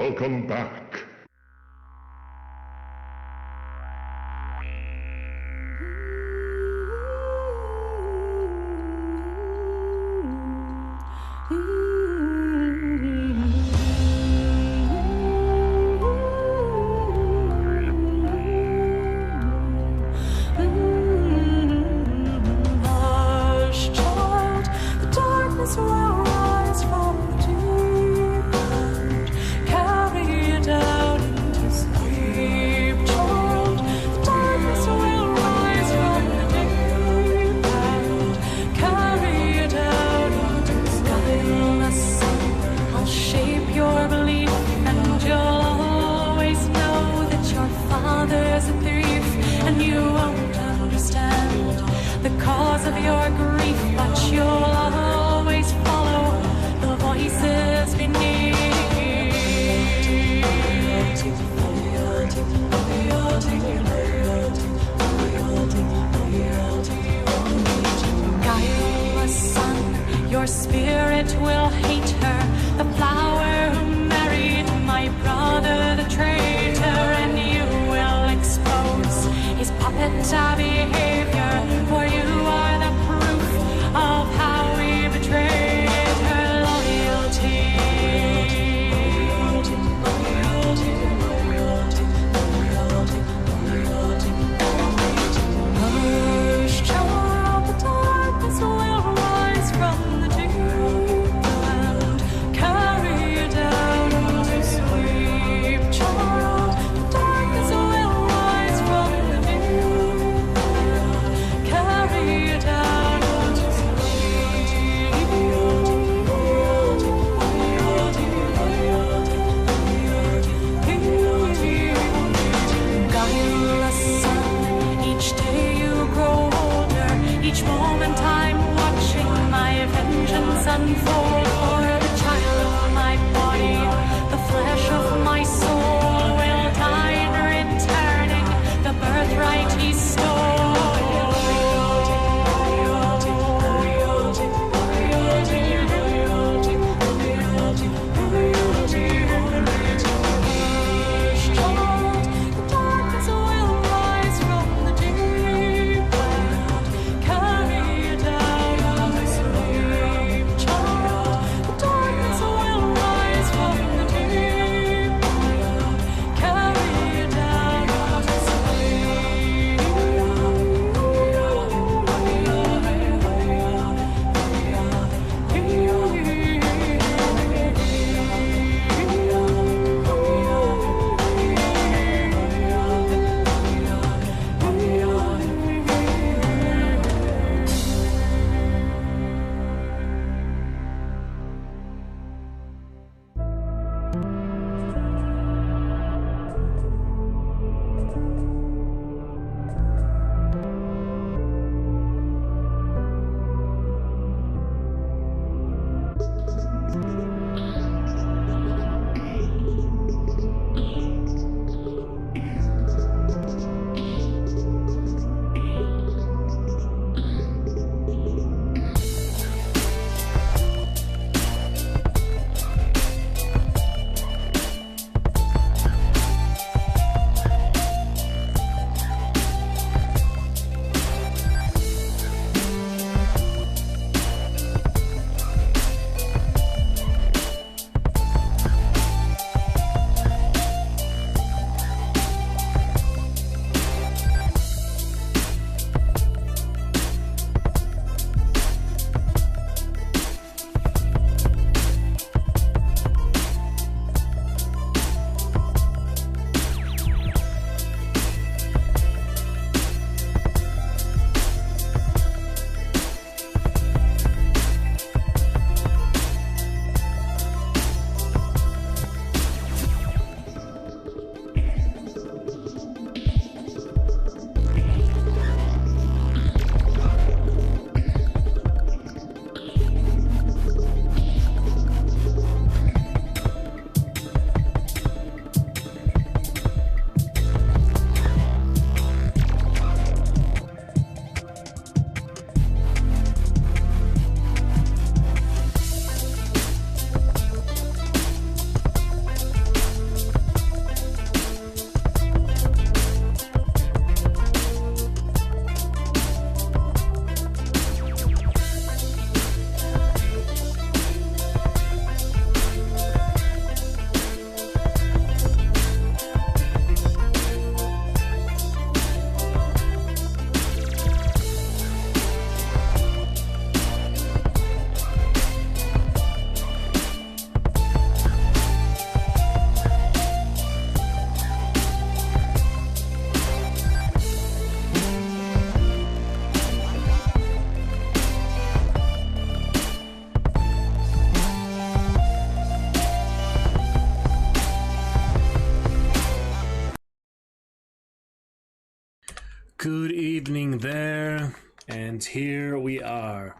Welcome back. Your spirit will hate her, the flower who married my brother, the traitor, and you will expose his puppet behavior, for you are the proof of how we betrayed her loyalty. Hush, child, the darkness will rise from the deep and carry you down to sleep. Child, the darkness will rise from the deep and carry you down to sleep. Guileless son, each day you grow older, each moment I'm watching my vengeance unfold. For the child of my body, the flesh of my soul will die in returning the birthright he stole. Child, the darkness will rise from the deep and carry you down to sleep. Child, the Good evening there, and here we are.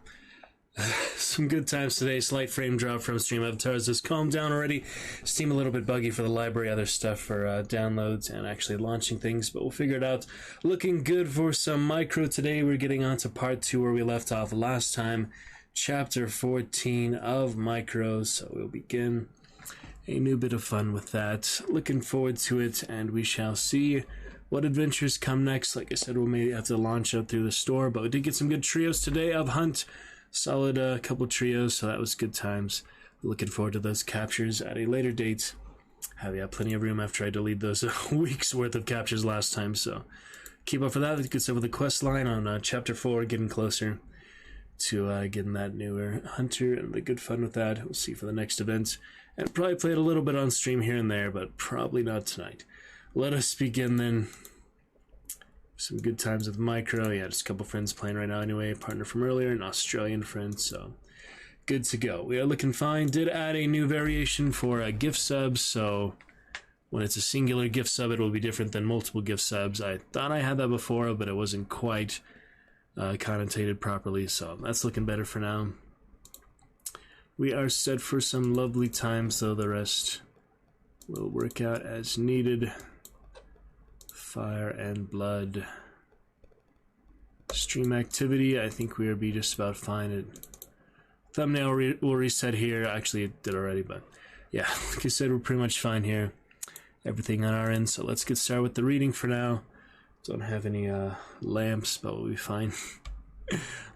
Some good times today. Slight frame drop from Stream Avatars has calmed down already. Steam a little bit buggy for the library, other stuff for downloads and actually launching things, but we'll figure it out. Looking good for some micro today. We're getting on to part 2 where we left off last time. Chapter 14 of micro, so we'll begin a new bit of fun with that. Looking forward to it, and we shall see what adventures come next. Like I said, we'll maybe have to launch up through the store, but we did get some good trios today of Hunt. Solid couple trios, so that was good times. Looking forward to those captures at a later date. Have plenty of room after I delete those weeks worth of captures last time, so keep up for that. Good stuff with the quest line on chapter 4, getting closer to getting that newer Hunter, and the good fun with that. We'll see for the next event, and probably play it a little bit on stream here and there, but probably not tonight. Let us begin then. Some good times with micro. Yeah, just a couple friends playing right now anyway. Partner from earlier, an Australian friend, so good to go. We are looking fine. Did add a new variation for gift subs, so when it's a singular gift sub, it will be different than multiple gift subs. I thought I had that before, but it wasn't quite connotated properly, so that's looking better for now. We are set for some lovely times, though the rest will work out as needed. Fire and blood. Stream activity, I think we'll be just about fine. Thumbnail will reset here. Actually, it did already, but yeah, like I said, we're pretty much fine here. Everything on our end, so let's get started with the reading for now. Don't have any lamps, but we'll be fine.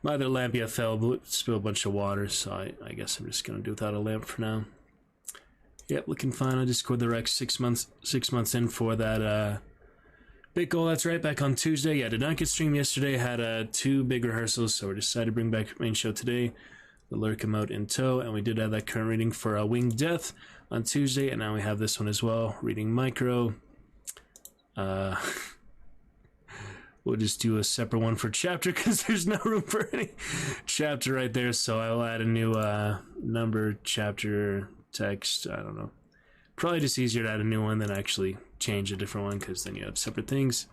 My other lamp, yeah, fell, spilled a bunch of water, so I guess I'm just gonna do without a lamp for now. Yep, looking fine. I just scored the rec 6 months in for that big goal. That's right, back on Tuesday. Yeah, did not get streamed yesterday. Had 2 big rehearsals, so we decided to bring back main show today. The Lurk Emote in tow, and we did have that current reading for Winged Death on Tuesday, and now we have this one as well, reading micro. We'll just do a separate one for chapter because there's no room for any chapter right there, so I'll add a new number, chapter, text, I don't know. Probably just easier to add a new one than actually change a different one, because then you have separate things.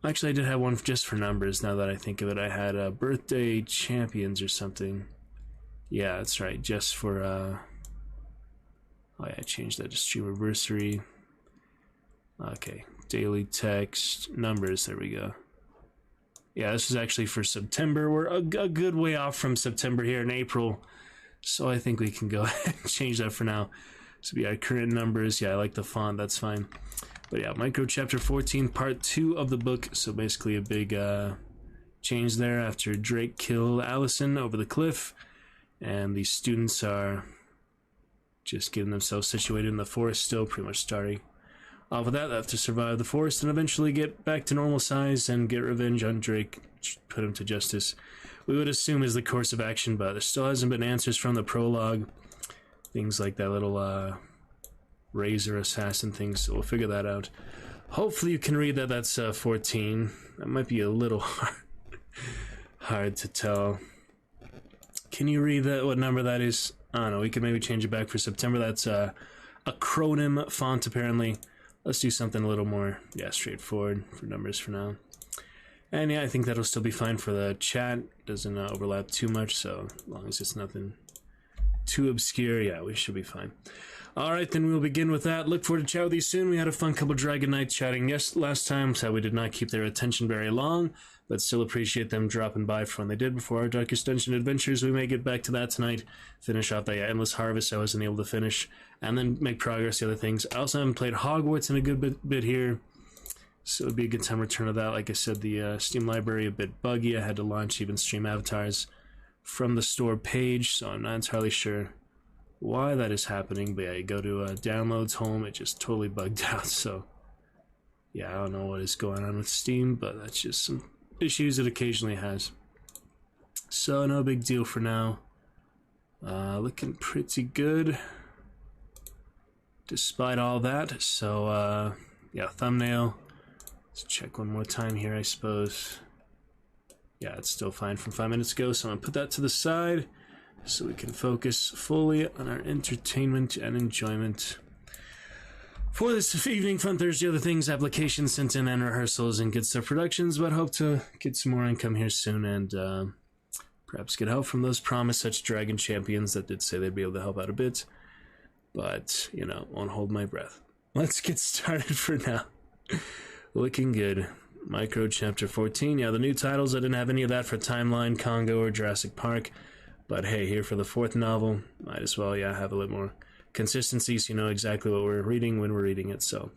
Actually, I did have one just for numbers, now that I think of it. I had birthday champions or something. Yeah, that's right, just for, oh yeah, I changed that to streamiversary. Okay, daily text, numbers, there we go. Yeah, this is actually for September. We're a good way off from September here in April, so I think we can go ahead and change that for now. So we got current numbers. Yeah, I like the font, that's fine. But yeah, micro chapter 14, part 2 of the book. So basically a big change there after Drake killed Allison over the cliff, and the students are just getting themselves situated in the forest still, pretty much starting off of that. They have to survive the forest and eventually get back to normal size and get revenge on Drake, put him to justice. We would assume is the course of action, but there still hasn't been answers from the prologue. Things like that little razor assassin things, so we'll figure that out. Hopefully you can read that. That's 14. That might be a little hard to tell. Can you read that? What number that is? I don't know. We can maybe change it back for September. That's a acronym font, apparently. Let's do something a little more, yeah, straightforward for numbers for now. And yeah, I think that'll still be fine for the chat. Doesn't overlap too much, so as long as it's nothing too obscure, yeah, we should be fine. Alright, then we'll begin with that. Look forward to chat with you soon. We had a fun couple Dragon Knights chatting last time, so we did not keep their attention very long, but still appreciate them dropping by for when they did before our Darkest Dungeon adventures. We may get back to that tonight, finish off that Endless Harvest I wasn't able to finish, and then make progress the other things. I also haven't played Hogwarts in a good bit here, so it would be a good time to return to that. Like I said, the Steam library a bit buggy. I had to launch even Stream Avatars from the store page, so I'm not entirely sure why that is happening, but yeah, you go to downloads, home, it just totally bugged out, so yeah, I don't know what is going on with Steam, but that's just some issues it occasionally has. So no big deal for now. Looking pretty good despite all that, so yeah, thumbnail. Let's check one more time here, I suppose. Yeah, it's still fine from 5 minutes ago, so I'm going to put that to the side so we can focus fully on our entertainment and enjoyment For this evening, Fun Thursday, other things, applications sent in and rehearsals and good stuff productions, but hope to get some more income here soon and perhaps get help from those promised such Dragon Champions that did say they'd be able to help out a bit. But, won't hold my breath. Let's get started for now. Looking good. Micro Chapter 14. Yeah, the new titles, I didn't have any of that for Timeline, Congo, or Jurassic Park. But hey, here for the fourth novel, might as well, have a little more consistency so you know exactly what we're reading when we're reading it. So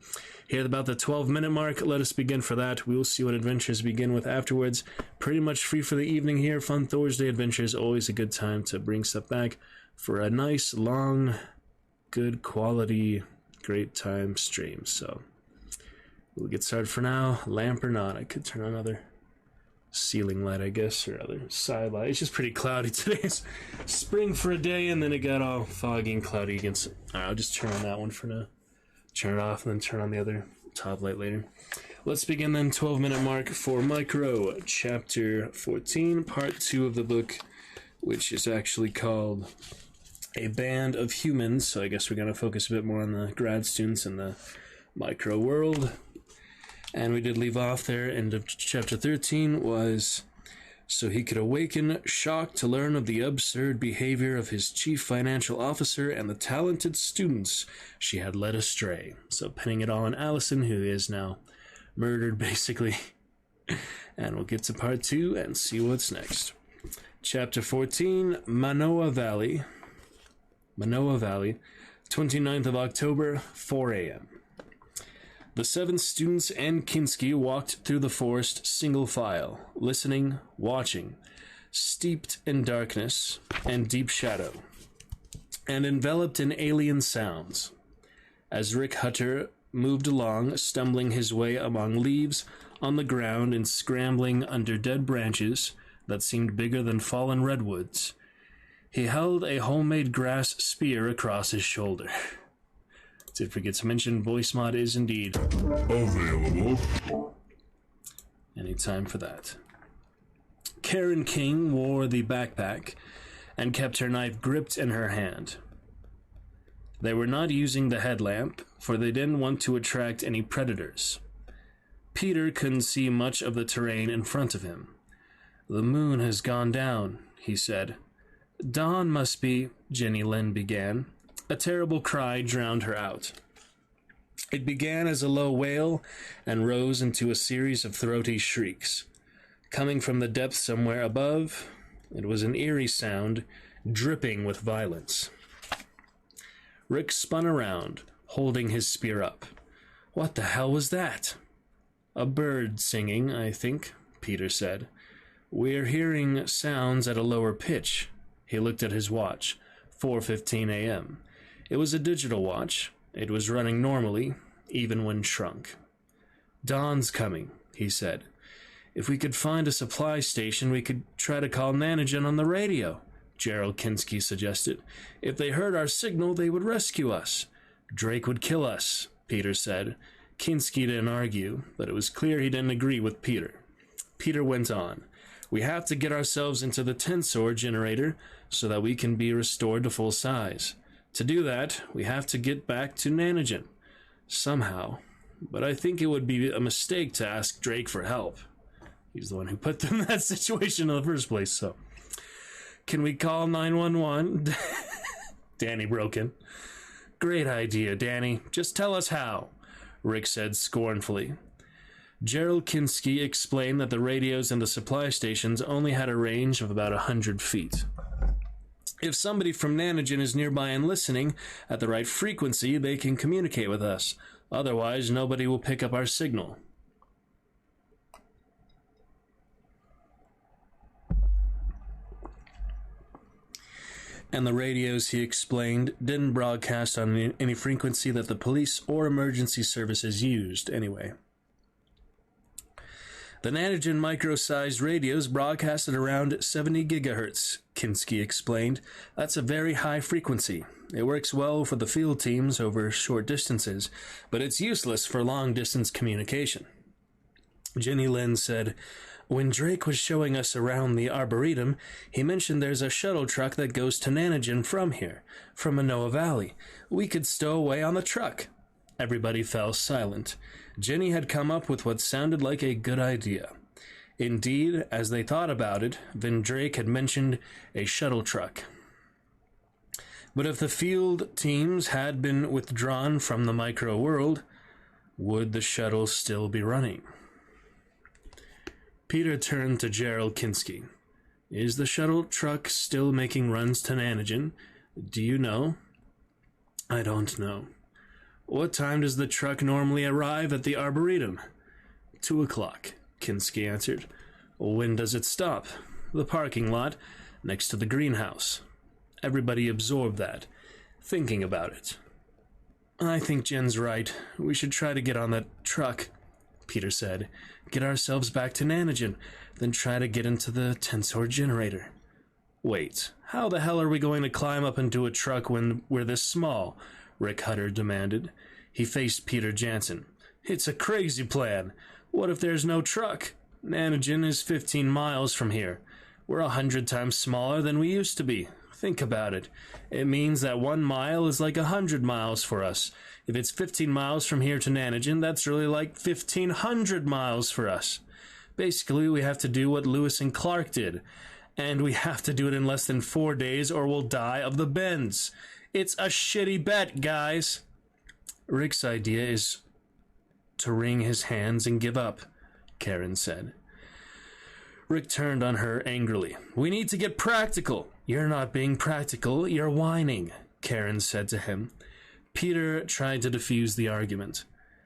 here at about the 12-minute mark, let us begin for that. We will see what adventures begin with afterwards. Pretty much free for the evening here. Fun Thursday adventures, always a good time to bring stuff back for a nice, long, good quality, great time stream. So we'll get started for now. Lamp or not, I could turn on another ceiling light, I guess, or other side light. It's just pretty cloudy today. It's spring for a day, and then it got all foggy and cloudy again. So, I'll just turn on that one for now. Turn it off, and then turn on the other top light later. Let's begin then. 12-minute mark for Micro Chapter 14, Part 2 of the book, which is actually called A Band of Humans. So I guess we're going to focus a bit more on the grad students in the micro world. And we did leave off there. End of chapter 13 was, so he could awaken, shocked to learn of the absurd behavior of his chief financial officer and the talented students she had led astray. So pinning it all on Allison, who is now murdered, basically. And we'll get to part 2 and see what's next. Chapter 14, Manoa Valley. Manoa Valley, 29th of October, 4 a.m. The 7 students and Kinski walked through the forest single file, listening, watching, steeped in darkness and deep shadow, and enveloped in alien sounds. As Rick Hutter moved along, stumbling his way among leaves on the ground and scrambling under dead branches that seemed bigger than fallen redwoods, he held a homemade grass spear across his shoulder. Did forget to mention, voice mod is indeed available. Any time for that. Karen King wore the backpack and kept her knife gripped in her hand. They were not using the headlamp, for they didn't want to attract any predators. Peter couldn't see much of the terrain in front of him. The moon has gone down, he said. Dawn must be, Jenny Lin began. A terrible cry drowned her out. It began as a low wail and rose into a series of throaty shrieks. Coming from the depths somewhere above, it was an eerie sound, dripping with violence. Rick spun around, holding his spear up. What the hell was that? A bird singing, I think, Peter said. We're hearing sounds at a lower pitch. He looked at his watch. 4:15 a.m. It was a digital watch. It was running normally, even when shrunk. Dawn's coming, he said. If we could find a supply station, we could try to call Nanogen on the radio, Gerald Kinski suggested. If they heard our signal, they would rescue us. Drake would kill us, Peter said. Kinski didn't argue, but it was clear he didn't agree with Peter. Peter went on. We have to get ourselves into the tensor generator so that we can be restored to full size. To do that, we have to get back to Nanogen. Somehow. But I think it would be a mistake to ask Drake for help. He's the one who put them in that situation in the first place, so. Can we call 911? Danny broke in. Great idea, Danny. Just tell us how, Rick said scornfully. Gerald Kinski explained that the radios in the supply stations only had a range of about 100 feet. If somebody from Nanogen is nearby and listening at the right frequency, they can communicate with us. Otherwise, nobody will pick up our signal. And the radios, he explained, didn't broadcast on any frequency that the police or emergency services used anyway. The Nanogen micro-sized radios broadcasted around 70 gigahertz, Kinski explained. That's a very high frequency. It works well for the field teams over short distances, but it's useless for long-distance communication. Jenny Lin said, When Drake was showing us around the Arboretum, he mentioned there's a shuttle truck that goes to Nanogen from here, from Manoa Valley. We could stow away on the truck. Everybody fell silent. Jenny had come up with what sounded like a good idea. Indeed, as they thought about it, Vendrake had mentioned a shuttle truck. But if the field teams had been withdrawn from the micro world, would the shuttle still be running? Peter turned to Gerald Kinski. Is the shuttle truck still making runs to Nanogen? Do you know? I don't know. What time does the truck normally arrive at the Arboretum? 2 o'clock, Kinski answered. When does it stop? The parking lot, next to the greenhouse. Everybody absorbed that, thinking about it. I think Jen's right. We should try to get on that truck, Peter said. Get ourselves back to Nanogen, then try to get into the tensor generator. Wait, how the hell are we going to climb up into a truck when we're this small? Rick Hutter demanded. He faced Peter Jansen. It's a crazy plan. What if there's no truck? Nanogen is 15 miles from here. We're 100 times smaller than we used to be. Think about it. It means that 1 mile is like 100 miles for us. If it's 15 miles from here to Nanogen, that's really like 1,500 miles for us. Basically, we have to do what Lewis and Clark did. And we have to do it in less than 4 days or we'll die of the bends. It's a shitty bet, guys. Rick's idea is to wring his hands and give up, Karen said. Rick turned on her angrily. We need to get practical. You're not being practical, you're whining, Karen said to him. Peter tried to defuse the argument.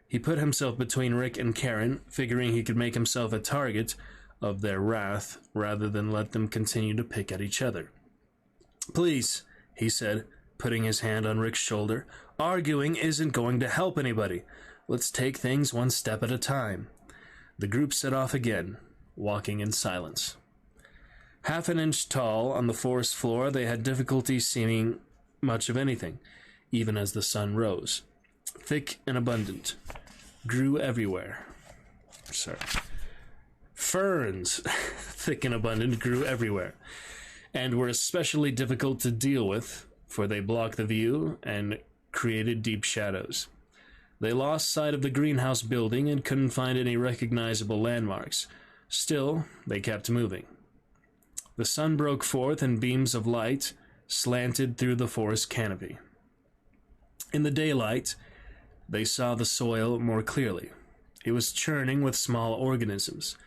He put himself between Rick and Karen, figuring he could make himself a target of their wrath rather than let them continue to pick at each other. Please, he said, putting his hand on Rick's shoulder, arguing isn't going to help anybody. Let's take things one step at a time. The group set off again, walking in silence. Half an inch tall on the forest floor, they had difficulty seeing much of anything, even as the sun rose. Thick and abundant, grew everywhere. Ferns, thick and abundant, grew everywhere, and were especially difficult to deal with, for they blocked the view and created deep shadows. They lost sight of the greenhouse building and couldn't find any recognizable landmarks. Still, they kept moving. The sun broke forth and beams of light slanted through the forest canopy. In the daylight, they saw the soil more clearly. It was churning with small organisms,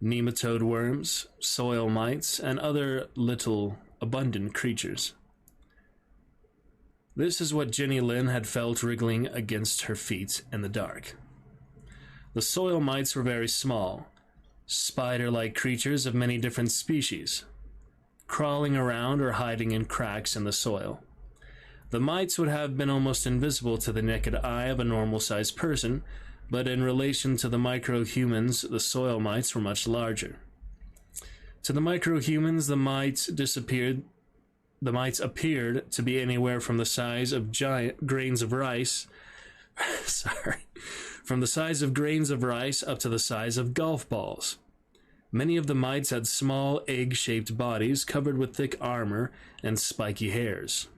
nematode worms, soil mites, and other little, abundant creatures. This is what Jenny Lynn had felt wriggling against her feet in the dark. The soil mites were very small, spider-like creatures of many different species, crawling around or hiding in cracks in the soil. The mites would have been almost invisible to the naked eye of a normal-sized person, but in relation to the micro-humans, the soil mites were much larger. To the micro-humans, the mites appeared to be anywhere from the size of giant grains of rice. From the size of grains of rice up to the size of golf balls. Many of the mites had small egg-shaped bodies covered with thick armor and spiky hairs.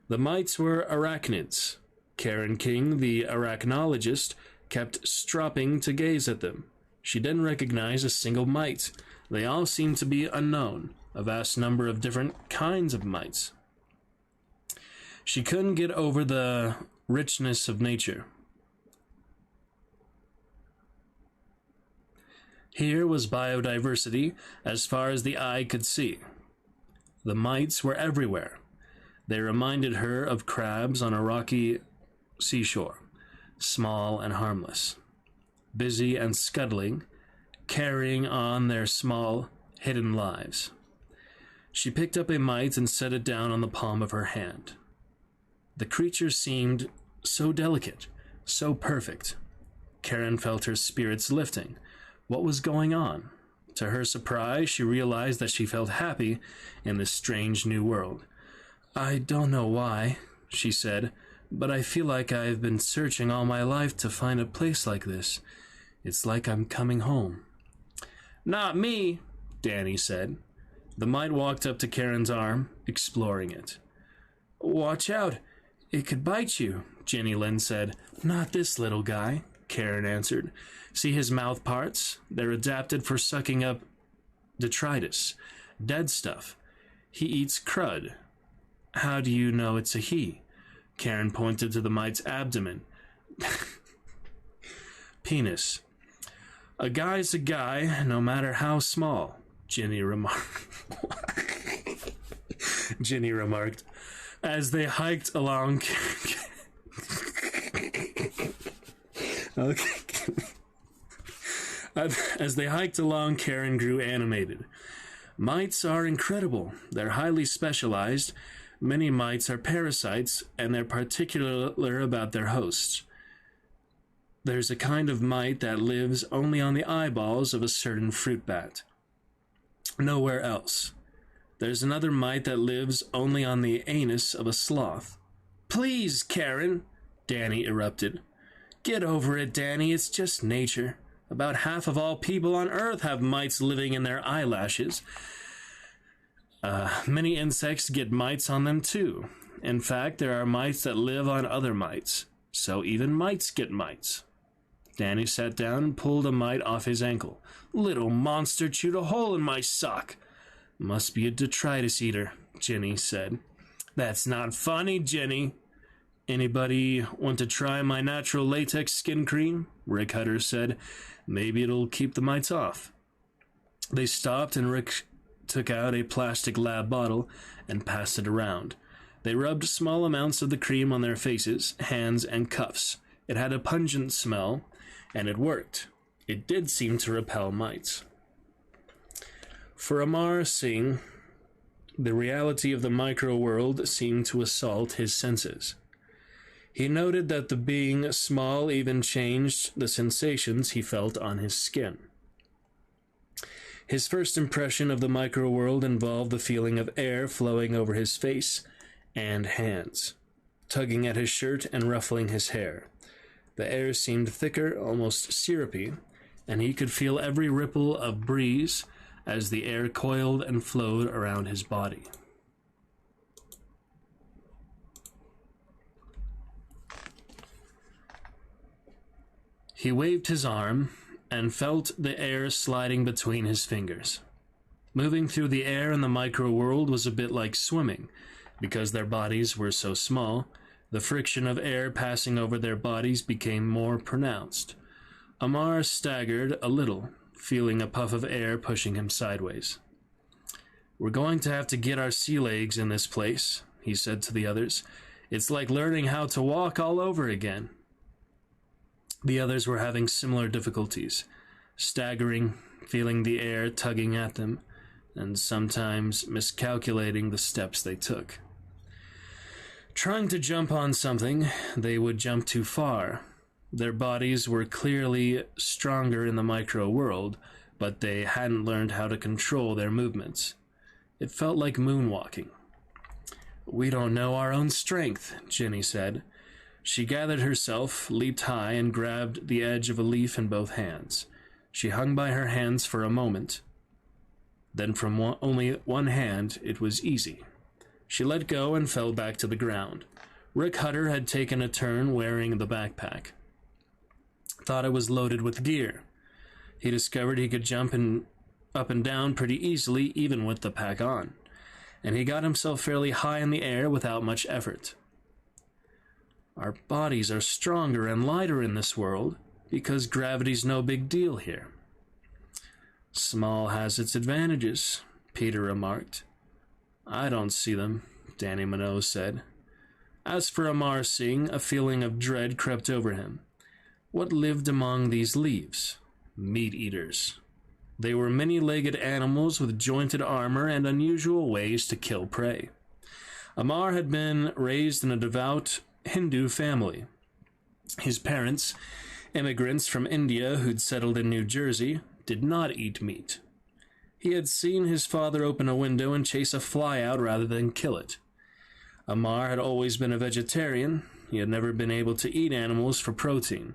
The mites were arachnids. Karen King, the arachnologist, kept stopping to gaze at them. She didn't recognize a single mite. They all seemed to be unknown, a vast number of different kinds of mites. She couldn't get over the richness of nature. Here was biodiversity as far as the eye could see. The mites were everywhere. They reminded her of crabs on a rocky seashore, small and harmless, busy and scuttling, carrying on their small, hidden lives. She picked up a mite and set it down on the palm of her hand. The creature seemed so delicate, so perfect. Karen felt her spirits lifting. What was going on? To her surprise, she realized that she felt happy in this strange new world. I don't know why, she said, but I feel like I've been searching all my life to find a place like this. It's like I'm coming home. Not me, Danny said. The mite walked up to Karen's arm, exploring it. Watch out. It could bite you, Jenny Lynn said. Not this little guy, Karen answered. See his mouth parts? They're adapted for sucking up detritus, dead stuff. He eats crud. How do you know it's a he? Karen pointed to the mite's abdomen. Penis. A guy's a guy, no matter how small, Jenny remarked. Jenny remarked. As they hiked along... As they hiked along, Karen grew animated. Mites are incredible. They're highly specialized. Many mites are parasites, and they're particular about their hosts. There's a kind of mite that lives only on the eyeballs of a certain fruit bat. Nowhere else. There's another mite that lives only on the anus of a sloth. Please, Karen, Danny erupted. Get over it, Danny. It's just nature. About half of all people on Earth have mites living in their eyelashes. Many insects get mites on them, too. In fact, there are mites that live on other mites. So even mites get mites. Danny sat down and pulled a mite off his ankle. Little monster chewed a hole in my sock. Must be a detritus eater, Jenny said. That's not funny, Jenny. Anybody want to try my natural latex skin cream? Rick Hutter said. Maybe it'll keep the mites off. They stopped and Rick took out a plastic lab bottle and passed it around. They rubbed small amounts of the cream on their faces, hands, and cuffs. It had a pungent smell, and it worked. It did seem to repel mites. For Amar Singh, the reality of the micro-world seemed to assault his senses. He noted that the being small even changed the sensations he felt on his skin. His first impression of the micro-world involved the feeling of air flowing over his face and hands, tugging at his shirt and ruffling his hair. The air seemed thicker, almost syrupy, and he could feel every ripple of breeze as the air coiled and flowed around his body. He waved his arm and felt the air sliding between his fingers. Moving through the air in the micro-world was a bit like swimming. Because their bodies were so small, the friction of air passing over their bodies became more pronounced. Amar staggered a little, feeling a puff of air pushing him sideways. We're going to have to get our sea legs in this place, he said to the others. It's like learning how to walk all over again. The others were having similar difficulties, staggering, feeling the air tugging at them, and sometimes miscalculating the steps they took. Trying to jump on something, they would jump too far. Their bodies were clearly stronger in the micro-world, but they hadn't learned how to control their movements. It felt like moonwalking. We don't know our own strength, Jenny said. She gathered herself, leaped high, and grabbed the edge of a leaf in both hands. She hung by her hands for a moment. Then from only one hand, it was easy. She let go and fell back to the ground. Rick Hutter had taken a turn wearing the backpack. Thought it was loaded with gear. He discovered he could jump up and down pretty easily, even with the pack on. And he got himself fairly high in the air without much effort. Our bodies are stronger and lighter in this world because gravity's no big deal here. Small has its advantages, Peter remarked. I don't see them, Danny Minogue said. As for Amar Singh, a feeling of dread crept over him. What lived among these leaves? Meat-eaters. They were many-legged animals with jointed armor and unusual ways to kill prey. Amar had been raised in a devout Hindu family. His parents, immigrants from India who'd settled in New Jersey, did not eat meat. He had seen his father open a window and chase a fly out rather than kill it. Amar had always been a vegetarian. He had never been able to eat animals for protein.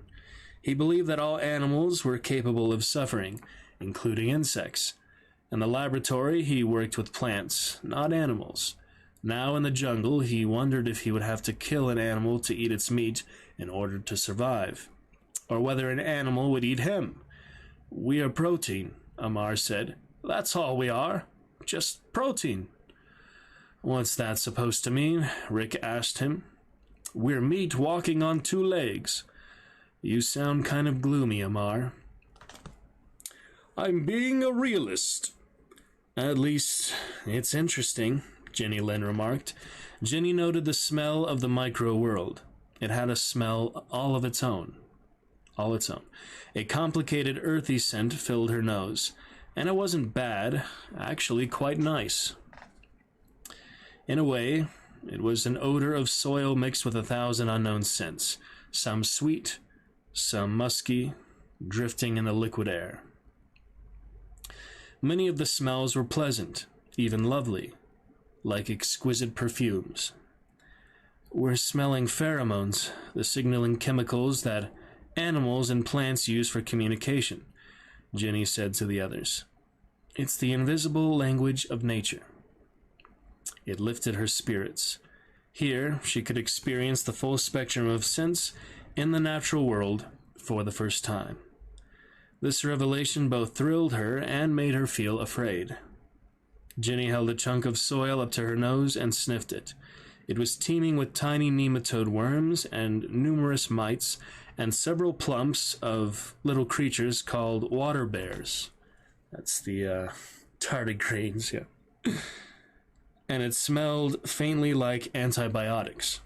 He believed that all animals were capable of suffering, including insects. In the laboratory, he worked with plants, not animals. Now in the jungle, he wondered if he would have to kill an animal to eat its meat in order to survive, or whether an animal would eat him. "We are protein," Amar said. "That's all we are. Just protein." "What's that supposed to mean?" Rick asked him. "We're meat walking on two legs." "You sound kind of gloomy, Amar." "I'm being a realist." "At least it's interesting," Jenny Lin remarked. Jenny noted the smell of the micro-world. It had a smell all its own. A complicated earthy scent filled her nose, and it wasn't bad, actually quite nice. In a way, it was an odor of soil mixed with 1,000 unknown scents, some sweet, some musky, drifting in the liquid air. Many of the smells were pleasant, even lovely, like exquisite perfumes. "We're smelling pheromones, the signaling chemicals that animals and plants use for communication," Jenny said to the others. "It's the invisible language of nature." It lifted her spirits. Here, she could experience the full spectrum of sense in the natural world for the first time. This revelation both thrilled her and made her feel afraid. Jenny held a chunk of soil up to her nose and sniffed it. It was teeming with tiny nematode worms and numerous mites and several plumps of little creatures called water bears. That's the tardigrades, yeah. And it smelled faintly like antibiotics.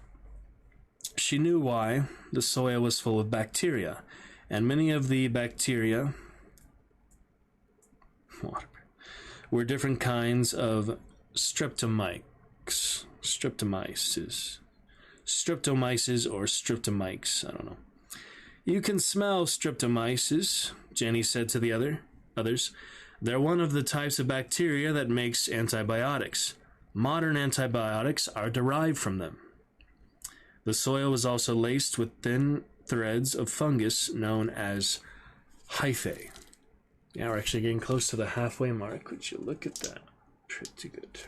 She knew why. The soil was full of bacteria, and many of the bacteria were different kinds of streptomyces or streptomyces, I don't know. "You can smell streptomyces," Jenny said to the others. "They're one of the types of bacteria that makes antibiotics. Modern antibiotics are derived from them." The soil was also laced with thin threads of fungus known as hyphae. Yeah, we're actually getting close to the halfway mark. Would you look at that? Pretty good.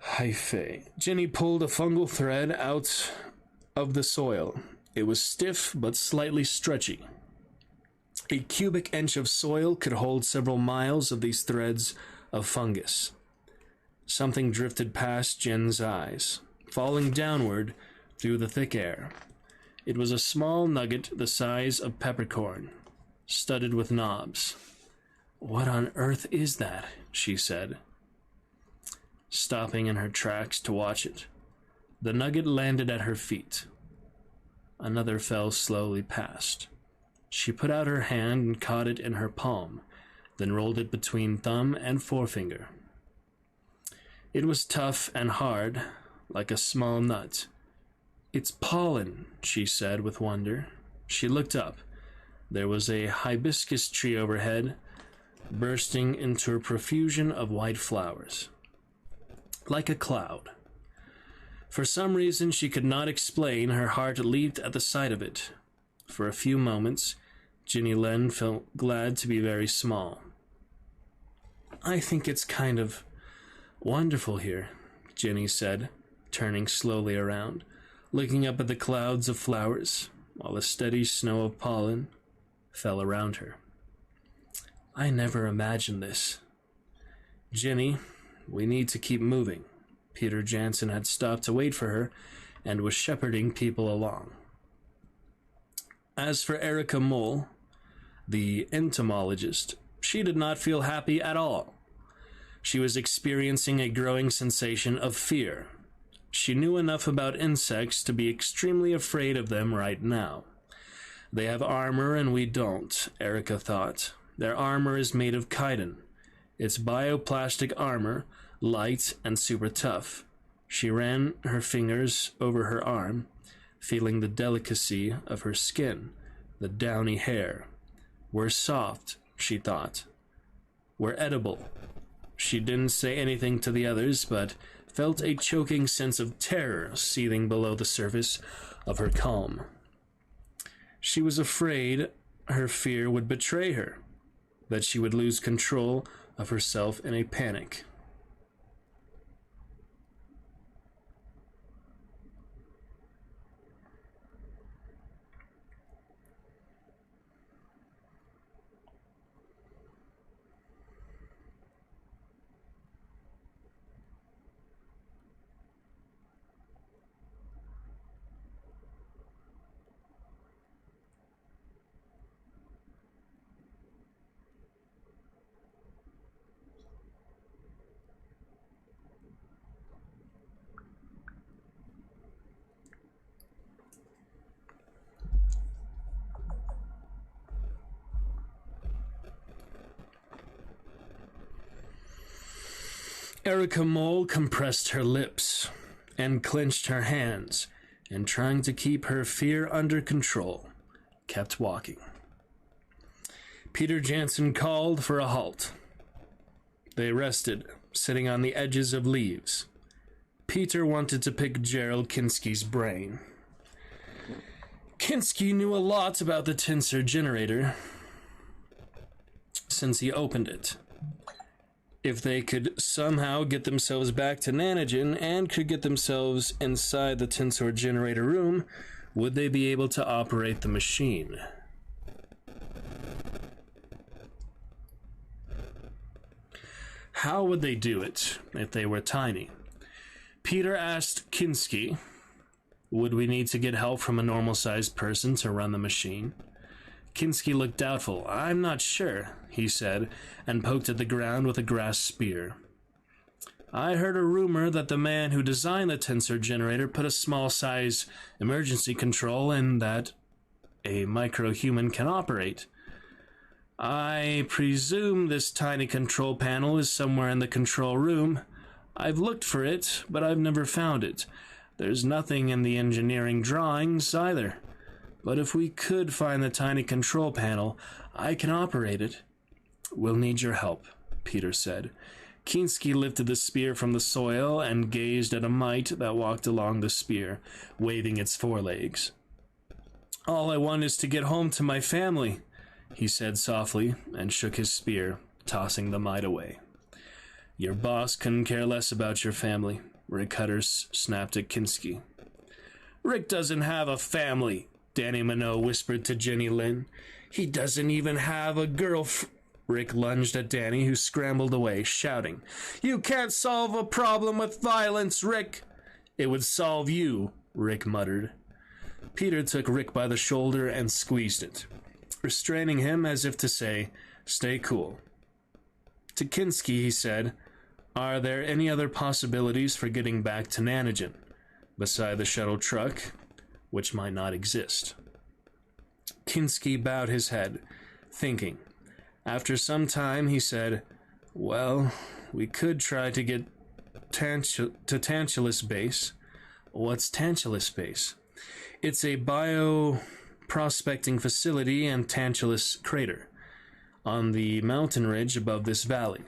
Hyphae. Jenny pulled a fungal thread out of the soil. It was stiff but slightly stretchy. A cubic inch of soil could hold several miles of these threads of fungus. Something drifted past Jen's eyes, falling downward through the thick air. It was a small nugget the size of peppercorn, studded with knobs. "What on earth is that?" she said, stopping in her tracks to watch it. The nugget landed at her feet. Another fell slowly past. She put out her hand and caught it in her palm, then rolled it between thumb and forefinger. It was tough and hard, like a small nut. "It's pollen," she said with wonder. She looked up. There was a hibiscus tree overhead, bursting into a profusion of white flowers, like a cloud. For some reason she could not explain, her heart leaped at the sight of it. For a few moments, Jenny Lin felt glad to be very small. "I think it's kind of wonderful here," Jenny said, turning slowly around, looking up at the clouds of flowers, while a steady snow of pollen fell around her. "I never imagined this." "Jenny, we need to keep moving." Peter Jansen had stopped to wait for her and was shepherding people along. As for Erica Mole, the entomologist, she did not feel happy at all. She was experiencing a growing sensation of fear. She knew enough about insects to be extremely afraid of them right now. They have armor and we don't, Erica thought. Their armor is made of chitin. It's bioplastic armor, light and super tough. She ran her fingers over her arm, feeling the delicacy of her skin, the downy hair. "We're soft," she thought. "We're edible." She didn't say anything to the others, but felt a choking sense of terror seething below the surface of her calm. She was afraid her fear would betray her, that she would lose control of herself in a panic. Erica Mole compressed her lips and clenched her hands, and trying to keep her fear under control, kept walking. Peter Jansen called for a halt. They rested, sitting on the edges of leaves. Peter wanted to pick Gerald Kinski's brain. Kinski knew a lot about the tensor generator since he opened it. If they could somehow get themselves back to Nanogen and could get themselves inside the tensor generator room, would they be able to operate the machine? How would they do it if they were tiny? Peter asked Kinski, would we need to get help from a normal-sized person to run the machine? Kinski looked doubtful. I'm not sure, he said, and poked at the ground with a grass spear. I heard a rumor that the man who designed the tensor generator put a small-size emergency control in that a micro-human can operate. I presume this tiny control panel is somewhere in the control room. I've looked for it, but I've never found it. There's nothing in the engineering drawings either. But if we could find the tiny control panel, I can operate it. We'll need your help, Peter said. Kinski lifted the spear from the soil and gazed at a mite that walked along the spear, waving its forelegs. All I want is to get home to my family, he said softly, and shook his spear, tossing the mite away. Your boss couldn't care less about your family, Rick Hutter snapped at Kinski. Rick doesn't have a family, Danny Minot whispered to Jenny Lin. He doesn't even have a Rick lunged at Danny, who scrambled away, shouting, You can't solve a problem with violence, Rick! It would solve you, Rick muttered. Peter took Rick by the shoulder and squeezed it, restraining him as if to say, Stay cool. To Kinski, he said, Are there any other possibilities for getting back to Nanogen, beside the shuttle truck, which might not exist? Kinski bowed his head, thinking. After some time, he said, Well, we could try to get to Tantalus Base. What's Tantalus Base? It's a bio-prospecting facility in Tantalus Crater, on the mountain ridge above this valley.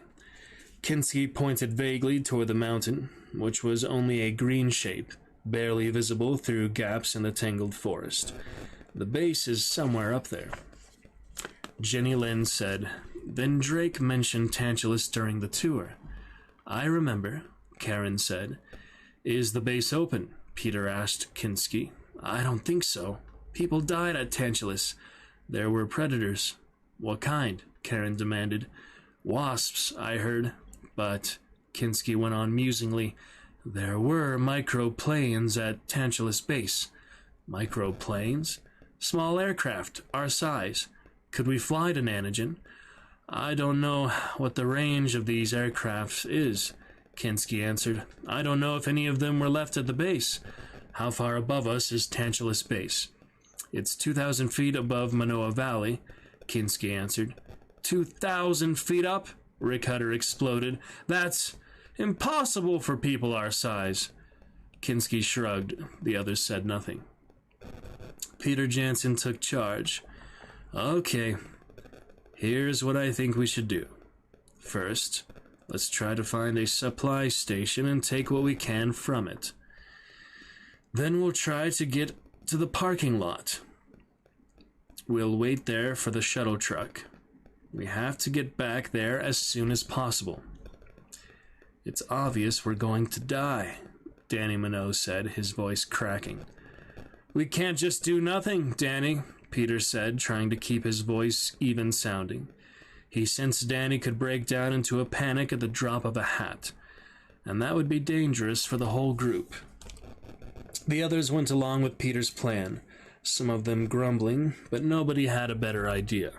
Kinski pointed vaguely toward the mountain, which was only a green shape, barely visible through gaps in the tangled forest. The base is somewhere up there. Jenny Lin said, Then Drake mentioned Tantalus during the tour. I remember, Karen said. Is the base open? Peter asked Kinski. I don't think so. People died at Tantalus. There were predators. What kind? Karen demanded. Wasps, I heard. But, Kinski went on musingly, there were microplanes at Tantalus Base. Microplanes? Small aircraft, our size. Could we fly to Nanogen? I don't know what the range of these aircraft is, Kinski answered. I don't know if any of them were left at the base. How far above us is Tantalus Base? It's 2,000 feet above Manoa Valley, Kinski answered. 2,000 feet up? Rick Hutter exploded. That's impossible for people our size. Kinski shrugged. The others said nothing. Peter Jansen took charge. Okay, here's what I think we should do. First, let's try to find a supply station and take what we can from it. Then we'll try to get to the parking lot. We'll wait there for the shuttle truck. We have to get back there as soon as possible. It's obvious we're going to die, Danny Minot said, his voice cracking. We can't just do nothing, Danny, Peter said, trying to keep his voice even sounding. He sensed Danny could break down into a panic at the drop of a hat, and that would be dangerous for the whole group. The others went along with Peter's plan, some of them grumbling, but nobody had a better idea.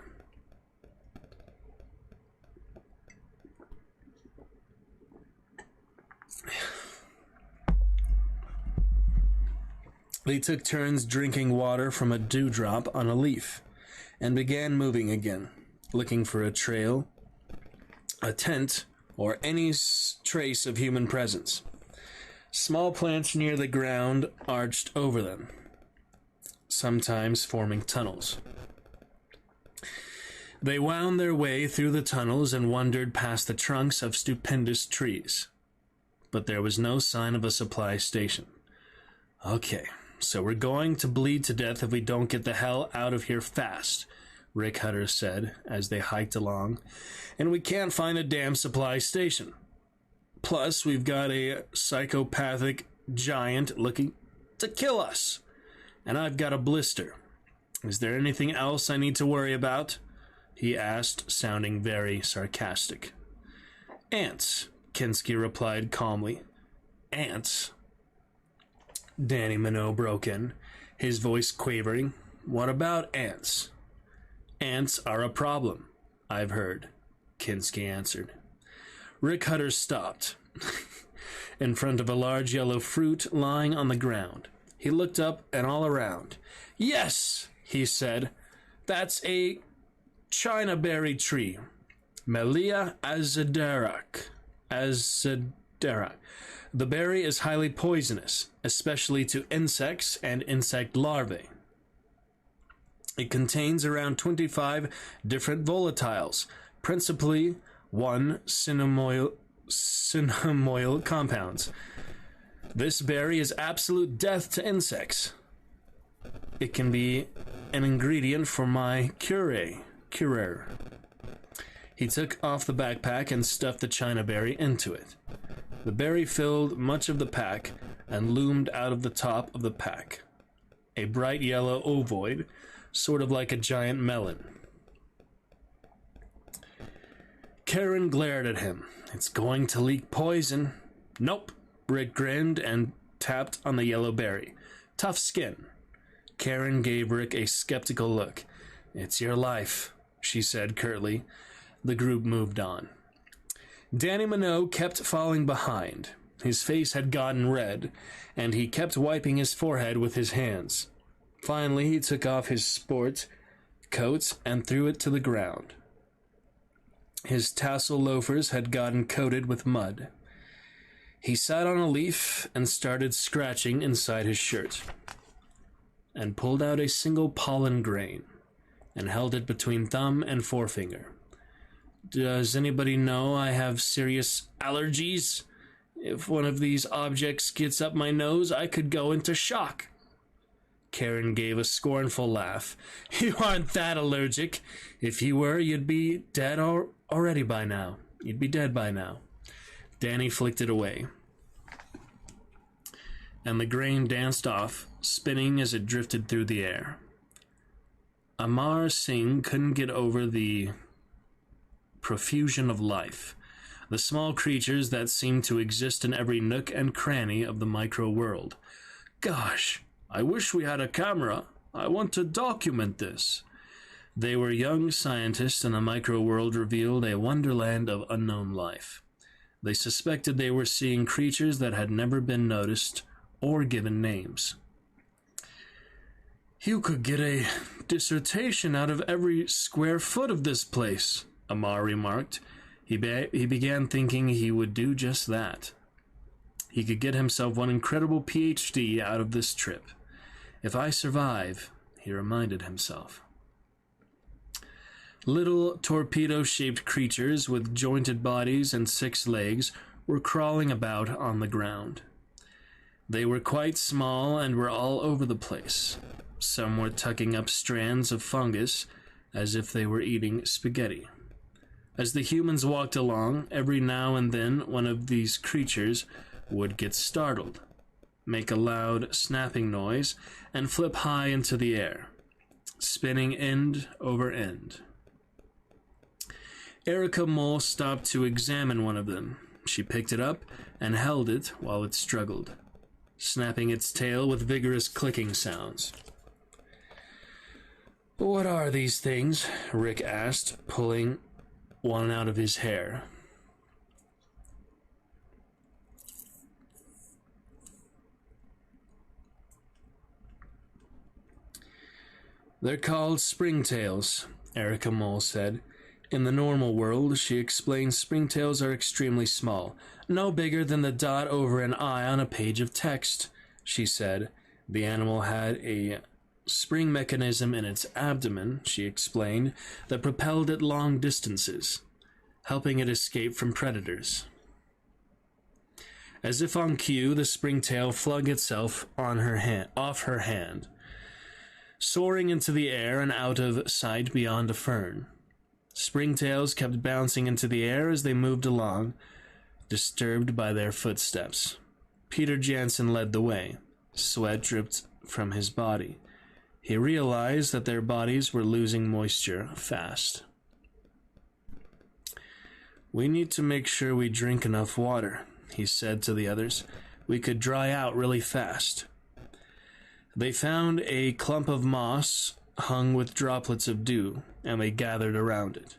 They took turns drinking water from a dewdrop on a leaf, and began moving again, looking for a trail, a tent, or any trace of human presence. Small plants near the ground arched over them, sometimes forming tunnels. They wound their way through the tunnels and wandered past the trunks of stupendous trees. But there was no sign of a supply station. Okay, so we're going to bleed to death if we don't get the hell out of here fast, Rick Hutter said as they hiked along, and we can't find a damn supply station. Plus, we've got a psychopathic giant looking to kill us, and I've got a blister. Is there anything else I need to worry about? He asked, sounding very sarcastic. Ants, Kinski replied calmly. Ants? Danny Minot broke in, his voice quavering. What about ants? Ants are a problem, I've heard, Kinski answered. Rick Hutter stopped in front of a large yellow fruit lying on the ground. He looked up and all around. Yes, he said, that's a China berry tree, Melia azedera. The berry is highly poisonous, especially to insects and insect larvae. It contains around 25 different volatiles, principally 1 cinnamoyl compounds. This berry is absolute death to insects. It can be an ingredient for my curer. He took off the backpack and stuffed the China berry into it. The berry filled much of the pack and loomed out of the top of the pack. A bright yellow ovoid, sort of like a giant melon. Karen glared at him. It's going to leak poison. Nope. Rick grinned and tapped on the yellow berry. Tough skin. Karen gave Rick a skeptical look. It's your life, she said curtly. The group moved on. Danny Minot kept falling behind. His face had gotten red, and he kept wiping his forehead with his hands. Finally, he took off his sport coat and threw it to the ground. His tassel loafers had gotten coated with mud. He sat on a leaf and started scratching inside his shirt, and pulled out a single pollen grain and held it between thumb and forefinger. Does anybody know I have serious allergies? If one of these objects gets up my nose, I could go into shock. Karen gave a scornful laugh. You aren't that allergic. If you were, you'd be dead already by now. You'd be dead by now. Danny flicked it away, and the grain danced off, spinning as it drifted through the air. Amar Singh couldn't get over the profusion of life, the small creatures that seemed to exist in every nook and cranny of the micro-world. Gosh, I wish we had a camera. I want to document this. They were young scientists, and the micro-world revealed a wonderland of unknown life. They suspected they were seeing creatures that had never been noticed or given names. You could get a dissertation out of every square foot of this place, Amar remarked. He began thinking he would do just that. He could get himself one incredible PhD out of this trip. If I survive, he reminded himself. Little torpedo-shaped creatures with jointed bodies and 6 legs were crawling about on the ground. They were quite small and were all over the place. Some were tucking up strands of fungus as if they were eating spaghetti. As the humans walked along, every now and then one of these creatures would get startled, make a loud snapping noise, and flip high into the air, spinning end over end. Erica Mole stopped to examine one of them. She picked it up and held it while it struggled, snapping its tail with vigorous clicking sounds. What are these things? Rick asked, pulling one out of his hair. They're called springtails, Erica Mole said. In the normal world, she explained, springtails are extremely small, no bigger than the dot over an I on a page of text. She said the animal had a spring mechanism in its abdomen, she explained, that propelled it long distances, helping it escape from predators. As if on cue, the springtail flung itself off her hand, soaring into the air and out of sight beyond a fern. Springtails kept bouncing into the air as they moved along, disturbed by their footsteps. Peter Jansen led the way. Sweat dripped from his body. He realized that their bodies were losing moisture fast. "We need to make sure we drink enough water," he said to the others. "We could dry out really fast." They found a clump of moss hung with droplets of dew, and they gathered around it.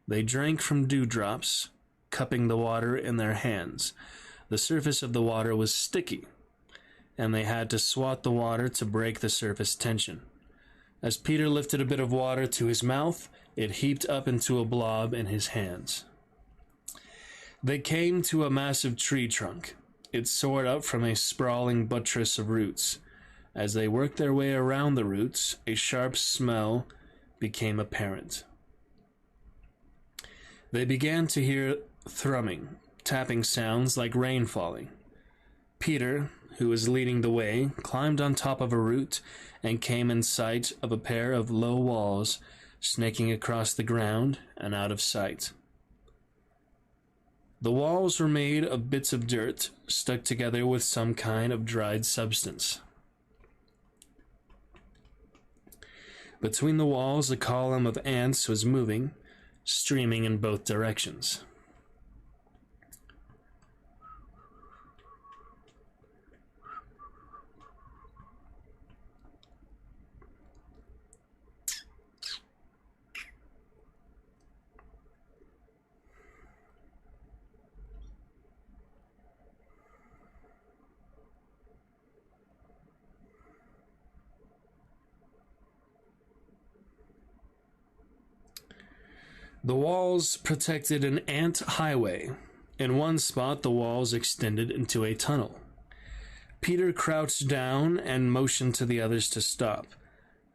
They drank from dewdrops, cupping the water in their hands. The surface of the water was sticky, and they had to swat the water to break the surface tension. As Peter lifted a bit of water to his mouth, it heaped up into a blob in his hands. They came to a massive tree trunk. It soared up from a sprawling buttress of roots. As they worked their way around the roots, a sharp smell became apparent. They began to hear thrumming, tapping sounds like rain falling. Peter, who was leading the way, climbed on top of a root and came in sight of a pair of low walls snaking across the ground and out of sight. The walls were made of bits of dirt stuck together with some kind of dried substance. Between the walls, a column of ants was moving, streaming in both directions. The walls protected an ant highway. In one spot, the walls extended into a tunnel. Peter crouched down and motioned to the others to stop.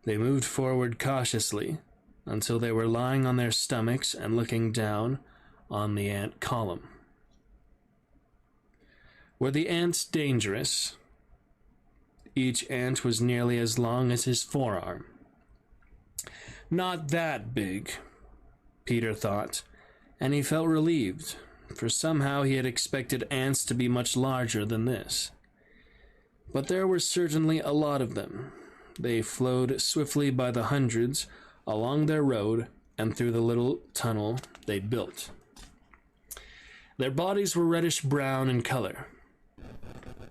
They moved forward cautiously until they were lying on their stomachs and looking down on the ant column. Were the ants dangerous? Each ant was nearly as long as his forearm. Not that big, Peter thought, and he felt relieved, for somehow he had expected ants to be much larger than this. But there were certainly a lot of them. They flowed swiftly by the hundreds along their road and through the little tunnel they'd built. Their bodies were reddish-brown in color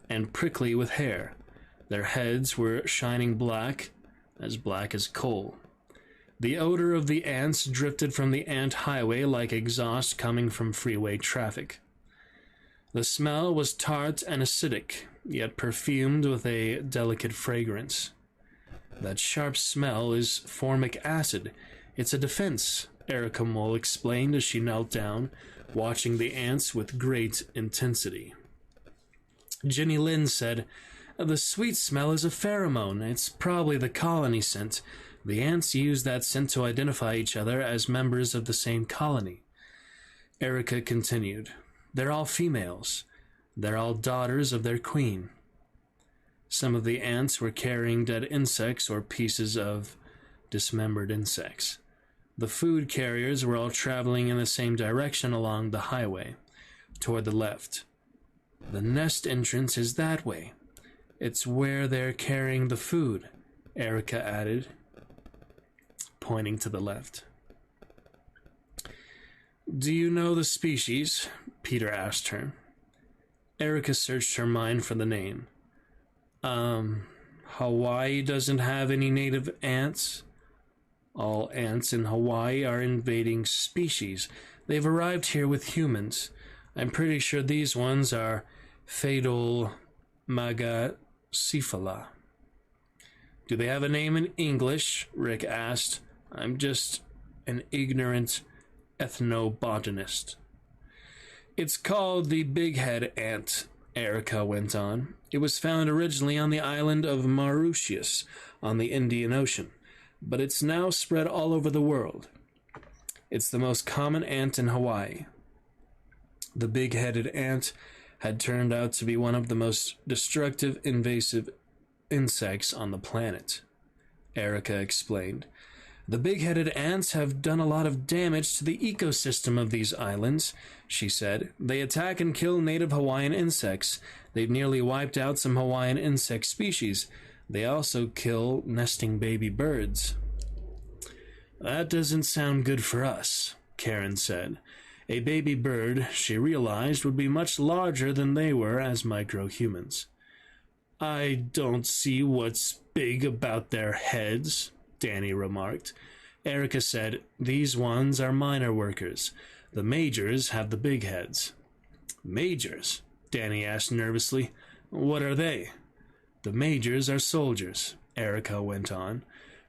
and prickly with hair. Their heads were shining black as coal. The odor of the ants drifted from the ant highway like exhaust coming from freeway traffic. The smell was tart and acidic, yet perfumed with a delicate fragrance. That sharp smell is formic acid. It's a defense, Erica Mole explained as she knelt down, watching the ants with great intensity. Jenny Lynn said, "The sweet smell is a pheromone. It's probably the colony scent. The ants use that scent to identify each other as members of the same colony." Erica continued, "They're all females. They're all daughters of their queen." Some of the ants were carrying dead insects or pieces of dismembered insects. The food carriers were all traveling in the same direction along the highway, toward the left. "The nest entrance is that way. It's where they're carrying the food," Erica added, pointing to the left. "Do you know the species?" Peter asked her. Erica searched her mind for the name. Hawaii doesn't have any native ants. All ants in Hawaii are invading species. They've arrived here with humans. I'm pretty sure these ones are Phaedal Magacephala. "Do they have a name in English?" Rick asked. "I'm just an ignorant ethnobotanist. It's called the big-head ant, Erica went on. It was found originally on the island of Mauritius on the Indian Ocean, but it's now spread all over the world. It's the most common ant in Hawaii. The big-headed ant had turned out to be one of the most destructive invasive insects on the planet, Erica explained. The big-headed ants have done a lot of damage to the ecosystem of these islands, she said. They attack and kill native Hawaiian insects. They've nearly wiped out some Hawaiian insect species. They also kill nesting baby birds. That doesn't sound good for us, Karen said. A baby bird, she realized, would be much larger than they were as micro-humans. I don't see what's big about their heads, Danny remarked. Erica said, These ones are minor workers. The majors have the big heads. Majors? Danny asked nervously. What are they? The majors are soldiers, Erica went on.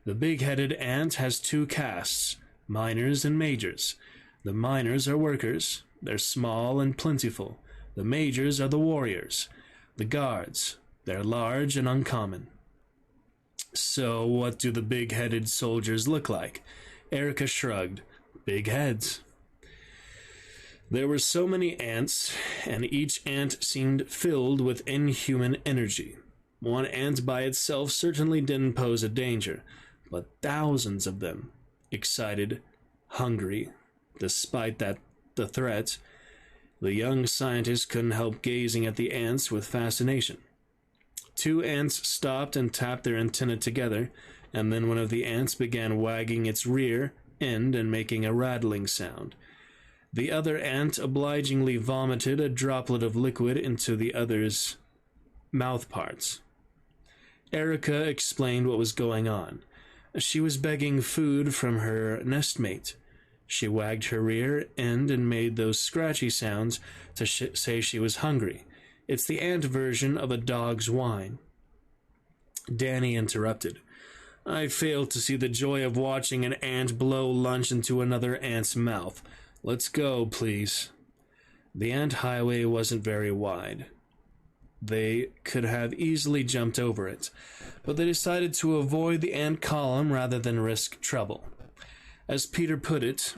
The big-headed ant has two castes, minors and majors. The minors are workers. They're small and plentiful. The majors are the warriors. The guards. They're large and uncommon. So what do the big-headed soldiers look like? Erica shrugged. Big heads. There were so many ants, and each ant seemed filled with inhuman energy. One ant by itself certainly didn't pose a danger, but thousands of them, excited, hungry, despite the threat, the young scientist couldn't help gazing at the ants with fascination. Two ants stopped and tapped their antennae together, and then one of the ants began wagging its rear end and making a rattling sound. The other ant obligingly vomited a droplet of liquid into the other's mouth parts. Erica explained what was going on. She was begging food from her nestmate. She wagged her rear end and made those scratchy sounds to say she was hungry. It's the ant version of a dog's whine. Danny interrupted. I fail to see the joy of watching an ant blow lunch into another ant's mouth. Let's go, please. The ant highway wasn't very wide. They could have easily jumped over it, but they decided to avoid the ant column rather than risk trouble. As Peter put it,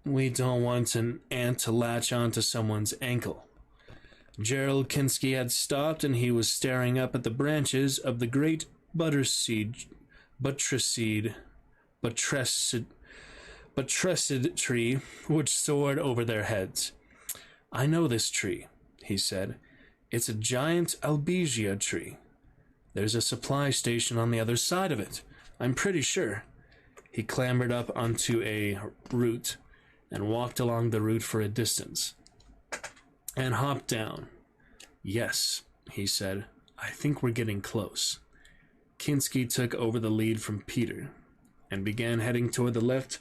we don't want an ant to latch onto someone's ankle. Gerald Kinski had stopped, and he was staring up at the branches of the great buttressed tree which soared over their heads. I know this tree, he said. It's a giant albizia tree. There's a supply station on the other side of it. I'm pretty sure. He clambered up onto a root and walked along the root for a distance, and hopped down. Yes, he said. I think we're getting close. Kinski took over the lead from Peter and began heading toward the left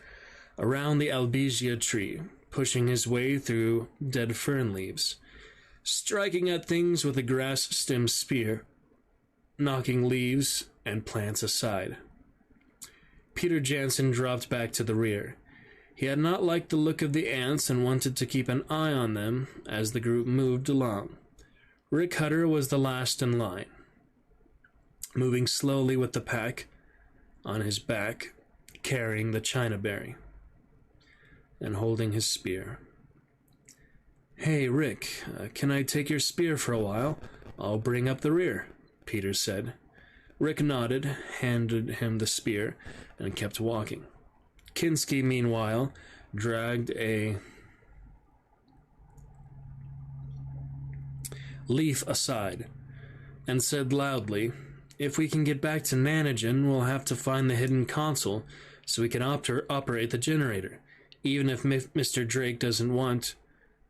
around the albizia tree, pushing his way through dead fern leaves, striking at things with a grass stem spear, knocking leaves and plants aside. Peter Jansen dropped back to the rear. He had not liked the look of the ants and wanted to keep an eye on them as the group moved along. Rick Hutter was the last in line, moving slowly with the pack on his back, carrying the Chinaberry and holding his spear. Hey, Rick, can I take your spear for a while? I'll bring up the rear, Peter said. Rick nodded, handed him the spear, and kept walking. Kinski, meanwhile, dragged a leaf aside and said loudly, If we can get back to Nanogen, we'll have to find the hidden console so we can operate the generator, even if Mr. Drake doesn't want.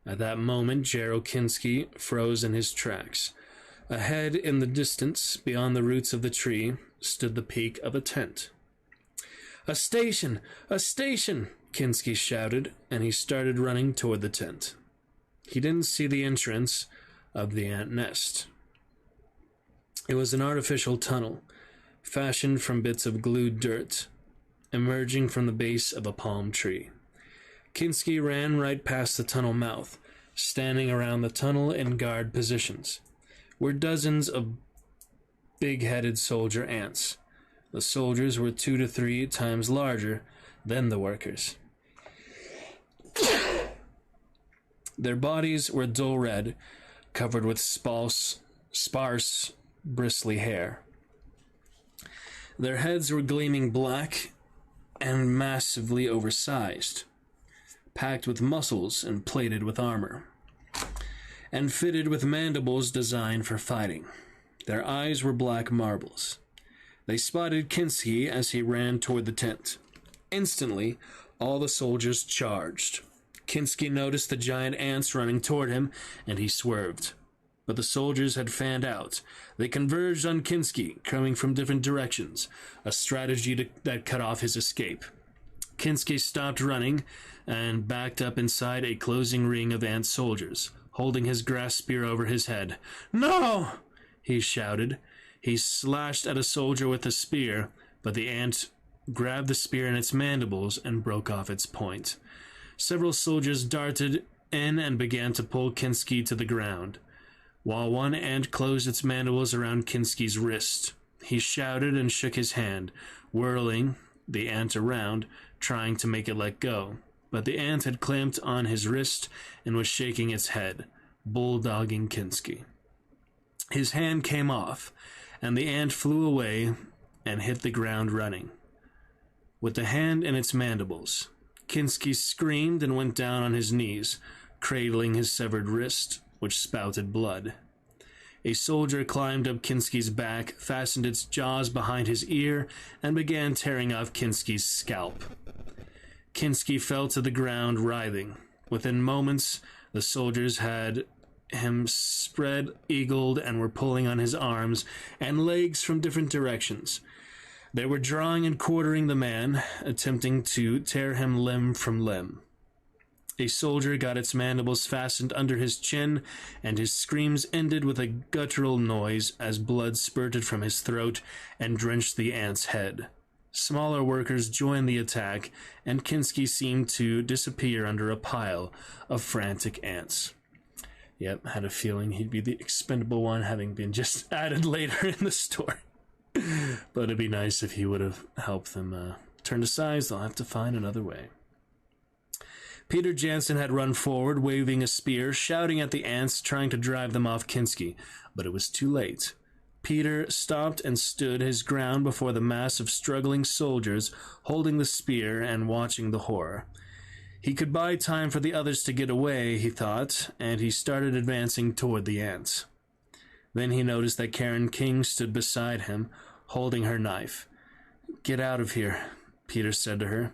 At that moment, Gerald Kinski froze in his tracks. Ahead, in the distance, beyond the roots of the tree, stood the peak of a tent. A station! A station! Kinski shouted, and he started running toward the tent. He didn't see the entrance of the ant nest. It was an artificial tunnel, fashioned from bits of glued dirt, emerging from the base of a palm tree. Kinski ran right past the tunnel mouth. Standing around the tunnel in guard positions were dozens of big-headed soldier ants. The soldiers were 2 to 3 times larger than the workers. Their bodies were dull red, covered with sparse, bristly hair. Their heads were gleaming black and massively oversized, packed with muscles and plated with armor, and fitted with mandibles designed for fighting. Their eyes were black marbles. They spotted Kinski as he ran toward the tent. Instantly, all the soldiers charged. Kinski noticed the giant ants running toward him, and he swerved. But the soldiers had fanned out. They converged on Kinski, coming from different directions, a strategy that cut off his escape. Kinski stopped running and backed up inside a closing ring of ant soldiers, holding his grass spear over his head. "No!" he shouted. He slashed at a soldier with the spear, but the ant grabbed the spear in its mandibles and broke off its point. Several soldiers darted in and began to pull Kinski to the ground, while one ant closed its mandibles around Kinski's wrist. He shouted and shook his hand, whirling the ant around, trying to make it let go. But the ant had clamped on his wrist and was shaking its head, bulldogging Kinski. His hand came off, and the ant flew away and hit the ground running. With the hand in its mandibles, Kinski screamed and went down on his knees, cradling his severed wrist, which spouted blood. A soldier climbed up Kinski's back, fastened its jaws behind his ear, and began tearing off Kinski's scalp. Kinski fell to the ground, writhing. Within moments, the soldiers had him spread-eagled and were pulling on his arms and legs from different directions. They were drawing and quartering the man, attempting to tear him limb from limb. A soldier got its mandibles fastened under his chin, and his screams ended with a guttural noise as blood spurted from his throat and drenched the ant's head. Smaller workers joined the attack, and Kinski seemed to disappear under a pile of frantic ants. Yep, had a feeling he'd be the expendable one, having been just added later in the story. But it'd be nice if he would have helped them turn aside. They'll have to find another way. Peter Jansen had run forward, waving a spear, shouting at the ants, trying to drive them off Kinski, but it was too late. Peter stopped and stood his ground before the mass of struggling soldiers, holding the spear and watching the horror. He could buy time for the others to get away, he thought, and he started advancing toward the ants. Then he noticed that Karen King stood beside him, holding her knife. "Get out of here," Peter said to her.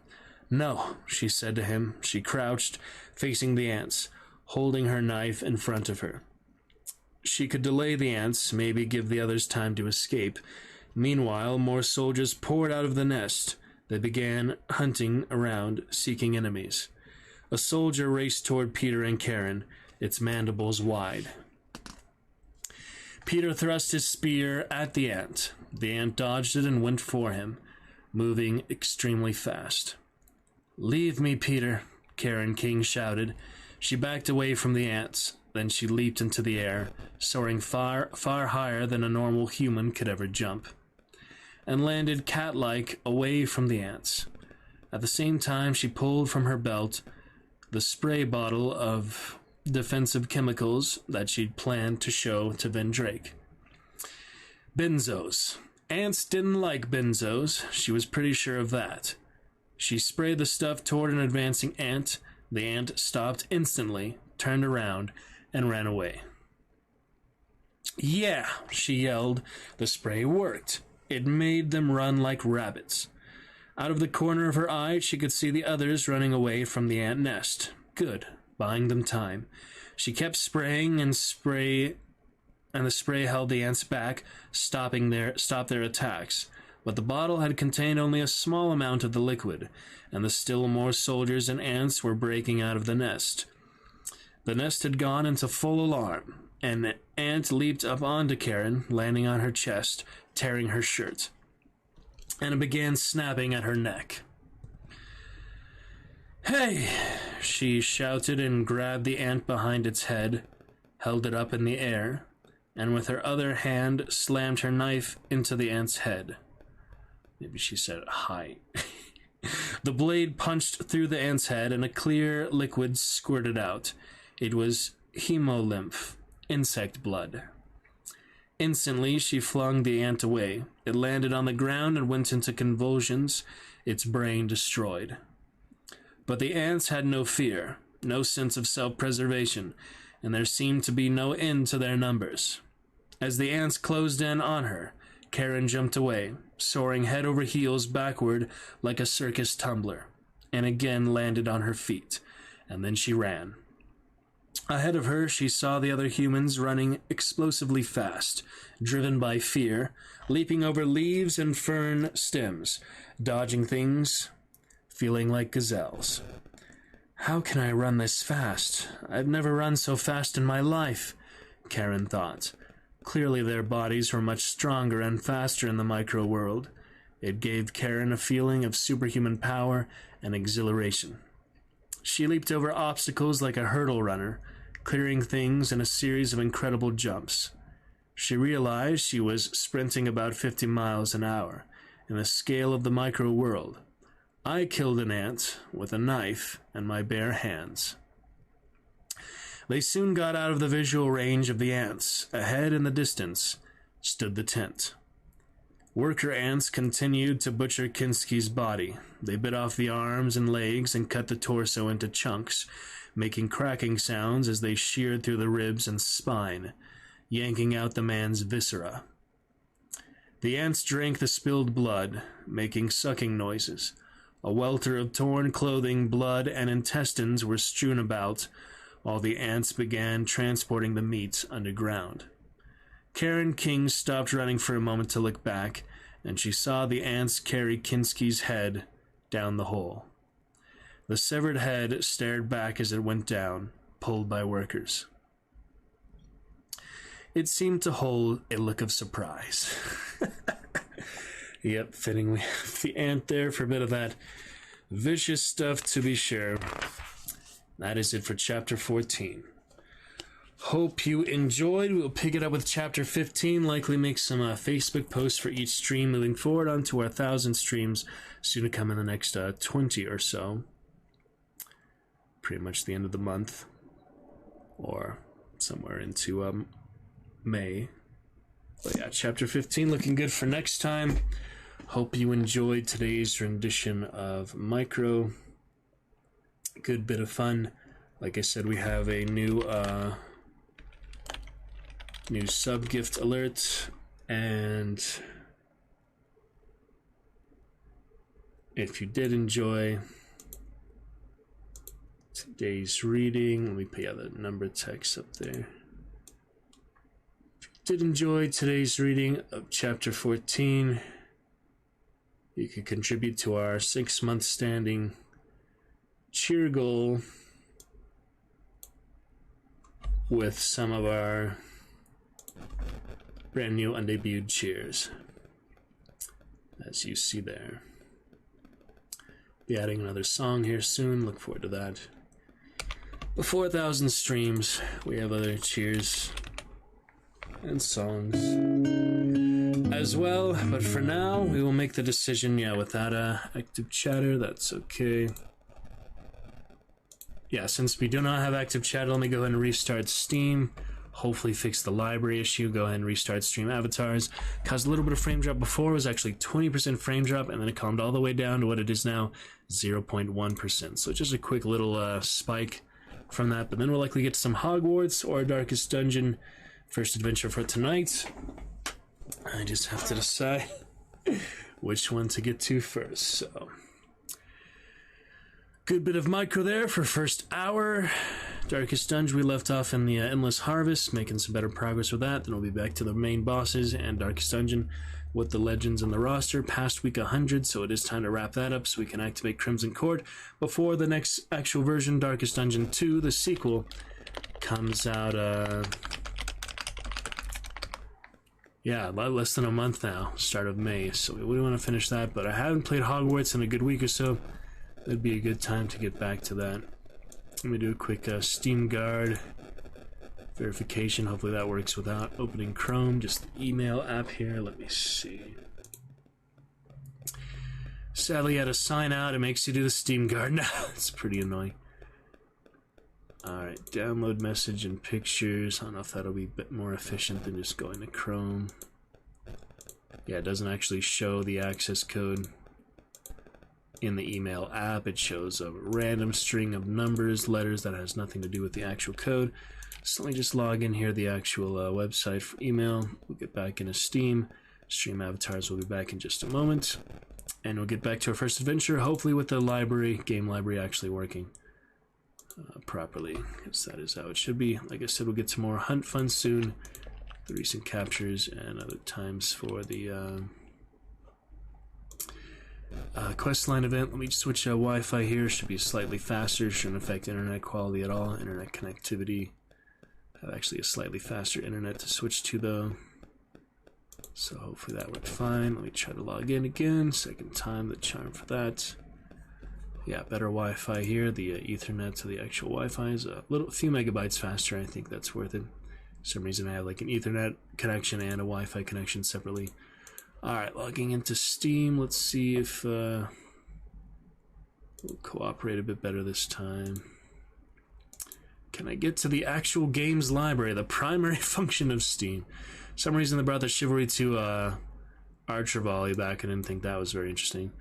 "No," she said to him. She crouched, facing the ants, holding her knife in front of her. She could delay the ants, maybe give the others time to escape. Meanwhile, more soldiers poured out of the nest. They began hunting around, seeking enemies. A soldier raced toward Peter and Karen, its mandibles wide. Peter thrust his spear at the ant. The ant dodged it and went for him, moving extremely fast. "Leave me, Peter," Karen King shouted. She backed away from the ants. Then she leaped into the air, soaring far, far higher than a normal human could ever jump, and landed cat-like away from the ants. At the same time, she pulled from her belt the spray bottle of defensive chemicals that she'd planned to show to Vendrake. Benzos. Ants didn't like benzos. She was pretty sure of that. She sprayed the stuff toward an advancing ant. The ant stopped instantly, turned around, and ran away. "Yeah," she yelled. The spray worked. It made them run like rabbits. Out of the corner of her eye, she could see the others running away from the ant nest. Good, buying them time. She kept spraying and the spray held the ants back, stopped their attacks. But the bottle had contained only a small amount of the liquid, and the still more soldiers and ants were breaking out of the nest. The nest had gone into full alarm. An ant leaped up onto Karen, landing on her chest, tearing her shirt, and it began snapping at her neck. "Hey!" she shouted and grabbed the ant behind its head, held it up in the air, and with her other hand slammed her knife into the ant's head. Maybe she said hi. The blade punched through the ant's head and a clear liquid squirted out. It was hemolymph, insect blood. Instantly, she flung the ant away. It landed on the ground and went into convulsions, its brain destroyed. But the ants had no fear, no sense of self-preservation, and there seemed to be no end to their numbers. As the ants closed in on her, Karen jumped away, soaring head over heels backward like a circus tumbler, and again landed on her feet, and then she ran. Ahead of her, she saw the other humans running explosively fast, driven by fear, leaping over leaves and fern stems, dodging things, feeling like gazelles. How can I run this fast? I've never run so fast in my life, Karen thought. Clearly their bodies were much stronger and faster in the micro world. It gave Karen a feeling of superhuman power and exhilaration. She leaped over obstacles like a hurdle runner, clearing things in a series of incredible jumps. She realized she was sprinting about 50 miles an hour in the scale of the micro world. I killed an ant with a knife and my bare hands. They soon got out of the visual range of the ants. Ahead in the distance stood the tent. Worker ants continued to butcher Kinski's body. They bit off the arms and legs and cut the torso into chunks, making cracking sounds as they sheared through the ribs and spine, yanking out the man's viscera. The ants drank the spilled blood, making sucking noises. A welter of torn clothing, blood, and intestines were strewn about, while the ants began transporting the meat underground. Karen King stopped running for a moment to look back, and she saw the ants carry Kinski's head down the hole. The severed head stared back as it went down, pulled by workers. It seemed to hold a look of surprise. Yep, fitting we have the ant there for a bit of that vicious stuff to be sure. That is it for Chapter 14. Hope you enjoyed. We'll pick it up with Chapter 15, likely make some Facebook posts for each stream moving forward onto our 1,000 streams, soon to come in the next 20 or so. Pretty much the end of the month, or somewhere into May. But yeah, Chapter 15 looking good for next time. Hope you enjoyed today's rendition of Micro. Good bit of fun. Like I said, we have a new sub gift alert, and if you did enjoy today's reading, let me put the number text up there. If you did enjoy today's reading of Chapter 14, you can contribute to our 6-month standing cheer goal with some of our brand new undebuted cheers, as you see there. Be adding another song here soon, look forward to that. Before 1,000 streams, we have other cheers and songs as well, but for now we will make the decision, without active chatter. That's okay. Since we do not have active chat, let me go ahead and restart Steam. Hopefully fix the library issue. Go ahead and restart Stream Avatars. Caused a little bit of frame drop before. It was actually 20% frame drop, and then it calmed all the way down to what it is now, 0.1%. So just a quick little spike from that. But then we'll likely get to some Hogwarts or Darkest Dungeon first adventure for tonight. I just have to decide which one to get to first. So good bit of Micro there for first hour. Darkest Dungeon, we left off in the Endless Harvest, making some better progress with that. Then we'll be back to the main bosses and Darkest Dungeon with the legends and the roster past week 100, so it is time to wrap that up so we can activate Crimson Court before the next actual version, Darkest Dungeon 2, the sequel, comes out, less than a month now, start of May, so we wouldn't want to finish that, but I haven't played Hogwarts in a good week or so. that'd be a good time to get back to that. Let me do a quick Steam Guard verification. Hopefully that works without opening Chrome. Just the email app here. Let me see. Sadly, I had to sign out. It makes you do the Steam Guard now. It's pretty annoying. Alright, download message and pictures. I don't know if that'll be a bit more efficient than just going to Chrome. Yeah, it doesn't actually show the access code in the email app. It shows a random string of numbers, letters that has nothing to do with the actual code. So let me just log in here, the actual website for email. We'll get back into Steam. Stream avatars will be back in just a moment. And we'll get back to our first adventure, hopefully with the library, game library actually working properly, because that is how it should be. Like I said, we'll get some more hunt fun soon. The recent captures and other times for the questline event. Let me switch Wi-Fi here. Should be slightly faster. Shouldn't affect internet quality at all. Internet connectivity. Have actually a slightly faster internet to switch to though. So hopefully that went fine. Let me try to log in again. Second time the charm for that. Yeah, better Wi-Fi here. The Ethernet to the actual Wi-Fi is a few megabytes faster. I think that's worth it. For some reason I have like an Ethernet connection and a Wi-Fi connection separately. Alright, logging into Steam. Let's see if we'll cooperate a bit better this time. Can I get to the actual games library, the primary function of Steam? For some reason they brought the Chivalry 2 Archer Volley back. I didn't think that was very interesting.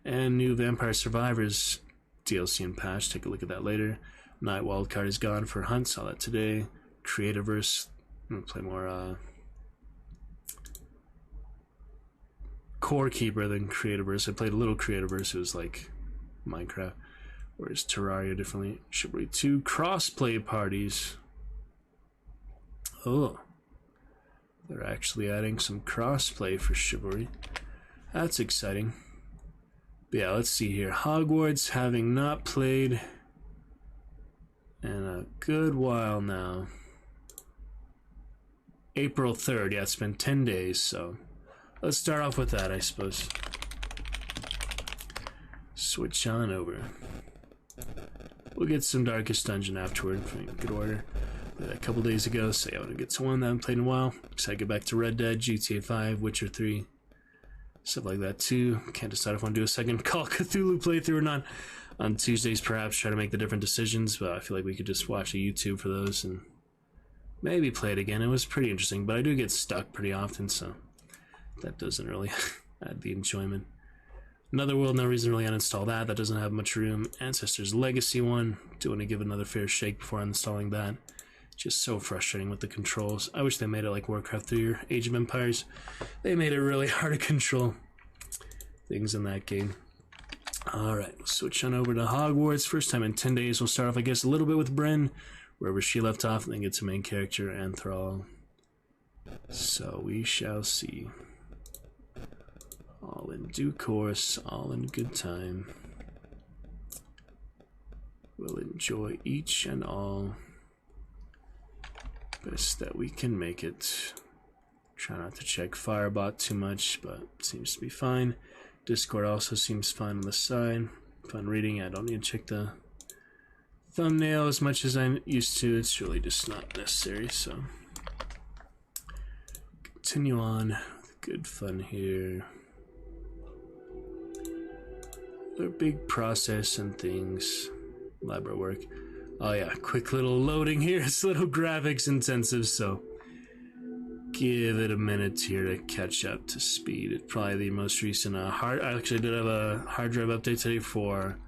And new Vampire Survivors DLC and patch. Take a look at that later. Night Wildcard is gone for Hunt. Saw that today. Creativerse. I'm going to play more Core Keeper than Creativerse. I played a little Creativerse. It was like Minecraft. Whereas Terraria differently. Chivalry 2 crossplay parties. Oh. They're actually adding some crossplay for Chivalry. That's exciting. But yeah, let's see here. Hogwarts, having not played in a good while now. April 3rd. Yeah, it's been 10 days, so let's start off with that, I suppose. Switch on over. We'll get some Darkest Dungeon afterward in good order. Played that a couple days ago, so yeah, I want to get to one that I haven't played in a while. Excited to get back to Red Dead, GTA 5, Witcher 3, stuff like that too. Can't decide if I want to do a second Call of Cthulhu playthrough or not. On Tuesdays, perhaps, try to make the different decisions, but I feel like we could just watch a YouTube for those and maybe play it again. It was pretty interesting, but I do get stuck pretty often, so that doesn't really add the enjoyment. Another World, no reason to really uninstall that. That doesn't have much room. Ancestors Legacy one. Do want to give another fair shake before uninstalling that. Just so frustrating with the controls. I wish they made it like Warcraft 3 or Age of Empires. They made it really hard to control things in that game. Alright, we'll switch on over to Hogwarts. First time in 10 days. We'll start off, I guess, a little bit with Bren, wherever she left off, and then get to main character and Thrall. So we shall see. All in due course, all in good time. We'll enjoy each and all. Best that we can make it. Try not to check Firebot too much, but it seems to be fine. Discord also seems fine on the side. Fun reading. I don't need to check the thumbnail as much as I'm used to. It's really just not necessary, so continue on. Good fun here. Their big process and things. Library work. Oh yeah, quick little loading here. It's a little graphics intensive, so give it a minute here to catch up to speed. It's probably the most recent I actually did have a hard drive update today for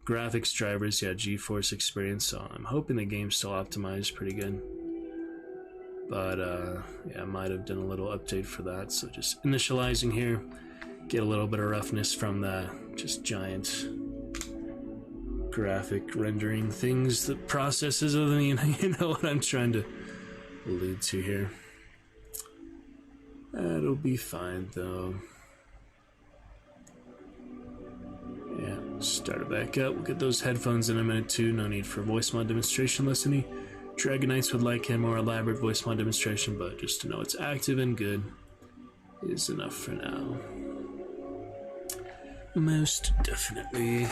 graphics drivers. Yeah, GeForce Experience. So I'm hoping the game's still optimized pretty good. But yeah, I might have done a little update for that. So just initializing here. Get a little bit of roughness from the just giant graphic rendering things, the processes of them. You know what I'm trying to allude to here. That'll be fine though. Yeah, start it back up. We'll get those headphones in a minute too. No need for voice mod demonstration listening. Dragon Knights would like a more elaborate voice mod demonstration, but just to know it's active and good is enough for now. Most definitely.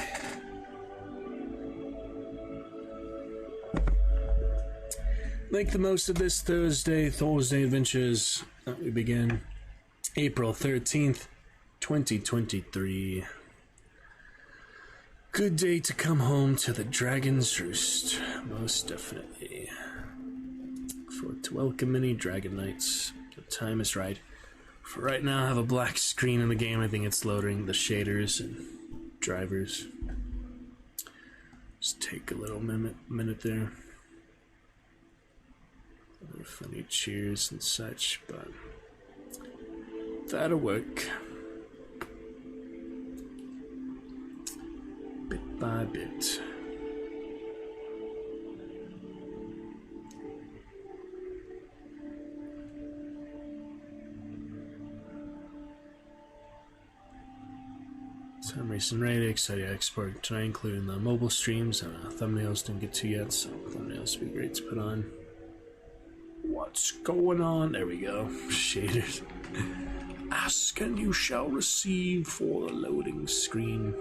Make the most of this Thursday adventures. We begin April 13th, 2023. Good day to come home to the Dragon's Roost, most definitely. To welcome many Dragon Knights. The time is right. For right now, I have a black screen in the game. I think it's loading the shaders and drivers. Just take a little minute there. Funny cheers and such, but that'll work. Bit by bit. Some recent raid excited export tonight, including the mobile streams and thumbnails didn't get to yet, so thumbnails would be great to put on. What's going on? There we go. Shaders. Ask and you shall receive for the loading screen.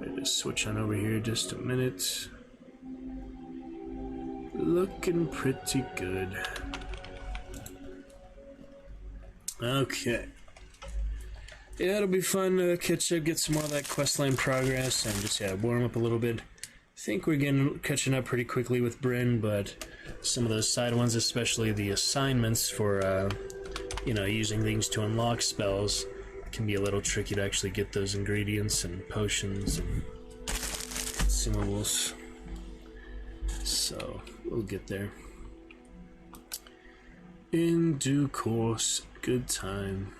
I'll just switch on over here just a minute. Looking pretty good. Okay. Yeah, it'll be fun to catch up, get some more of that questline progress, and just, warm up a little bit. I think we're catching up pretty quickly with Bryn, but some of those side ones, especially the assignments for, using things to unlock spells, can be a little tricky to actually get those ingredients and potions and consumables. So, we'll get there. In due course, good time.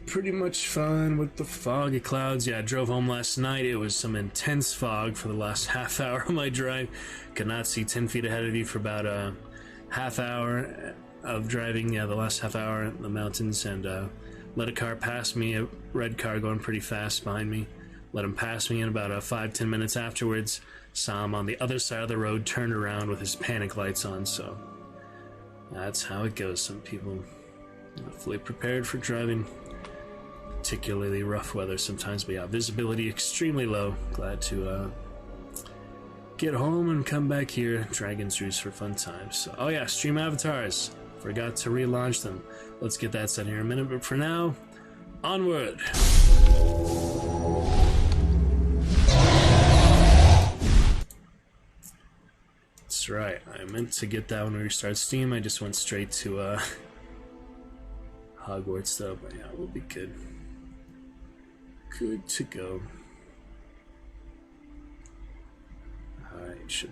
Pretty much fun with the foggy clouds. Yeah, I drove home last night. It was some intense fog for the last half hour of my drive. Could not see 10 feet ahead of you for about a half hour of driving. Yeah, the last half hour in the mountains, and let a car pass me, a red car going pretty fast behind me. Let him pass me in about 5-10 minutes afterwards. Saw him on the other side of the road, turned around with his panic lights on, so that's how it goes. Some people not fully prepared for driving particularly rough weather sometimes, but yeah, visibility extremely low. Glad to get home and come back here, Dragon's Roost, for fun times. So, oh yeah, stream avatars. Forgot to relaunch them. Let's get that set here in a minute, but for now, onward. That's right, I meant to get that when we restart Steam. I just went straight to Hogwarts though, but yeah, we'll be good. Good to go. Alright, should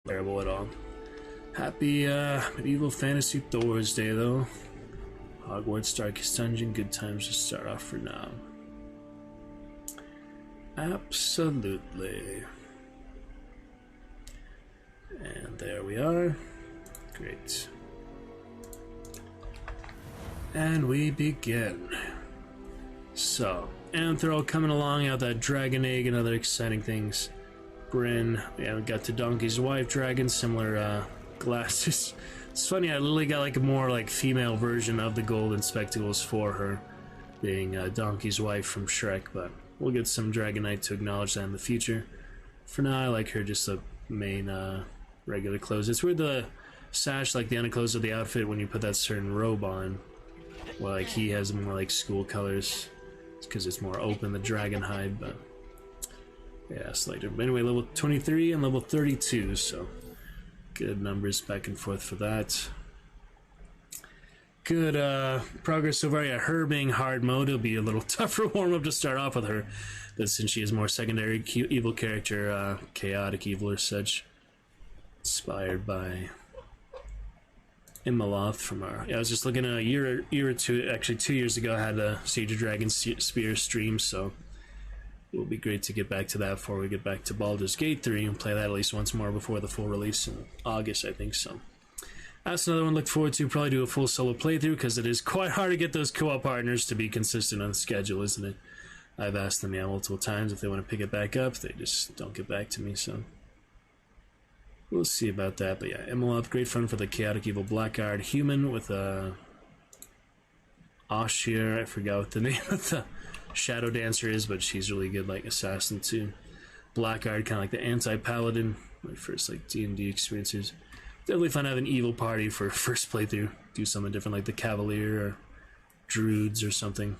terrible at all. Happy Medieval Fantasy Thursday though. Hogwarts Darkest Dungeon, good times to start off for now. Absolutely. And there we are. Great. And we begin. So, Anthrol coming along, out that dragon egg and other exciting things. Bryn, we got to Donkey's wife dragon, similar glasses. It's funny, I literally got a more female version of the golden spectacles for her, being Donkey's wife from Shrek, but we'll get some Dragon Knight to acknowledge that in the future. For now, I like her just the main regular clothes. It's weird the sash, the underclothes of the outfit when you put that certain robe on. Well, he has more school colors. It's because it's more open, the dragon hide, but yeah, slightly. But anyway, level 23 and level 32, so good numbers back and forth for that. Good progress so far. Yeah, her being hard mode, it'll be a little tougher warm-up to start off with her, but since she is more secondary evil character, chaotic evil or such, inspired by Imaloth from our... Yeah, I was just looking at a year or two, actually 2 years ago, I had a Siege of Dragon Spear stream, so it will be great to get back to that before we get back to Baldur's Gate 3 and play that at least once more before the full release in August, I think so. That's another one to look forward to. Probably do a full solo playthrough because it is quite hard to get those co-op partners to be consistent on the schedule, isn't it? I've asked them multiple times if they want to pick it back up. They just don't get back to me, so we'll see about that. But yeah, ML upgrade fund for the Chaotic Evil Blackguard human with a Oshir. I forgot what the name of the Shadow Dancer is, but she's really good, like assassin too. Blackguard, kind of like the anti-paladin. My first like D&D experiences. Definitely fun having an evil party for first playthrough. Do something different like the Cavalier or Druids or something.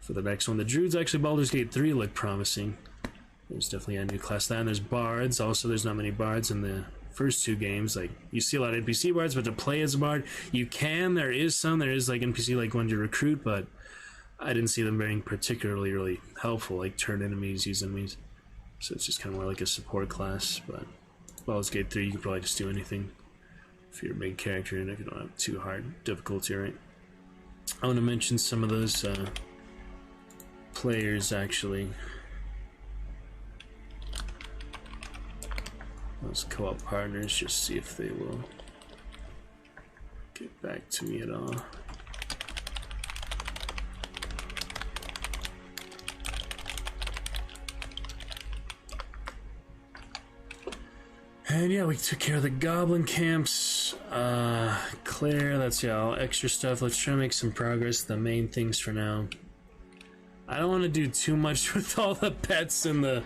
For the next one, the Druids actually Baldur's Gate 3 look promising. There's definitely a new class that, and there's bards. Also, there's not many bards in the first two games. Like, you see a lot of NPC bards, but to play as a bard, you can. There is like NPC like one to recruit, but I didn't see them being particularly really helpful, like turn enemies, use enemies. So it's just kind of more like a support class. But Baldur's Gate 3, you can probably just do anything for your main character, and if you don't have too hard difficulty, right? I want to mention some of those players actually. Those co-op partners, just see if they will get back to me at all. And yeah, we took care of the goblin camps. Claire, that's all extra stuff. Let's try to make some progress. The main things for now. I don't want to do too much with all the pets and the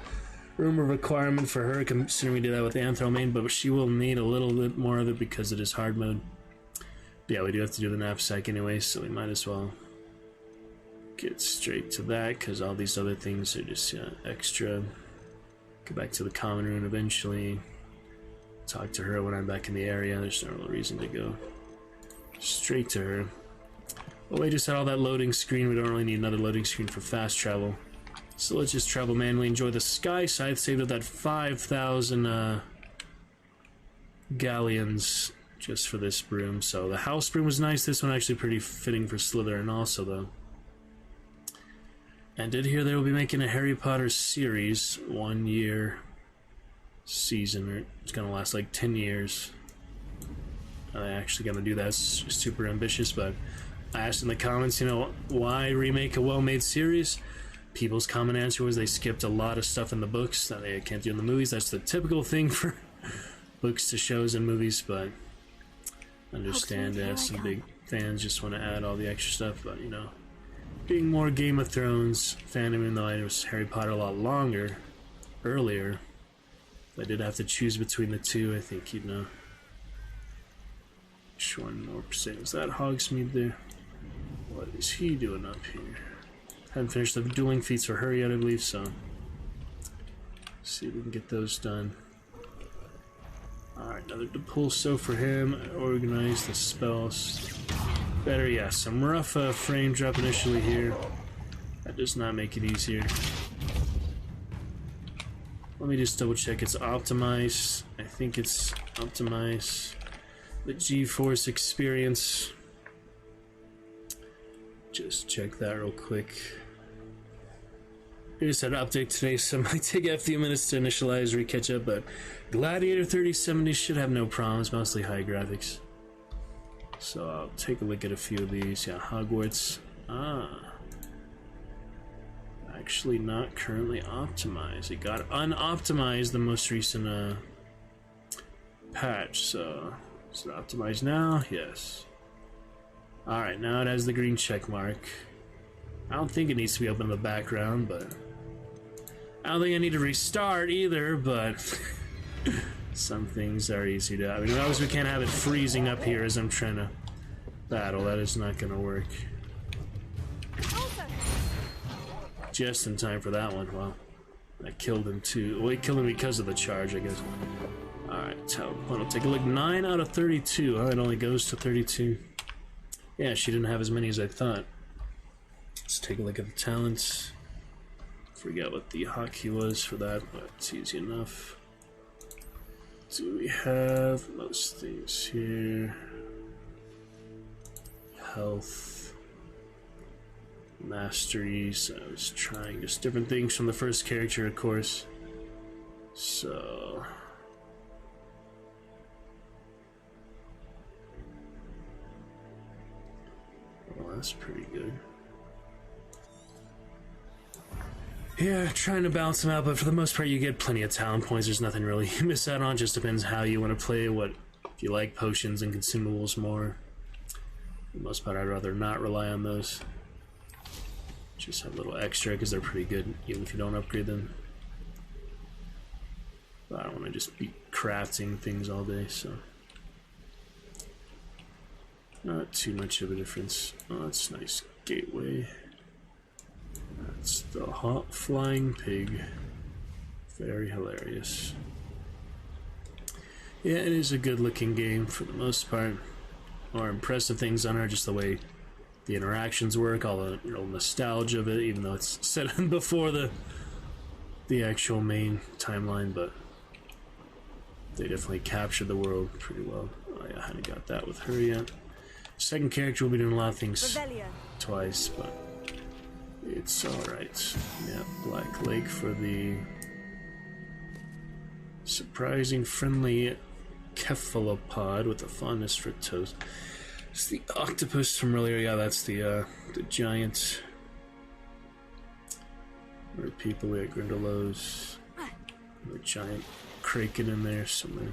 room of requirement for her, considering we did that with Anthromane, but she will need a little bit more of it because it is hard mode. But yeah, we do have to do the knapsack anyway, so we might as well get straight to that, because all these other things are just extra. Go back to the common room eventually. Talk to her when I'm back in the area. There's no real reason to go straight to her. Well, we just had all that loading screen. We don't really need another loading screen for fast travel. So let's just travel manually, enjoy the sky side, saved up that 5,000 galleons just for this broom. So the house broom was nice. This one actually pretty fitting for Slytherin also, though. And did hear they will be making a Harry Potter series, 1 year season. It's going to last like 10 years. They're actually going to do that. It's super ambitious, but I asked in the comments, why remake a well-made series? People's common answer was they skipped a lot of stuff in the books that they can't do in the movies. That's the typical thing for books to shows and movies, but I understand some big fans just want to add all the extra stuff, but being more Game of Thrones fandom, even though I was Harry Potter a lot longer, earlier, if I did have to choose between the two, I think which one more percent is that Hogsmeade there? What is he doing up here? Haven't finished the dueling feats for her yet, I believe, so see if we can get those done. Alright, another depulso for him. Organize the spells better. Yeah, some rough frame drop initially here. That does not make it easier. Let me just double check it's optimized. I think it's optimized. The GeForce experience. Just check that real quick. We just had an update today, so it might take a few minutes to initialize, re-catch up, but Gladiator 3070 should have no problems, mostly high graphics. So I'll take a look at a few of these. Yeah, Hogwarts. Actually not currently optimized. It got unoptimized the most recent patch, so is it optimized now? Yes. Alright, now it has the green check mark. I don't think it needs to be open in the background, but I don't think I need to restart either, but some things are easy to... I mean, obviously we can't have it freezing up here as I'm trying to battle. That is not going to work. Just in time for that one. Well, I killed him too. Well, he killed him because of the charge, I guess. Alright, Talon, I'll take a look. 9 out of 32. Oh, it only goes to 32. Yeah, she didn't have as many as I thought. Let's take a look at the talents. Forget what the hotkey was for that, but it's easy enough. Do we have most things here? Health. Masteries. I was trying just different things from the first character, of course. So... well, that's pretty good. Yeah, trying to balance them out, but for the most part, you get plenty of talent points. There's nothing really you miss out on. Just depends how you want to play. What if you like potions and consumables more? For the most part, I'd rather not rely on those. Just have a little extra because they're pretty good, even if you don't upgrade them. But I don't want to just be crafting things all day, so not too much of a difference. Oh, that's nice. Gateway. That's the hot flying pig. Very hilarious. Yeah, it is a good looking game for the most part. More impressive things on it are just the way the interactions work, all the nostalgia of it, even though it's set before the actual main timeline, but they definitely captured the world pretty well. Oh yeah, I haven't got that with her yet. Second character will be doing a lot of things twice, but it's alright. Yeah, Black Lake for the surprising friendly cephalopod with a fondness for toast. It's the octopus from earlier. Yeah, that's the giant. There are people at Grindelows. The giant kraken in there somewhere.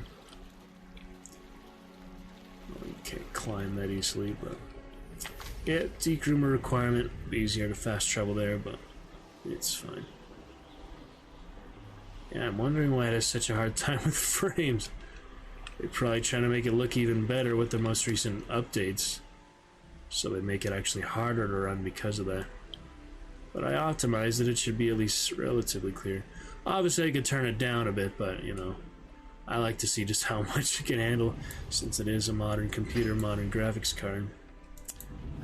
Well, you can't climb that easily, but yeah, decroomer requirement. Easier to fast travel there, but it's fine. Yeah, I'm wondering why it has such a hard time with frames. They're probably trying to make it look even better with the most recent updates, so they make it actually harder to run because of that. But I optimized it, it should be at least relatively clear. Obviously I could turn it down a bit, but you know, I like to see just how much it can handle since it is a modern computer, modern graphics card.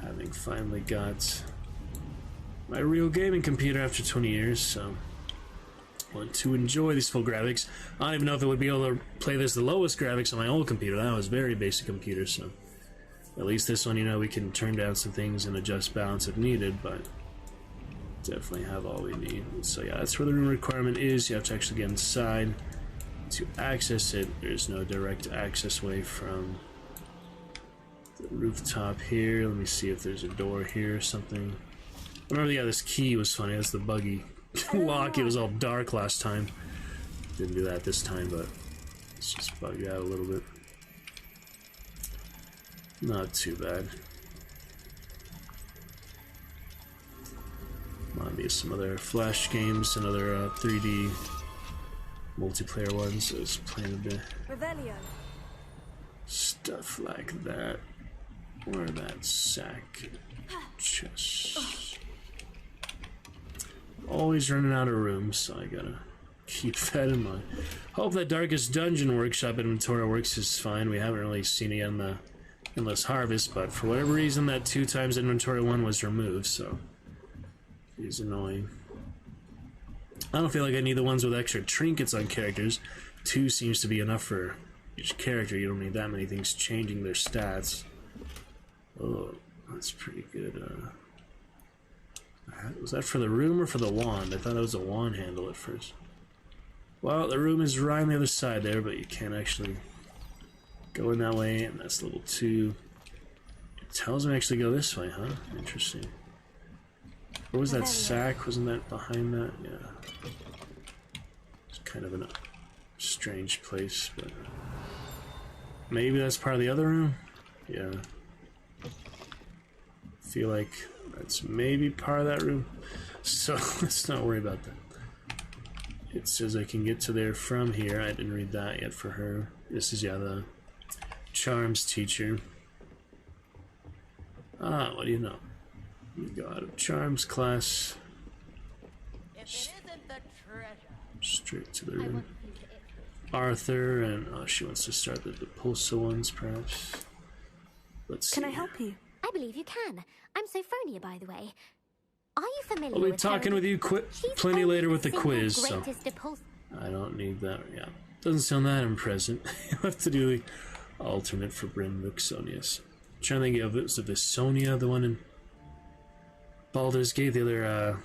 Having finally got my real gaming computer after 20 years, so I want to enjoy these full graphics. I don't even know if it would be able to play this the lowest graphics on my old computer. That was very basic computer, so at least this one, you know, we can turn down some things and adjust balance if needed, but definitely have all we need. So yeah, that's where the room requirement is. You have to actually get inside to access it. There's no direct access way from the rooftop here. Let me see if there's a door here or something. I remember, yeah, this key was funny. That's the buggy lock. It was all dark last time. Didn't do that this time, but it's just bugged out a little bit. Not too bad. Might be some other Flash games and other 3D multiplayer ones. I was playing a bit. Revelio. Stuff like that. Or that sack. Chest. Always running out of room, so I gotta keep that in mind. Hope that Darkest Dungeon Workshop inventory works just fine. We haven't really seen it in the Endless Harvest, but for whatever reason that 2x inventory one was removed, so it's annoying. I don't feel like I need the ones with extra trinkets on characters. 2 seems to be enough for each character. You don't need that many things changing their stats. Oh, that's pretty good. Was that for the room or for the wand? I thought it was a wand handle at first. Well, the room is right on the other side there, but you can't actually go in that way, and that's level 2. It tells me to actually go this way, huh? Interesting. What was that sack? Wasn't that behind that? Yeah. It's kind of a strange place, but maybe that's part of the other room? Yeah. Feel like that's maybe part of that room, so let's not worry about that. It says I can get to there from here. I didn't read that yet for her. This is, yeah, the charms teacher. Ah, what do you know? You go out of charms class. If it isn't the treasure. Straight to the room. Arthur, and oh, she wants to start the Pulsa ones, perhaps. Let's see. Can I help you? I believe you can. I'm Sophonia, by the way. Are you familiar I'll be with talking with you plenty later with the quiz, so I don't need that. Yeah, doesn't sound that impressive. You'll have to do the alternate for Bryn Vixonius. I'm trying to think of it. Was it Visonia, the one in Baldur's Gate? The other,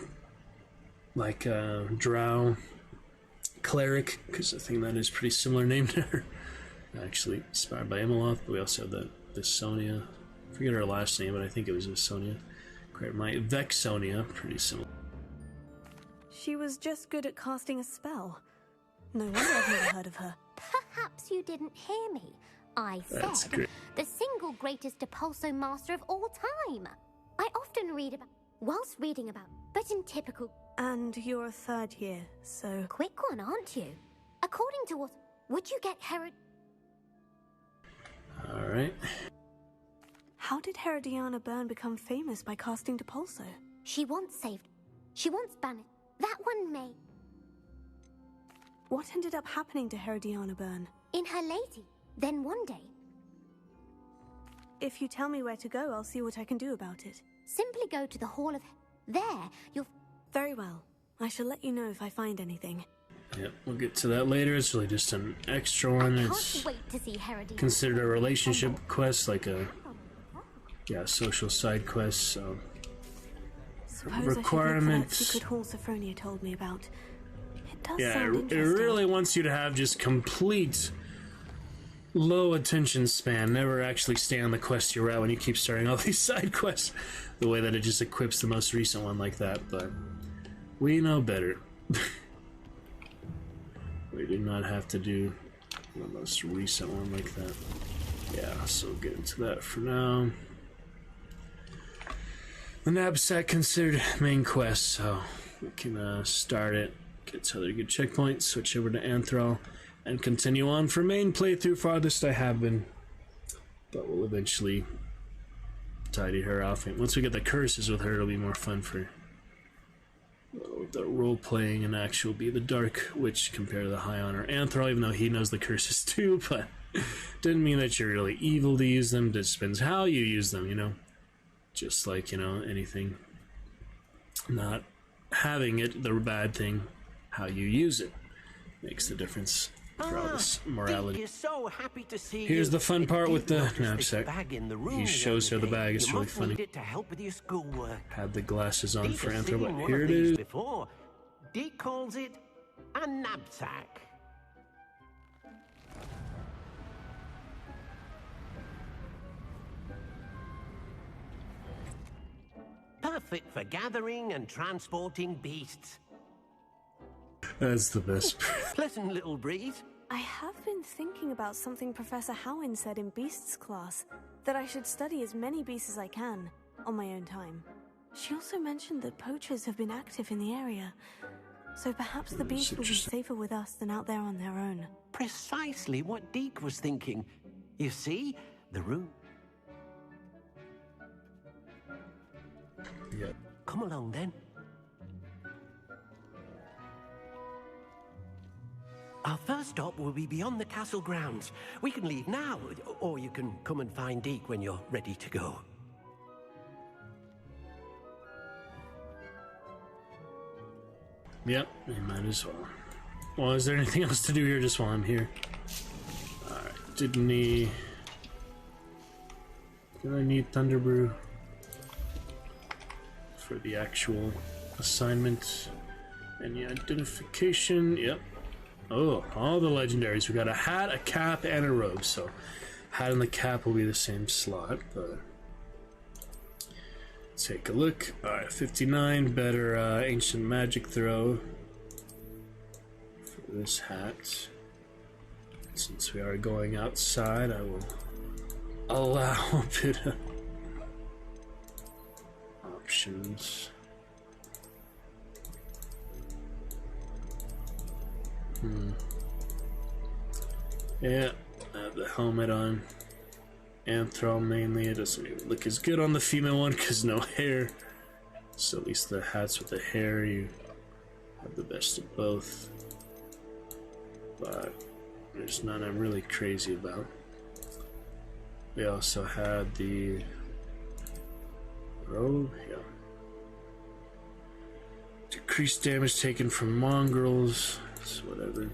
drow cleric, because I think that is pretty similar name to her. Actually, inspired by Imoloth, but we also have the Visonia. I forget her last name, but I think it was Visonia. Great, my Vexonia, pretty similar. She was just good at casting a spell. No wonder I've never heard of her. Perhaps you didn't hear me. I That's said great. the single greatest Depulso master of all time. I often read about, whilst reading about, but in typical And you're a third year, so... quick one, aren't you? According to what, would you get Herod? Alright. How did Herodiana Byrne become famous by casting Depulso? She once saved, she once banished. That one may. What ended up happening to Herodiana Byrne? In her lady. Then one day, If you tell me where to go, I'll see what I can do about it. simply go to the Hall of... There, you'll... Very well. I shall let you know if I find anything. Yep, we'll get to that later. It's really just an extra one. Can't It's wait to see Herodiana. considered a relationship quest, like a social side quest. So Suppose requirement. I should look for that secret hall Sophronia told me about. It does yeah, sound it interesting. really wants you to have just complete low attention span. Never actually stay on the quest you're at when you keep starting all these side quests. The way that it just equips the most recent one like that, but we know better. We do not have to do the most recent one like that. Yeah, so we'll get into that for now. The knapsack considered main quest, so we can start it, get to other good checkpoints, switch over to Anthrall, and continue on for main playthrough, farthest I have been. But we'll eventually tidy her off. And once we get the curses with her, it'll be more fun for the role playing and actual be the Dark Witch compared to the High Honor Anthrall, even though he knows the curses too, but didn't mean that you're really evil to use them. It just depends how you use them, you know? Just like, you know, anything. Not having it, the bad thing, how you use it makes the difference for all this morality. Dick is so happy to see Here's you. the fun part Dick with the noticed this knapsack. bag in the room He the shows other her the day. bag. It's You really must funny. need it to help with your schoolwork. Had the glasses on Dick for has Anthrall, seen but one here of it these is. before. Dick calls it a knapsack. Perfect for gathering and transporting beasts. That's the best. Pleasant little breeze. I have been thinking about something Professor Howin said in Beasts class, that I should study as many beasts as I can, on my own time. She also mentioned that poachers have been active in the area, so perhaps the beasts will be interesting. safer with us than out there on their own. Precisely what Deke was thinking. You see, the room. Yeah. Come along then. Our first stop will be beyond the castle grounds. We can leave now, or you can come and find Deke when you're ready to go. Yep, we might as well. Well, is there anything else to do here just while I'm here? Alright, did I need Thunderbrew for the actual assignment? Any identification? Yep. Oh, all the legendaries. We got a hat, a cap, and a robe. So, hat and the cap will be the same slot, but take a look. Alright, 59. Better ancient magic throw for this hat. Since we are going outside, I will allow a bit of options. Yeah, I have the helmet on. Anthrall mainly. It doesn't even look as good on the female one because no hair. So at least the hats with the hair, you have the best of both. But there's none I'm really crazy about. We also had the robe, yeah. Decreased damage taken from mongrels, so whatever.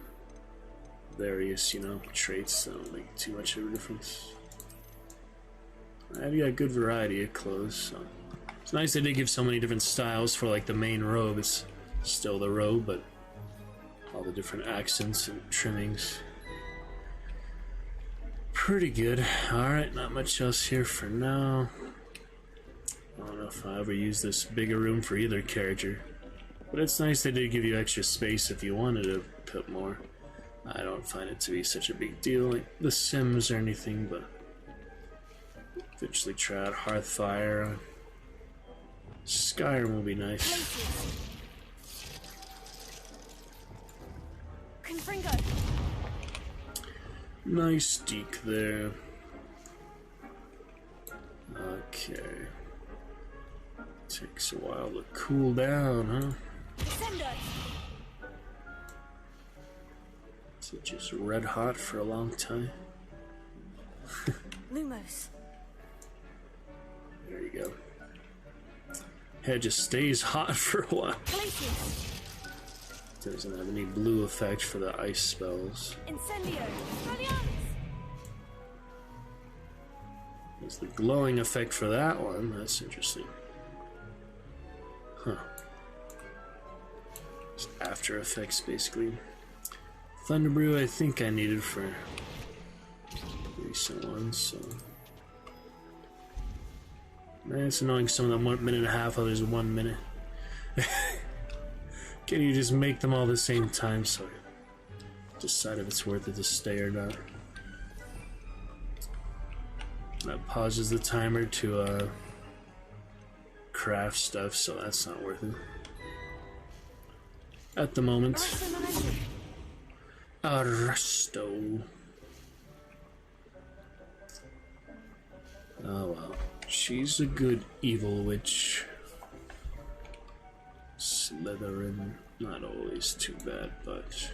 Various, you know, traits that don't make too much of a difference. I've got a good variety of clothes, so it's nice that they give so many different styles for like the main robe. It's still the robe, but all the different accents and trimmings. Pretty good. Alright, not much else here for now. I don't know if I ever use this bigger room for either character. But it's nice they did give you extra space if you wanted to put more. I don't find it to be such a big deal like The Sims or anything, but eventually try out Hearthfire. Skyrim will be nice. Confringo. Nice Deke there. Okay. Takes a while to cool down, huh? Descendo. Is it just red hot for a long time? Lumos. There you go. Head just stays hot for a while. Glacius. Doesn't have any blue effect for the ice spells. Incendio. Radiance. There's the glowing effect for that one. That's interesting. Huh. Just after effects, basically. Thunderbrew, I think I needed for recent ones, so. Man, it's annoying some of them 1 minute and a half, others 1 minute. Can you just make them all the same time so I decide if it's worth it to stay or not? That pauses the timer to craft stuff, so that's not worth it. At the moment. Arresto. Oh well. She's a good evil witch. Slytherin, not always too bad, but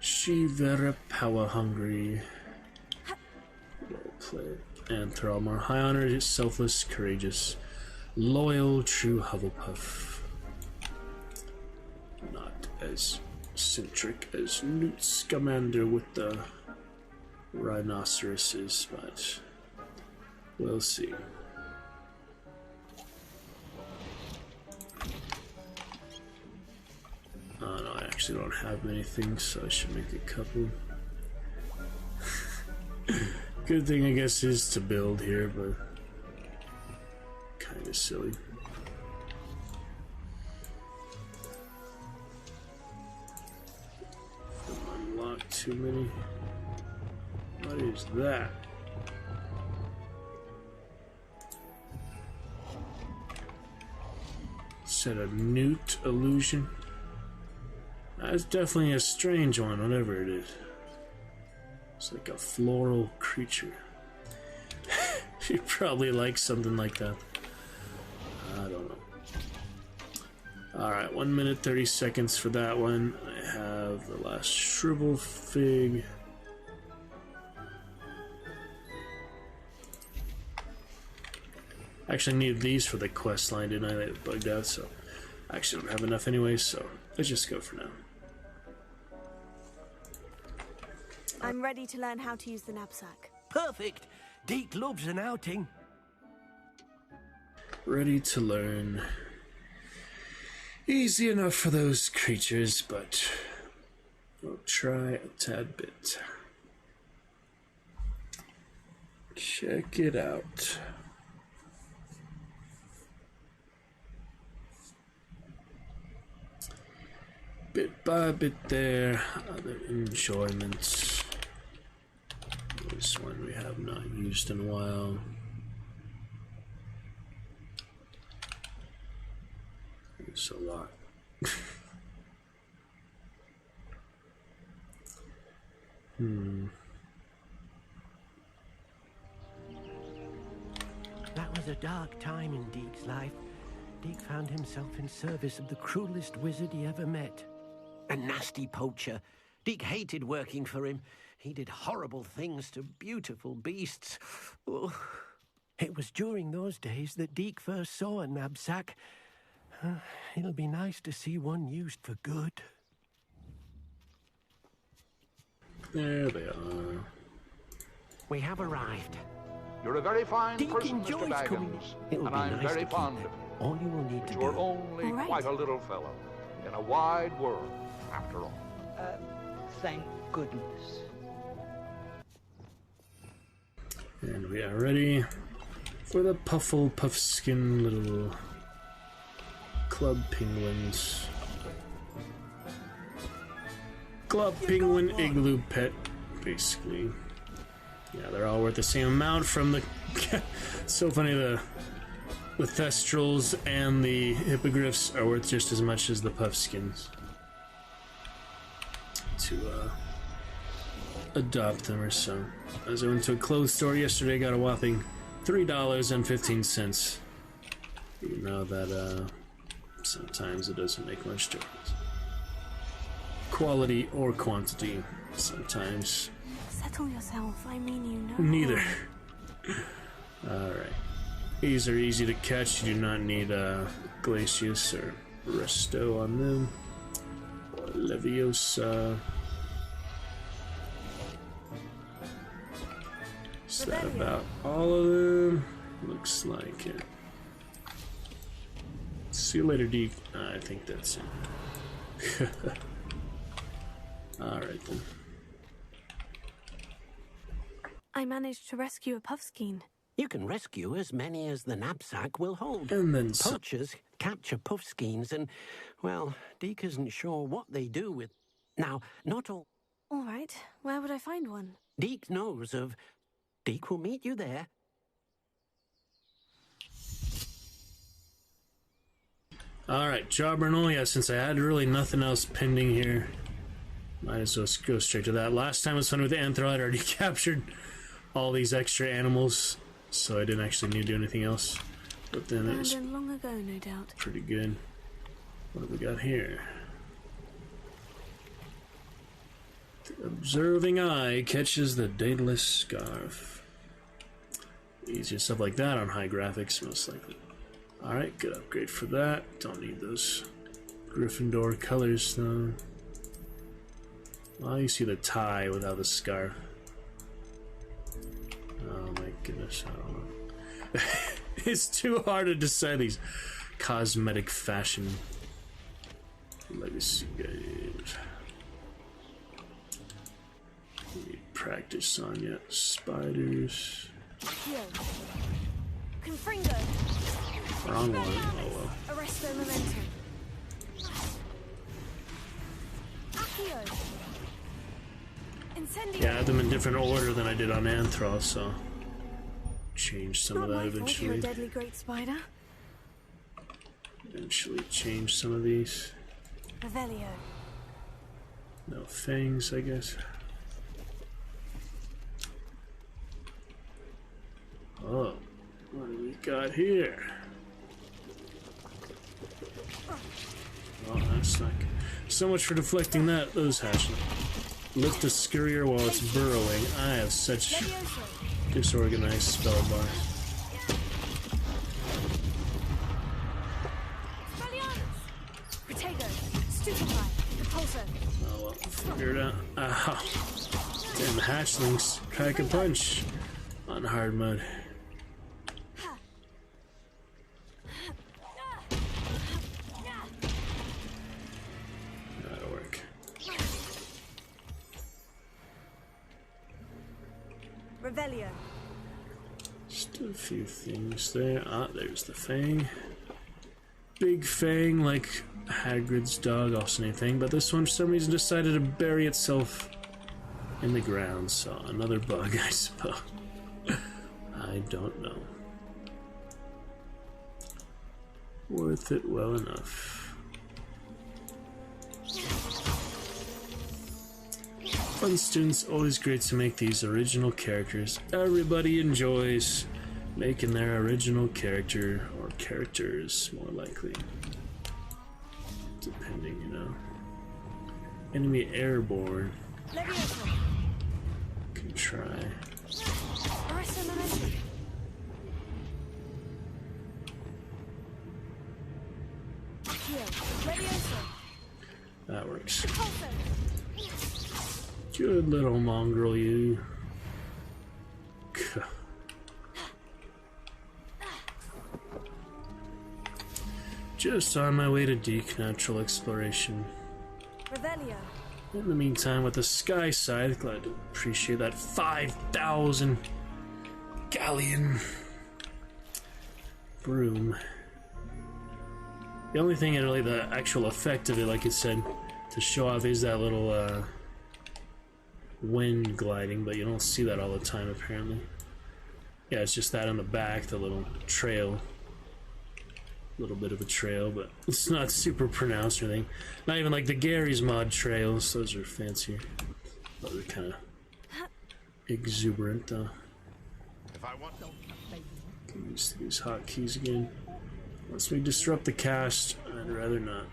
she very power hungry. Well played. And Thrallmore, high honor, selfless, courageous, loyal, true Hufflepuff. Not as eccentric as Newt Scamander with the rhinoceroses, but we'll see. Oh no, I actually don't have many things, so I should make a couple. Good thing, I guess, is to build here, but kind of silly. Unlock too many. What is that? Set a newt illusion. That's definitely a strange one, whatever it is. It's like a floral creature. She probably likes something like that. I don't know. Alright, 1 minute 30 seconds for that one. I have the last shrivel fig. I actually needed these for the quest line, didn't I? They bugged out, so I actually don't have enough anyway, so let's just go for now. I'm ready to learn how to use the knapsack. Perfect. Deke loves an outing. Ready to learn. Easy enough for those creatures, but we'll try a tad bit. Check it out. Bit by bit there, other enjoyments. This one we have not used in a while. It's a lot. That was a dark time in Deke's life. Deke found himself in service of the cruelest wizard he ever met. A nasty poacher. Deke hated working for him. He did horrible things to beautiful beasts. Oh. It was during those days that Deke first saw a knapsack. It'll be nice to see one used for good. There they are. We have arrived. You're a very fine Deke person, enjoys Mr. coming. Baggins, It'll and be I'm nice very to keep fond of him. you. All you will need to You're do. only All right. quite a little fellow in a wide world, after all. Thank goodness. And we are ready for the Puffskin little Club Penguins. Club Penguin Igloo Pet, basically. Yeah, they're all worth the same amount from the... So funny, the Thestrals and the Hippogriffs are worth just as much as the Puffskins. To adopt them or so. As I went to a clothes store yesterday, got a whopping $3.15. You know that sometimes it doesn't make much difference. Quality or quantity, sometimes. Settle yourself, I mean you know. Neither. Alright. These are easy to catch. You do not need Glacius or Resto on them. Or Leviosa. Is that about all of them? Looks like it. See you later, Deke. I think that's it. Alright then. I managed to rescue a Puffskein. You can rescue as many as the knapsack will hold. And then Poachers capture Puffskeins and, well, Deke isn't sure what they do with... Now, not all... All right, where would I find one? Deke knows of... Deke will meet you there. Alright, Jobberknoll, yeah, since I had really nothing else pending here, might as well go straight to that. Last time was fun with Anthrol. I'd already captured all these extra animals, so I didn't actually need to do anything else. But then it was long ago, no doubt. pretty good. What have we got here? The observing eye catches the Daedalus Scarf. Easier stuff like that on high graphics, most likely. Alright, good upgrade for that. Don't need those Gryffindor colors, though. Well, you see the tie without the scarf. Oh my goodness, I don't know. It's too hard to decide these cosmetic fashion legacy games. Need practice on yet. Spiders. Confringo. Wrong one. Oh well. Arresto Momentum. Accio. Incendio. Yeah, I had them in different order than I did on Anthrol, so change some Not of that my fault you're a eventually. deadly great spider. Eventually change some of these. Revelio. No fangs, I guess. Oh, what do we got here? Oh, that's not good. So much for deflecting that, those hatchlings. Lift a Scurrier while it's burrowing. I have such disorganized spell bars. Protego. Stupefy. Repulsor. Oh well, figure it out. Ow. Damn, the hatchlings pack a punch on hard mode. That'll work. Revelio. Just a few things there. Ah, there's the fang. Big fang, like Hagrid's dog, also named Fang, but this one for some reason decided to bury itself in the ground, so another bug, I suppose. I don't know. Worth it well enough. Fun students, always great to make these original characters. Everybody enjoys making their original character, or characters, more likely. Depending, you know. Enemy airborne. Leviosa. Can try. Arresto Momentum. Accio. Leviosa. That works. Repulsor. Good little mongrel, you. Just on my way to Deke Natural Exploration. Revelio. In the meantime, with the Sky Side, glad to appreciate that 5,000 galleon broom. The only thing, really, the actual effect of it, like it said, to show off is that little wind gliding, but you don't see that all the time, apparently. Yeah, it's just that on the back, the little trail. A little bit of a trail, but it's not super pronounced or anything. Not even like the Gary's Mod trails. Those are fancier. Those are kind of exuberant, though. If I want Use these hotkeys again. Once we disrupt the cast, I'd rather not.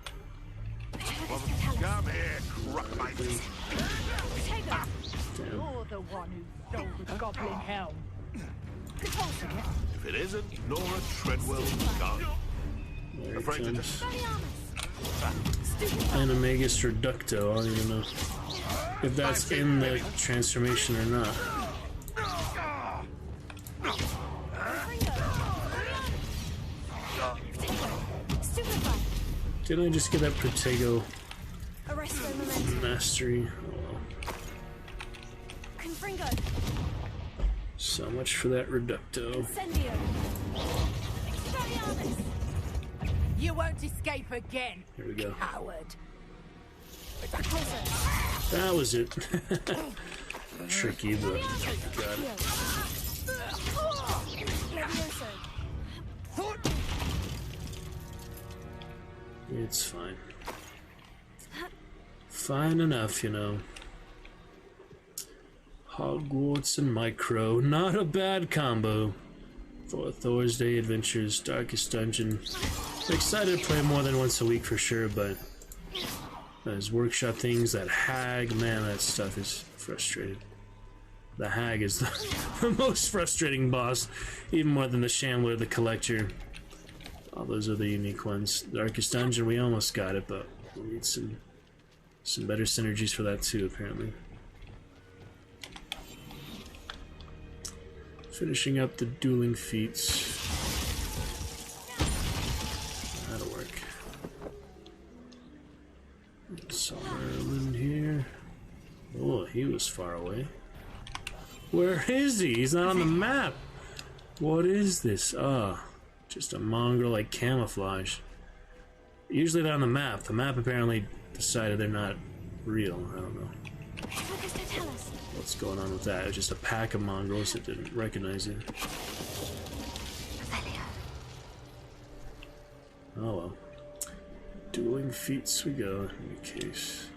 come here, cruck my feet. Damn. You're the one who stole the goblin helm. If it isn't Nora Treadwell gone. There it Afraid to comes. just Animagus Reducto. I don't even know if that's in the transformation or not. Didn't I just get that Protego Arresto momentum. mastery? Oh, well. Confringo. So much for that Reducto. Incendio. Expelliarmus. You won't escape again, Here we go. coward. Repulsor. That was it. Tricky, but got it. Levioso. It's fine. Fine enough, you know. Hogwarts and Micro, not a bad combo for Thor's Day Adventures, Darkest Dungeon. I'm excited to play more than once a week for sure, but those workshop things, that hag, man, that stuff is frustrating. The hag is the most frustrating boss, even more than the Shambler, the Collector. All those are the unique ones. Darkest Dungeon, we almost got it, but we need some better synergies for that too, apparently. Finishing up the dueling feats. That'll work. Somewhere in here. Oh, he was far away. Where is he? He's not on the map. What is this? Ah, just a mongrel like camouflage. Usually they're on the map. The map apparently decided they're not real. I don't know what's going on with that. It's just a pack of mongrels that didn't recognize it. Oh well. Dueling feats we go, in any case.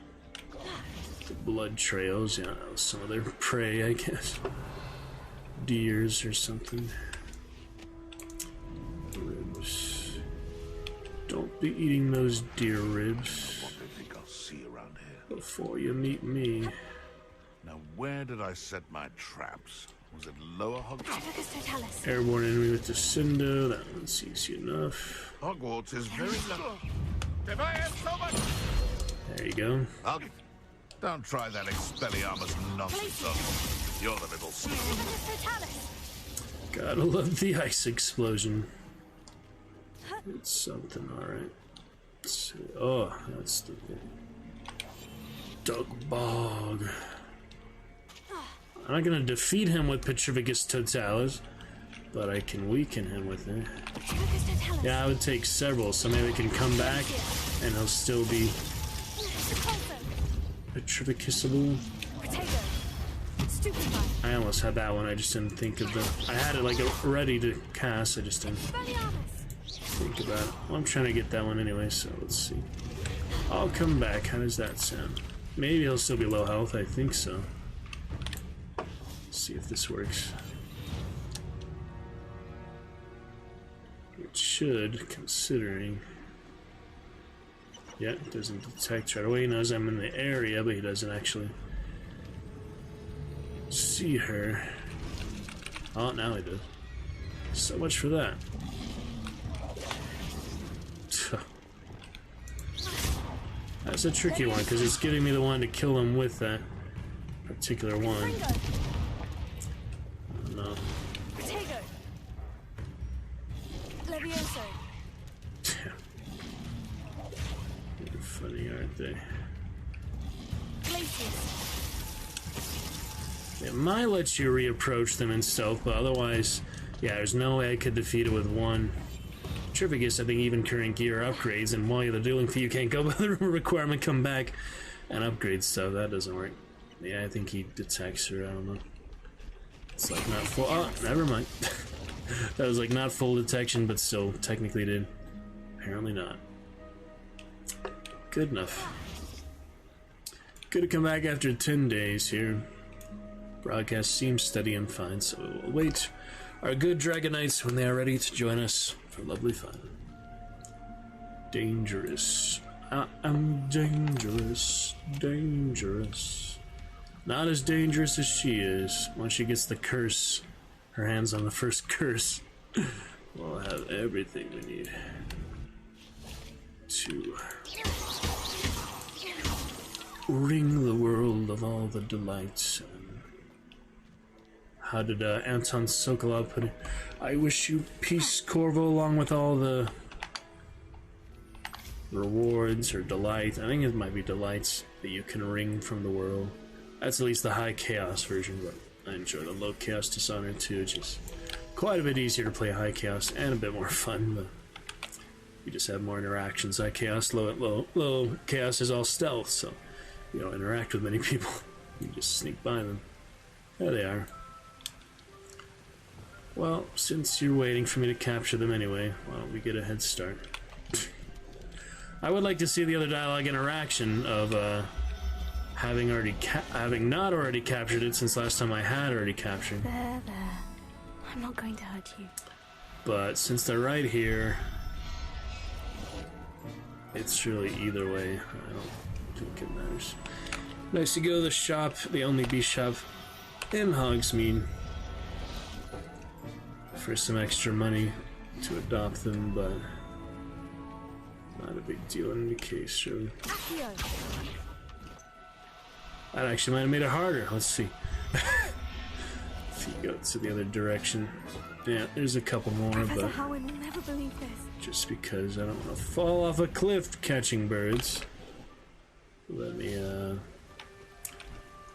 The blood trails, yeah, that was some of their prey, I guess. Deers or something. Ribs. Don't be eating those deer ribs What do you think I'll see around here? before you meet me. Now, where did I set my traps? Was it Lower Hogwarts? Airborne enemy with Descendo, that one's easy enough. Hogwarts is very lucky. If I had so much... There you go. Don't try that Expelliarmus nonsense on me. You're the little sneak. Gotta love the ice explosion. It's something, alright. Let's see. Oh, that's the Doug Bog. I'm not gonna defeat him with Petrificus Totalis, but I can weaken him with it. Yeah, I would take several, so maybe we can come back and he'll still be Petrificusable. I almost had that one, I just didn't think of the... I had it like ready to cast, I just didn't think about it. Well, I'm trying to get that one anyway, so let's see. I'll come back, how does that sound? Maybe he'll still be low health, I think so. Let's see if this works. It should, considering... Yeah, it doesn't detect right away. He knows I'm in the area, but he doesn't actually see her. Oh, now he does. So much for that. That's a tricky one, because it's giving me the one to kill him with that particular one. No. Levioso. They're funny, aren't they? It might let you reapproach them in stealth, but otherwise, yeah, there's no way I could defeat it with one Trificus, I think, even current gear upgrades, and while you're doing for you can't go by the room requirement, come back and upgrade stuff. That doesn't work. Yeah, I think he detects her, I don't know. It's like not full. Oh, never mind. That was like not full detection, but still technically did. Apparently not. Good enough. Good to come back after 10 days here. Broadcast seems steady and fine, so we'll wait our good Dragonites when they are ready to join us for lovely fun. Dangerous. I'm dangerous. Dangerous. Not as dangerous as she is. Once she gets the curse, her hands on the first curse, we'll have everything we need to ring the world of all the delights. How did Anton Sokolov put it? I wish you peace, Corvo, along with all the rewards or delights. I think it might be delights that you can wring from the world. That's at least the high chaos version, but I enjoy the low chaos Dishonored too. It's just quite a bit easier to play high chaos and a bit more fun, but you just have more interactions. High chaos, low chaos is all stealth, so you don't interact with many people. You just sneak by them. There they are. Well, since you're waiting for me to capture them anyway, why don't we get a head start? I would like to see the other dialogue interaction of having not already captured it, since last time I had already captured. There. I'm not going to hurt you. But since they're right here, it's really either way. I don't think it matters. Nice to go to the shop, the only beast shop in Hogsmeade, for some extra money to adopt them, but not a big deal in any case, really. That actually might have made it harder. Let's see. If you go to the other direction. Yeah, there's a couple more, Professor but Howin will never believe this. just because I don't want to fall off a cliff catching birds, let me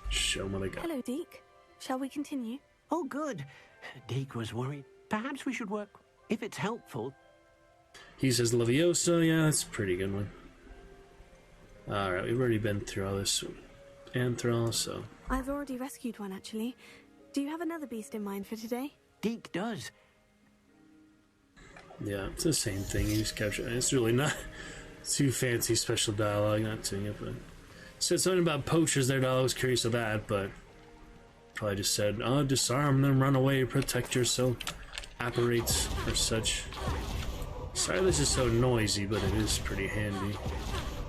show them what I got. Hello, Deke. Shall we continue? Oh, good. Deke was worried. Perhaps we should work, if it's helpful. He says Leviosa. Yeah, that's a pretty good one. Alright, we've already been through all this. Anthrall, so... I've already rescued one, actually. Do you have another beast in mind for today? Deke does. Yeah, it's the same thing. You just capture it. It's really not too fancy special dialogue, not doing it, but... Said something about poachers there, I was curious of that, but... Probably just said, oh, disarm them, run away, protect yourself. Apparates or such. Sorry this is so noisy, but it is pretty handy.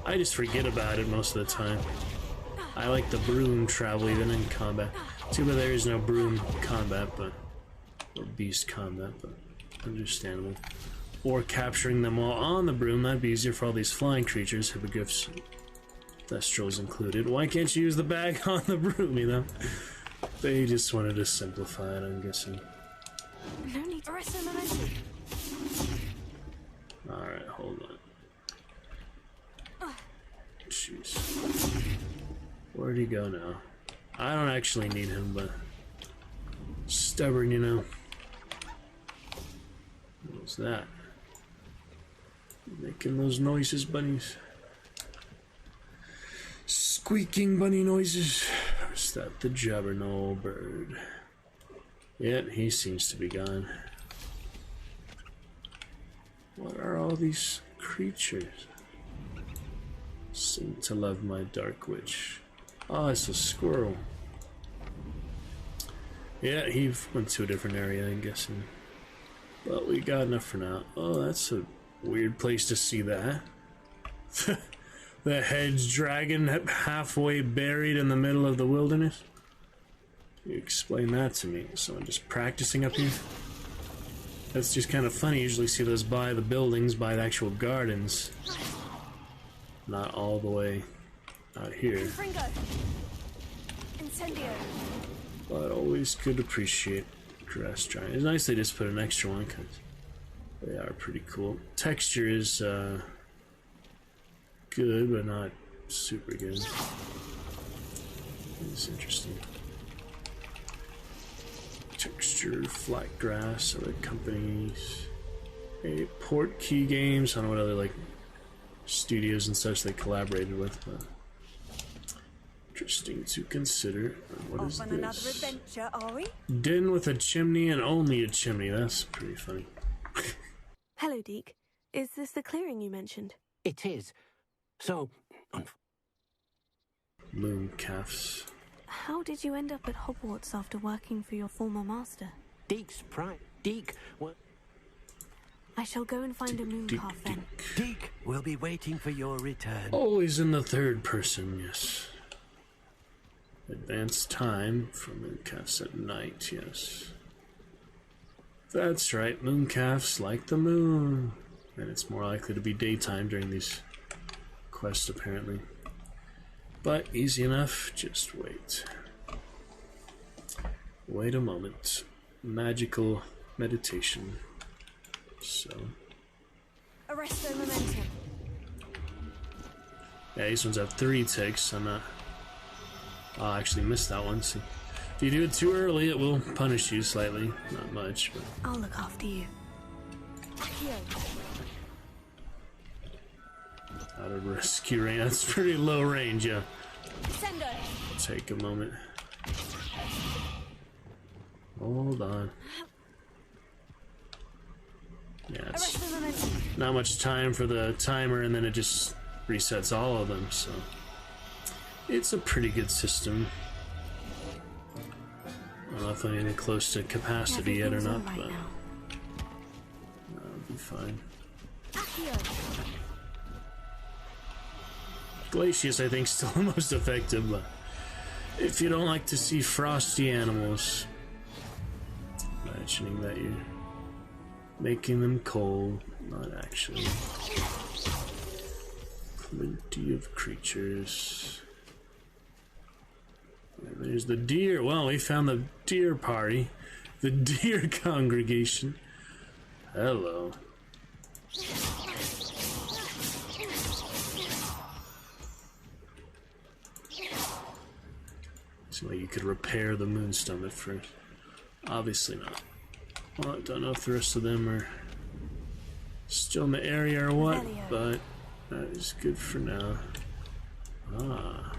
I just forget about it most of the time. I like the broom travel even in combat. Too bad there is no broom combat, but... Or beast combat, but... Understandable. Or capturing them all on the broom, that'd be easier for all these flying creatures, hippogriffs, thestrals included. Why can't you use the bag on the broom, you know? They just wanted to simplify it, I'm guessing. No need to rest on. Alright, hold on. Jeez. Where'd he go now? I don't actually need him, but... Stubborn, you know. What's that? Making those noises, bunnies. Squeaking bunny noises. Or is that the Jabberknoll bird? Yeah, he seems to be gone. What are all these creatures? Seem to love my dark witch. Oh, it's a squirrel. Yeah, he went to a different area, I'm guessing. But we got enough for now. Oh, that's a weird place to see that. The hedge dragon halfway buried in the middle of the wilderness? Can you explain that to me? Someone just practicing up here? That's just kind of funny. You usually see those by the buildings, by the actual gardens. Not all the way out here. Fringo. Incendio. But always could appreciate grass giant. It's nice they just put an extra one because they are pretty cool. Texture is good, but not super good. It's interesting. Texture, flat grass, other companies. A Portkey Games. I don't know what other like studios and such they collaborated with, but interesting to consider. What is Off on another this? adventure, are we? Den with a chimney and only a chimney. That's pretty funny. Hello, Deke. Is this the clearing you mentioned? It is. So, Mooncalfs. How did you end up at Hogwarts after working for your former master? Deke's pride. Deke, what? I shall go and find a mooncalf then. Deke will be waiting for your return. Always in the third person, yes. Advanced time for mooncalfs at night, yes. That's right, mooncalfs like the moon. And it's more likely to be daytime during these quests, apparently. But easy enough, just wait. Wait a moment. Magical meditation. So. Arresto momentum. Yeah, these ones have 3 takes. I'm not. I'll actually miss that one. See, if you do it too early, it will punish you slightly. Not much, but. I'll look after you. Here. Out of rescue range. That's pretty low range, yeah. Sendo. Take a moment. Hold on. Yeah, it's Arresto momentum. not much time for the timer, and then it just resets all of them, so it's a pretty good system. I don't know if I'm getting close to capacity yet or not, but that'll be fine. Glacius, I think, is still the most effective, but if you don't like to see frosty animals, imagining that you're making them cold, not actually. Plenty of creatures. And there's the deer. Well, we found the deer party. The deer congregation. Hello. Seems like you could repair the moonstone at first. Obviously not. Well, I don't know if the rest of them are still in the area or what, but that is good for now. Ah.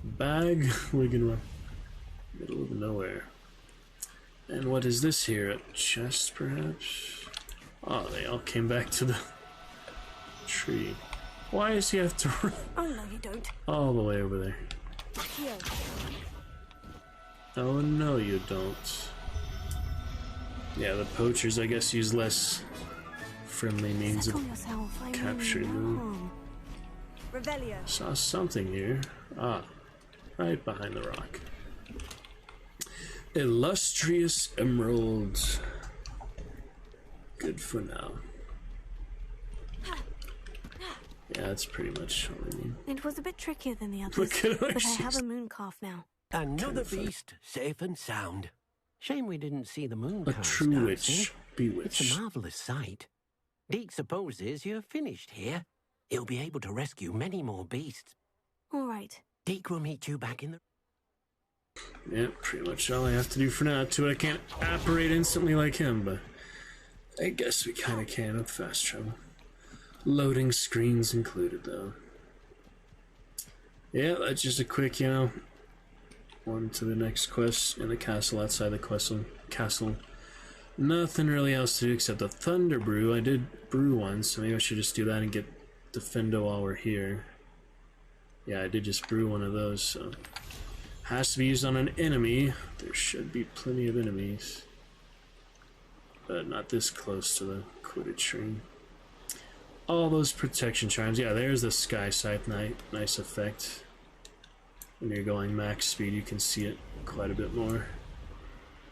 Bag Wigan, middle of nowhere. And what is this here? A chest, perhaps? Oh, they all came back to the tree. Why does he have to run Oh, no, you don't. all the way over there? Here. Oh, no, you don't. Yeah, the poachers, I guess, use less friendly means of Settle yourself. I mean capturing no them. harm. Revelio. Saw something here. Ah, right behind the rock. Illustrious emeralds. Good for now. Yeah, that's pretty much all I need. It was a bit trickier than the others, Look at her, but I she's- have a moon calf now. Another beast, safe and sound. Shame we didn't see the moon. A true witch. Bewitched. It's a marvelous sight. Deke supposes you're finished here. He'll be able to rescue many more beasts. All right. Deke will meet you back in the... Yeah, pretty much all I have to do for now. Too, I can't apparate instantly like him, but I guess we kind of can with fast travel. Loading screens included, though. Yeah, that's just a quick, one to the next quest in the castle outside the castle. Nothing really else to do except the Thunder Brew. I did brew one, so maybe I should just do that and get Defendo while we're here. Yeah, I did just brew one of those, so... Has to be used on an enemy. There should be plenty of enemies. But not this close to the Quidditch ring. All those protection charms. Yeah, there's the Sky Scythe Knight. Nice effect. When you're going max speed, you can see it quite a bit more.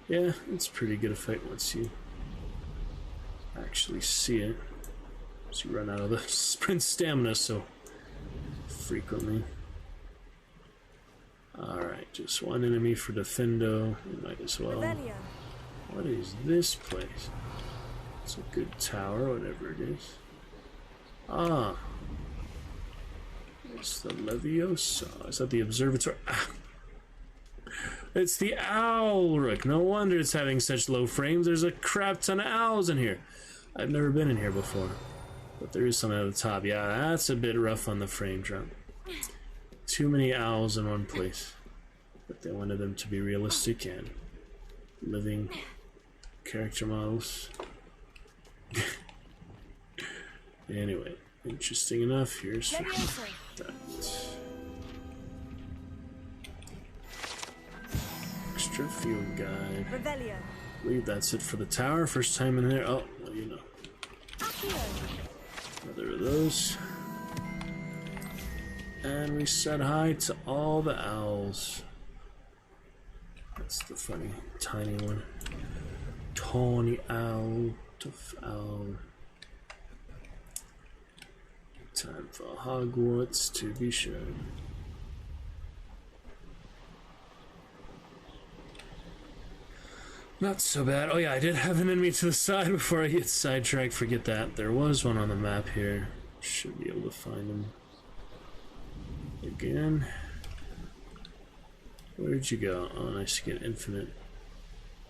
Yeah, it's a pretty good effect once you actually see it. So you run out of the sprint stamina so frequently. Alright, just one enemy for Defendo. Might as well. Revelio. What is this place? It's a good tower, whatever it is. Ah. It's the Leviosa. Is that the observatory? Ah. It's the owl rook. No wonder it's having such low frames. There's a crap ton of owls in here. I've never been in here before. But there is something at the top. Yeah, that's a bit rough on the frame drop. Too many owls in one place. But they wanted them to be realistic and living character models. Anyway, interesting enough. Here's that. Extra field guide. Revelio. I believe that's it for the tower. First time in there. Oh, well, you know. Another of those. And we said hi to all the owls. That's the funny, tiny one. Tawny owl, tough owl. Time for Hogwarts to be sure. Not so bad. Oh yeah, I did have an enemy to the side before I get sidetracked. Forget that. There was one on the map here. Should be able to find him. Again. Where'd you go? Oh, nice to get infinite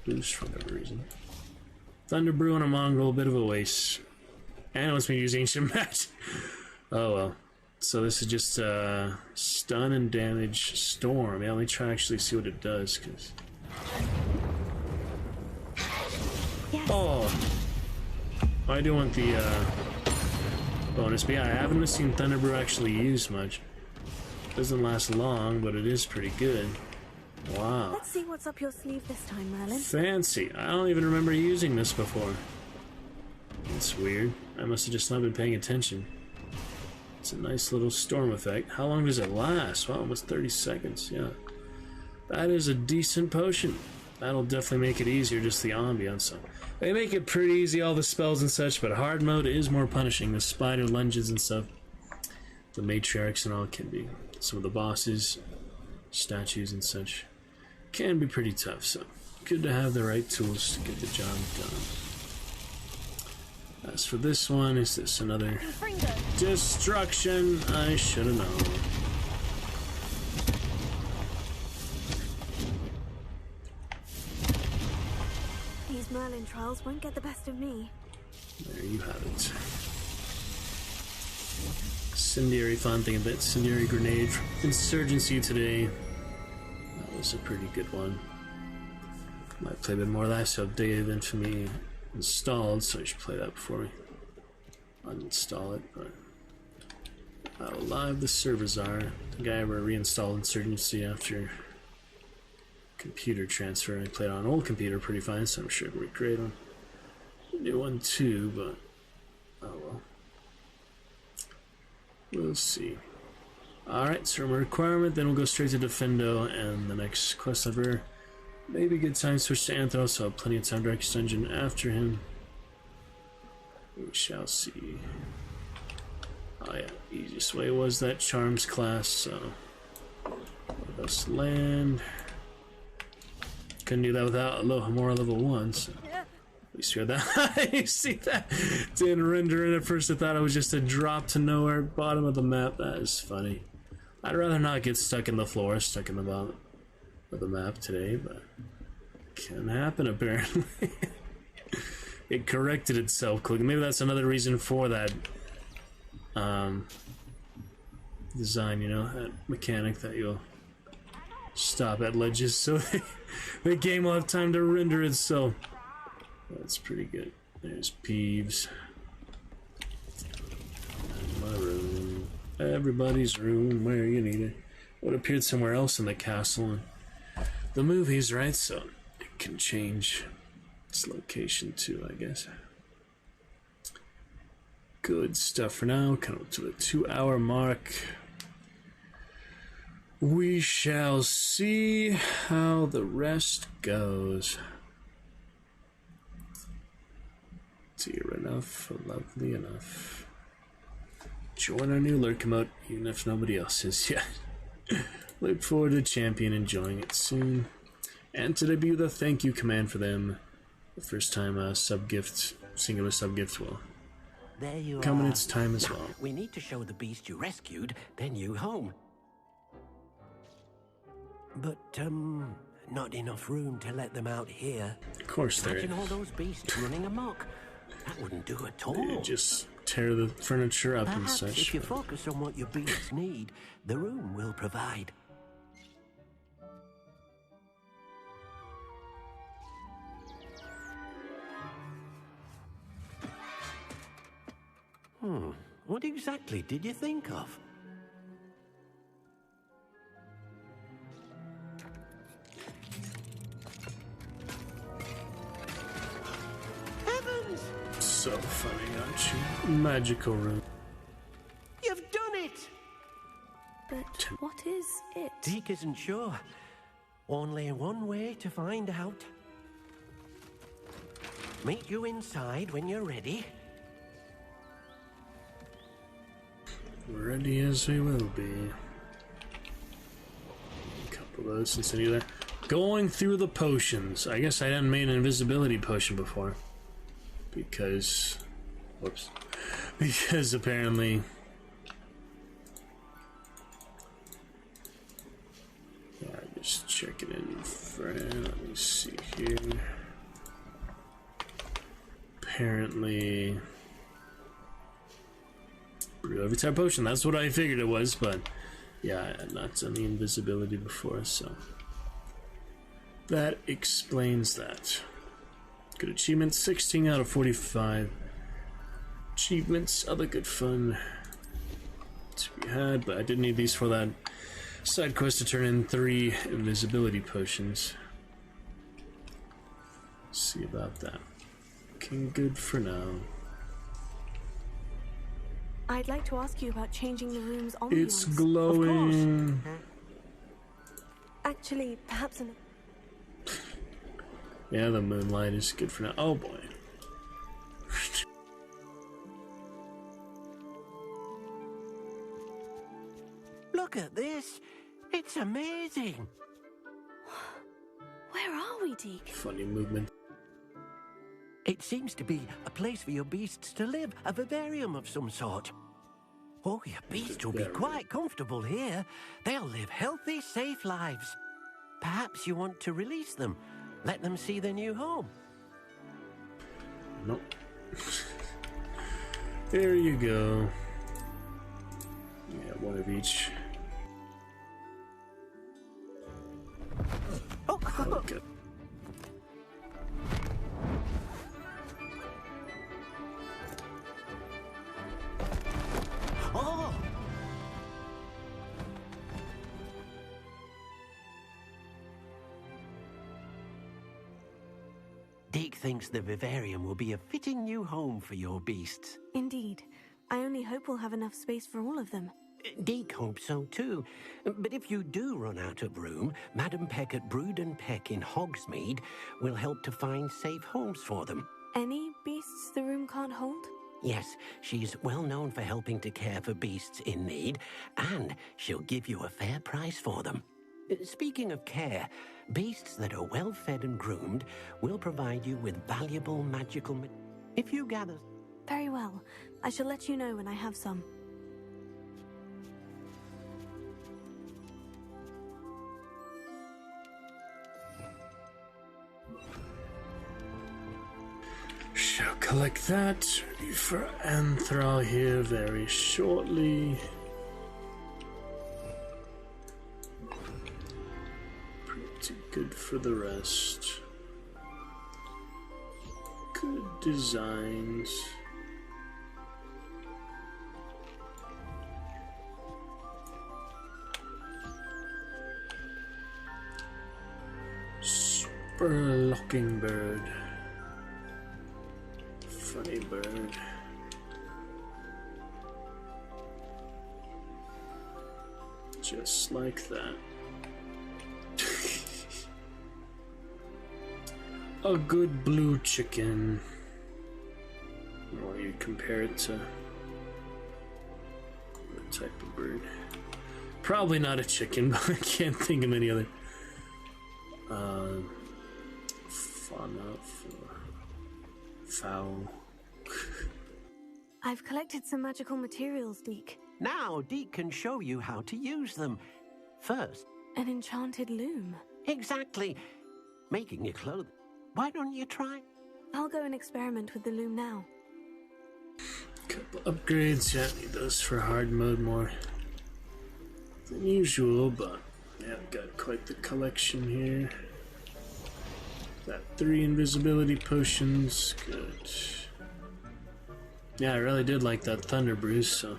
boost for whatever reason. Thunderbrew and a mongrel, bit of a waste. And it wants me to use ancient match. Oh well. So this is just stun and damage storm. Yeah, let me try to actually see what it does, because... Yes. Oh! I do want the bonus, but yeah, I haven't seen Thunderbrew actually used much. Doesn't last long, but it is pretty good. Wow. Let's see what's up your sleeve this time, Merlin. Fancy. I don't even remember using this before. That's weird. I must have just not been paying attention. It's a nice little storm effect. How long does it last? Wow, almost 30 seconds, yeah. That is a decent potion. That'll definitely make it easier, just the ambiance. So they make it pretty easy, all the spells and such, but hard mode is more punishing. The spider lunges and stuff. The matriarchs and all can be. Some of the bosses, statues and such, can be pretty tough, so good to have the right tools to get the job done. As for this one, is this another destruction? I should have known. These Merlin trials won't get the best of me. There you have it. Incendiary fun thing, that incendiary grenade from Insurgency today. That was a pretty good one. Might play a bit more of that, so Day of Infamy installed, so I should play that before we uninstall it, but how live the servers are. I think I ever reinstalled Insurgency after computer transfer. I played on an old computer pretty fine, so I'm sure it'll recreate on a new one too, but oh well. We'll see. Alright, so from a requirement, then we'll go straight to Defendo, and the next quest ever. Maybe a good time to switch to Anthos, so I'll have plenty of time to Darkest Dungeon after him. We shall see. Oh yeah, easiest way was that Charms class, so let us land. Couldn't do that without Alohomora level 1, so at least we had that. You see that? Didn't render it at first. I thought it was just a drop to nowhere, bottom of the map. That is funny. I'd rather not get stuck in the floor, stuck in the bottom of the map today, but can happen apparently. It corrected itself quickly. Maybe that's another reason for that design, you know, that mechanic that you'll stop at ledges so the game will have time to render itself. That's pretty good. There's Peeves. My room. Everybody's room where you need it. Would appeared somewhere else in the castle and the movies, right? So it can change its location too, I guess. Good stuff for now. Coming up to the 2-hour mark. We shall see how the rest goes. Dear enough, lovely enough. Join our new lurk mode, even if nobody else is yet. Look forward to Champion enjoying it soon. And to debut the thank you command for them. The first time sub-gift, singular sub-gift will there you come in are. its time as Now, well. We need to show the beast you rescued their new home. But, not enough room to let them out here. Of course there Imagine all is. those beasts running amok. That wouldn't do at all. They just tear the furniture up and Perhaps such. if you focus on what your beasts need, the room will provide. What exactly did you think of? Heavens! So funny, aren't you? Magical room. You've done it! But what is it? Deke isn't sure. Only one way to find out. Meet you inside when you're ready. Ready as we will be. A couple of those since I knew that. Going through the potions. I guess I hadn't made an invisibility potion before. Because... Whoops. Because apparently... Yeah, just checking in friend. Let me see here. Apparently... Brew every type potion. That's what I figured it was, but yeah, I had not done the invisibility before, so that explains that. Good achievements, 16 out of 45 achievements. Other good fun to be had, but I did need these for that side quest to turn in 3 invisibility potions. See about that. Looking good for now. I'd like to ask you about changing the room's ambiance. It's glowing. Actually, perhaps Yeah, the moonlight is good for now. Oh boy. Look at this. It's amazing. Where are we, Deke? Funny movement. It seems to be a place for your beasts to live, a vivarium of some sort. Oh, your beasts will be quite comfortable here. They'll live healthy, safe lives. Perhaps you want to release them, let them see their new home. Nope. There you go. Yeah, one of each. Okay. Oh! Deke thinks the vivarium will be a fitting new home for your beasts. Indeed. I only hope we'll have enough space for all of them. Deke hopes so too. But if you do run out of room, Madam Peck at Brood and Peck in Hogsmeade will help to find safe homes for them. Any beasts the room can't hold? Yes, she's well known for helping to care for beasts in need, and she'll give you a fair price for them. Speaking of care, beasts that are well fed and groomed will provide you with valuable magical if you gather. Very well. I shall let you know when I have some. Shall collect that. Ready for Anthral here very shortly. Pretty good for the rest. Good designs. Spurlocking bird. Funny bird. Just like that. A good blue chicken. Or you compare it to what type of bird? Probably not a chicken, but I can't think of any other. Fauna, fowl. I've collected some magical materials, Deke. Now Deke can show you how to use them. First, An enchanted loom. Exactly. Making your clothes. Why don't you try? I'll go and experiment with the loom now. Couple upgrades, yeah, need those for hard mode more than usual, but yeah, got quite the collection here. Got 3 invisibility potions, good. Yeah, I really did like that Thunder Bruise, so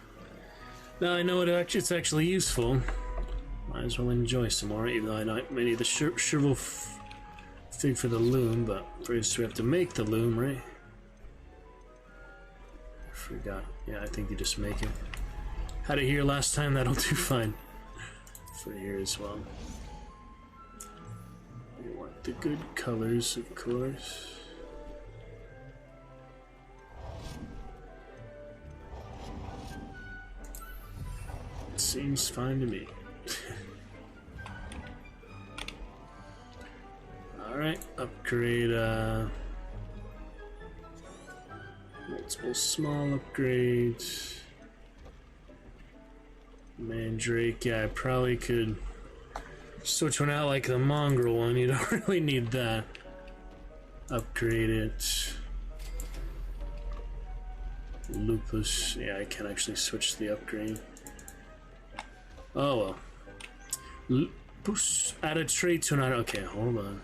now I know it's actually useful. Might as well enjoy some more, even though I know I need the shrivel fig for the loom, but first we have to make the loom, right? I forgot. Yeah, I think you just make it. Had it here last time, that'll do fine. For here as well. You want the good colors, of course. Seems fine to me. Alright, upgrade, multiple small upgrades. Mandrake, yeah, I probably could switch one out like the mongrel one. You don't really need that. Upgrade it. Lupus, yeah, I can actually switch the upgrade. Oh well. Lupus, add a trait to an item. Okay, hold on.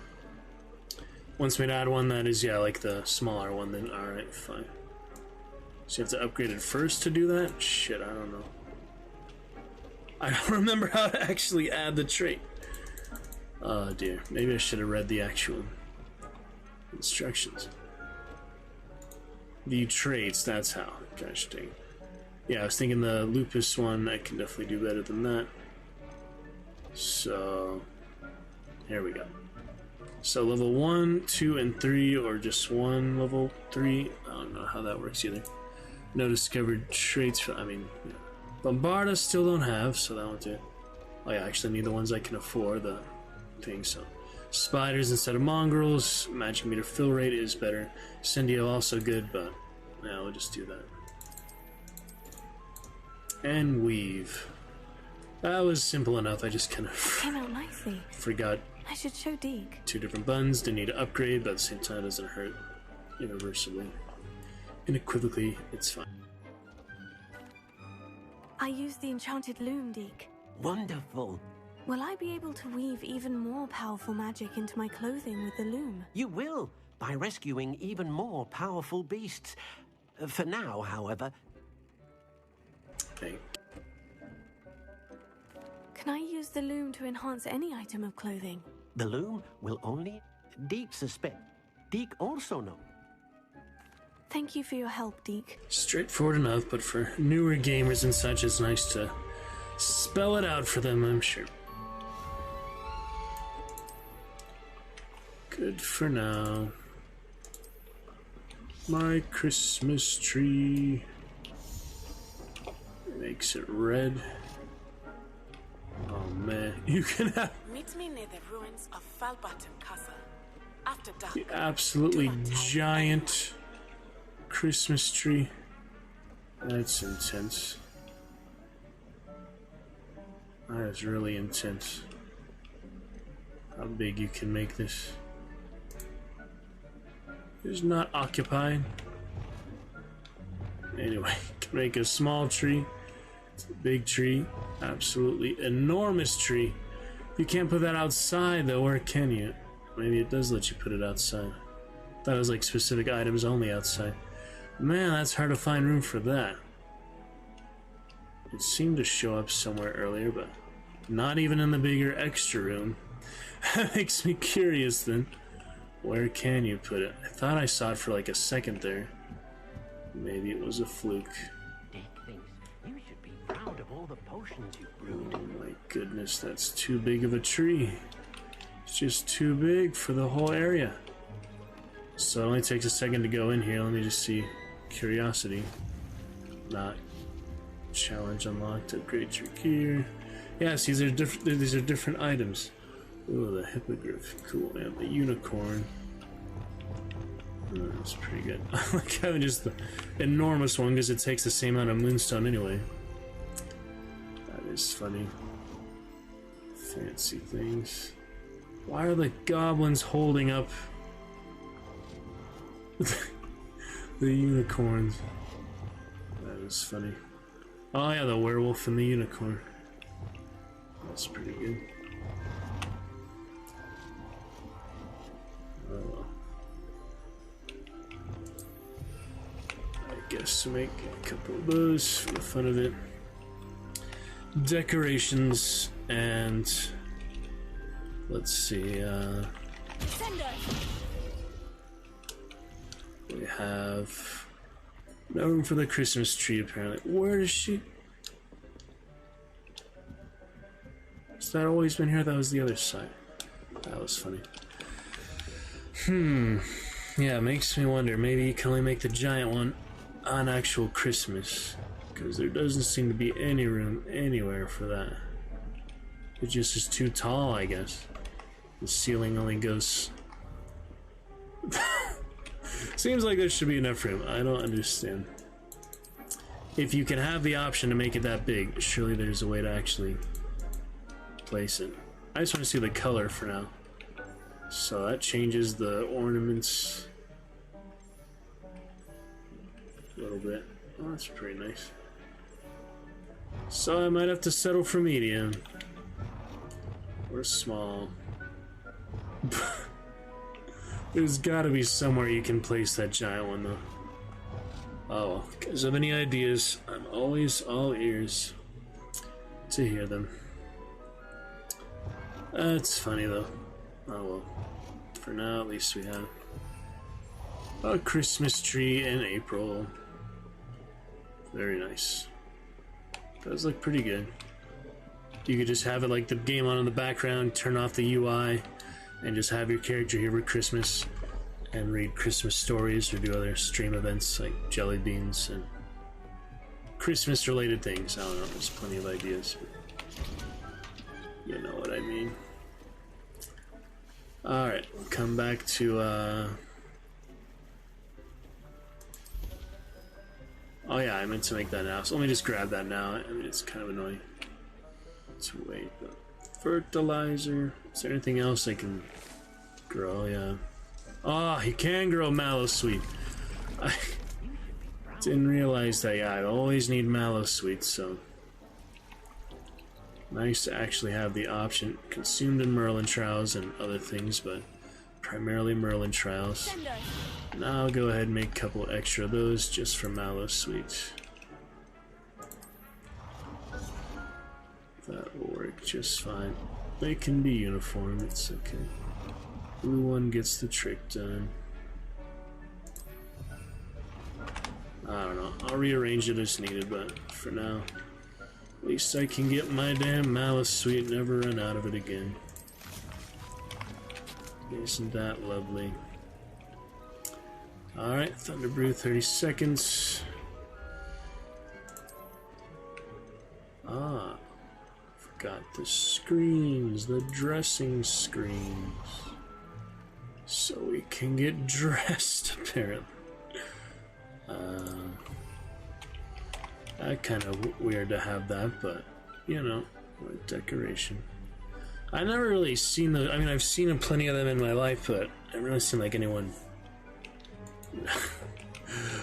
Wants me to add one that is, yeah, like the smaller one, then alright, fine. So you have to upgrade it first to do that? Shit, I don't know. I don't remember how to actually add the trait. Oh dear, maybe I should have read the actual instructions. View traits, that's how. Gosh dang. Yeah, I was thinking the Lupus one, I can definitely do better than that. So, here we go. So level 1, 2, and 3, or just one level 3. I don't know how that works either. No discovered traits for, I mean, yeah. Bombarda still don't have, so that won't do. Oh yeah, I actually need the ones I can afford, the thing, so. Spiders instead of mongrels. Magic meter fill rate is better. Incendio also good, but yeah, we'll just do that. And weave. That was simple enough, I just kind of Came out nicely. forgot I should show Deke. 2 different buttons, didn't need to upgrade, but at the same time it doesn't hurt irreversibly. Unequivocally, it's fine. I used the enchanted loom, Deke. Wonderful. Will I be able to weave even more powerful magic into my clothing with the loom? You will, by rescuing even more powerful beasts. For now, however... Thank. Can I use the loom to enhance any item of clothing? The loom will only... Deke suspect. Deke also know. Thank you for your help, Deke. Straightforward enough, but for newer gamers and such, it's nice to spell it out for them, I'm sure. Good for now. My Christmas tree makes it red. Oh man, you can have Meet me near the ruins of Falbatten Castle. After dark. the absolutely giant Christmas tree. That's intense. That is really intense. How big you can make this. It's not occupied. Anyway, can make a small tree. It's a big tree. Absolutely enormous tree. You can't put that outside though, or can you? Maybe it does let you put it outside. Thought it was like specific items only outside. Man, that's hard to find room for that. It seemed to show up somewhere earlier, but not even in the bigger extra room. That makes me curious then. Where can you put it? I thought I saw it for like a second there. Maybe it was a fluke. Deke thinks you should be proud of all the potions you brewed. Oh my goodness, that's too big of a tree. It's just too big for the whole area. So it only takes a second to go in here. Let me just see. Curiosity. Not. Challenge unlocked. Upgrade your gear. Yes, these are different items. Ooh, the hippogriff. Cool. And the unicorn. Oh, that's pretty good. I like having just the enormous one because it takes the same amount of moonstone anyway. That is funny. Fancy things. Why are the goblins holding up the unicorns? That is funny. Oh yeah, the werewolf and the unicorn. That's pretty good. Oh well. I guess make a couple of those for the fun of it. Decorations and let's see, we have no room for the Christmas tree apparently. Where is she? Has that always been here? That was the other side. That was funny. Yeah, it makes me wonder. Maybe you can only make the giant one on actual Christmas, because there doesn't seem to be any room anywhere for that. It just is too tall, I guess. The ceiling only goes... Seems like there should be enough room. I don't understand. If you can have the option to make it that big, surely there's a way to actually place it. I just want to see the color for now. So that changes the ornaments a little bit. Oh, that's pretty nice. So I might have to settle for medium. Or small. There's gotta be somewhere you can place that giant one though. Oh well, guys have any ideas, I'm always all ears to hear them. That's funny though. Oh well. For now at least we have a Christmas tree in April. Very nice. Does look pretty good. You could just have it like the game on in the background, turn off the UI, and just have your character here for Christmas and read Christmas stories or do other stream events like jelly beans and Christmas related things. I don't know, there's plenty of ideas. You know what I mean. Alright, come back to oh yeah, I meant to make that now, so let me just grab that now. I mean, it's kind of annoying to wait, but fertilizer. Is there anything else I can grow? Yeah. Oh, you can grow mallow sweet. I didn't realize that. Yeah, I always need mallow sweet, so nice to actually have the option. Consumed in Merlin trials and other things, but primarily Merlin trials. Now I'll go ahead and make a couple extra of those just for mallow sweet. That will work just fine. They can be uniform, it's okay. Blue one gets the trick done. I don't know, I'll rearrange it as needed, but for now, at least I can get my damn mallow sweet and never run out of it again. Isn't that lovely? Alright, Thunder Brew 30 seconds. Ah. Got the screens, the dressing screens. So we can get dressed, apparently. Kind of weird to have that, but, you know, decoration. I've never really seen the, I mean, I've seen plenty of them in my life, but I haven't really seen, like, anyone.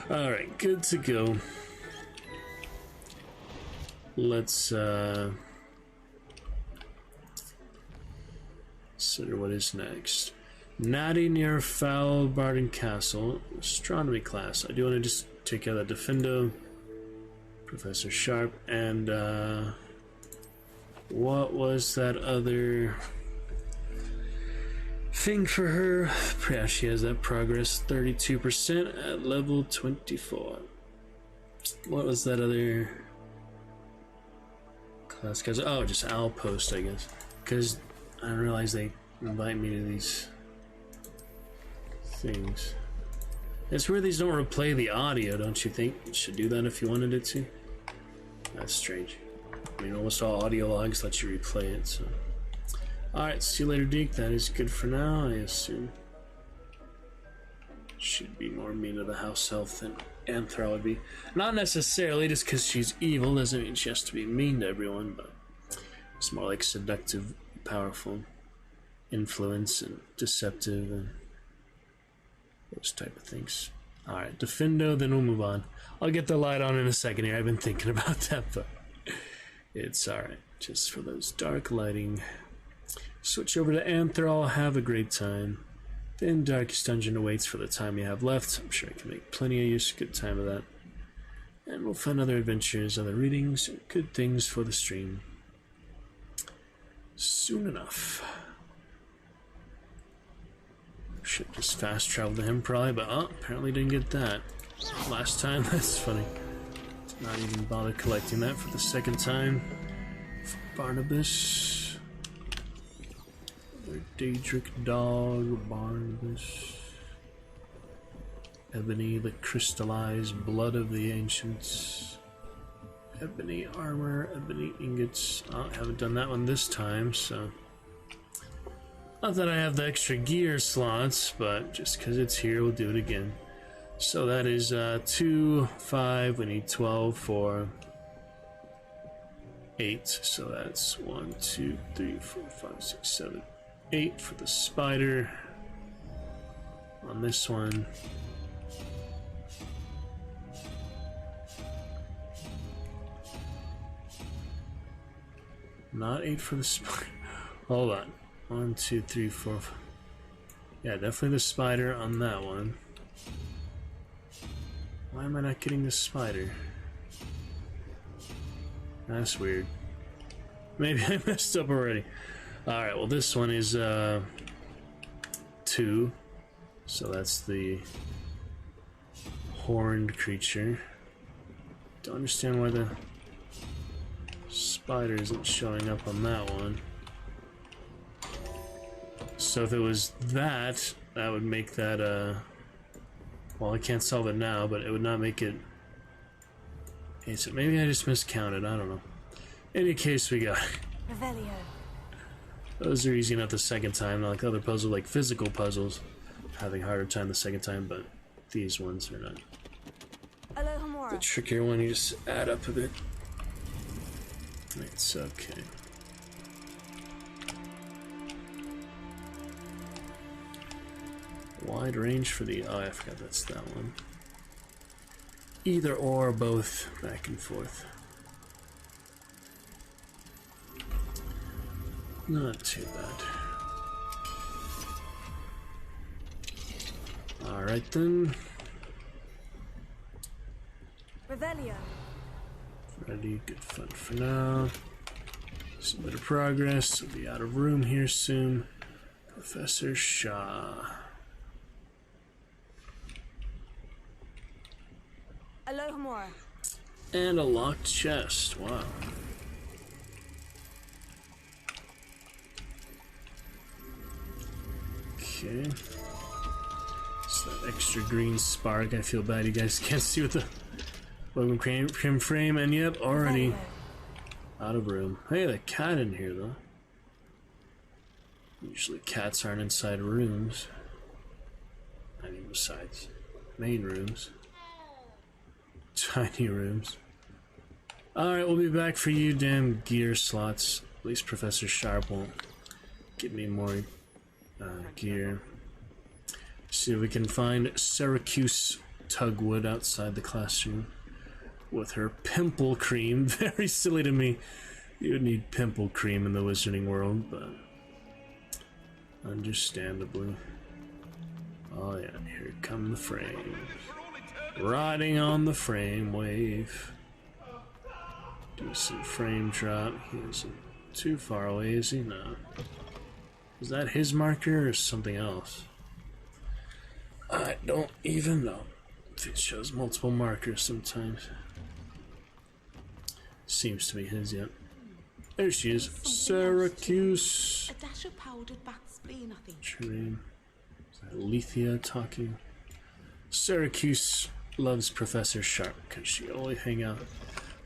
Alright, good to go. Let's, consider what is next. Natty near Foul Barden Castle. Astronomy class. I do want to just take out that Defendo. Professor Sharp. And what was that other thing for her? Yeah, she has that progress 32% at level 24. What was that other class? Oh, just Outpost, I guess. Because I didn't realize they invite me to these things. It's weird these don't replay the audio, don't you think? It should do that if you wanted it to. That's strange. I mean, almost all audio logs let you replay it, so. Alright, see you later, Deke. That is good for now, I assume. Should be more mean to the house elf than Anthra would be. Not necessarily, just because she's evil doesn't mean she has to be mean to everyone, but it's more like seductive, powerful. influence and deceptive and those type of things. Alright, Defendo, then we'll move on. I'll get the light on in a second here. I've been thinking about that, but it's alright. Just for those dark lighting. Switch over to Anthrall, have a great time. Then Darkest Dungeon awaits for the time you have left. I'm sure I can make plenty of use, good time of that. And we'll find other adventures, other readings, and good things for the stream. Soon enough. Should just fast travel to him probably, but apparently didn't get that last time. That's funny. Did not even bother collecting that for the second time. Barnabas. Daedric Dog, Barnabas. Ebony, the crystallized blood of the ancients. Ebony armor, ebony ingots. I haven't done that one this time, so. Not that I have the extra gear slots, but just because it's here, we'll do it again. So that is 2, 5, we need 12 for 8. So that's 1, 2, 3, 4, 5, 6, 7, 8 for the spider. On this one. Not 8 for the spider. Hold on. 1, 2, 3, 4. Yeah, definitely the spider on that one. Why am I not getting the spider? That's weird. Maybe I messed up already. Alright, well this one is 2. So that's the horned creature. Don't understand why the spider isn't showing up on that one. So if it was that, that would make that, well, I can't solve it now, but it would not make it. Okay, so maybe I just miscounted, I don't know. In any case, we got Revelio. Those are easy enough the second time, not like other puzzles, like physical puzzles. Having a harder time the second time, but these ones are not. Alohomora. The trickier one, you just add up a bit. It's okay. Wide range for the... Oh, I forgot that's that one. Either or, both, back and forth. Not too bad. Alright then. Revelio. Ready, good fun for now. Some bit of progress. We'll be out of room here soon. Professor Shaw. Alohomora. And a locked chest. Wow. Okay. It's that extra green spark. I feel bad you guys can't see with the Logan Creme frame. And yep, already out of room. Hey, the cat in here though. Usually cats aren't inside rooms. I mean, besides main rooms. Tiny rooms. Alright, we'll be back for you, damn gear slots. At least Professor Sharp won't give me more gear. See if we can find Syracuse Tugwood outside the classroom with her pimple cream. Very silly to me. You would need pimple cream in the wizarding world, but understandably. Oh yeah, here come the frames. Riding on the frame wave. Do some frame drop. He isn't too far away, is he? No. Is that his marker or something else? I don't even know. If it shows multiple markers sometimes. Seems to be his, yep. There she is. Syracuse. A dash of powdered bat spleen, I think. True. Is that Alethea talking? Syracuse loves Professor Sharp because she only hang out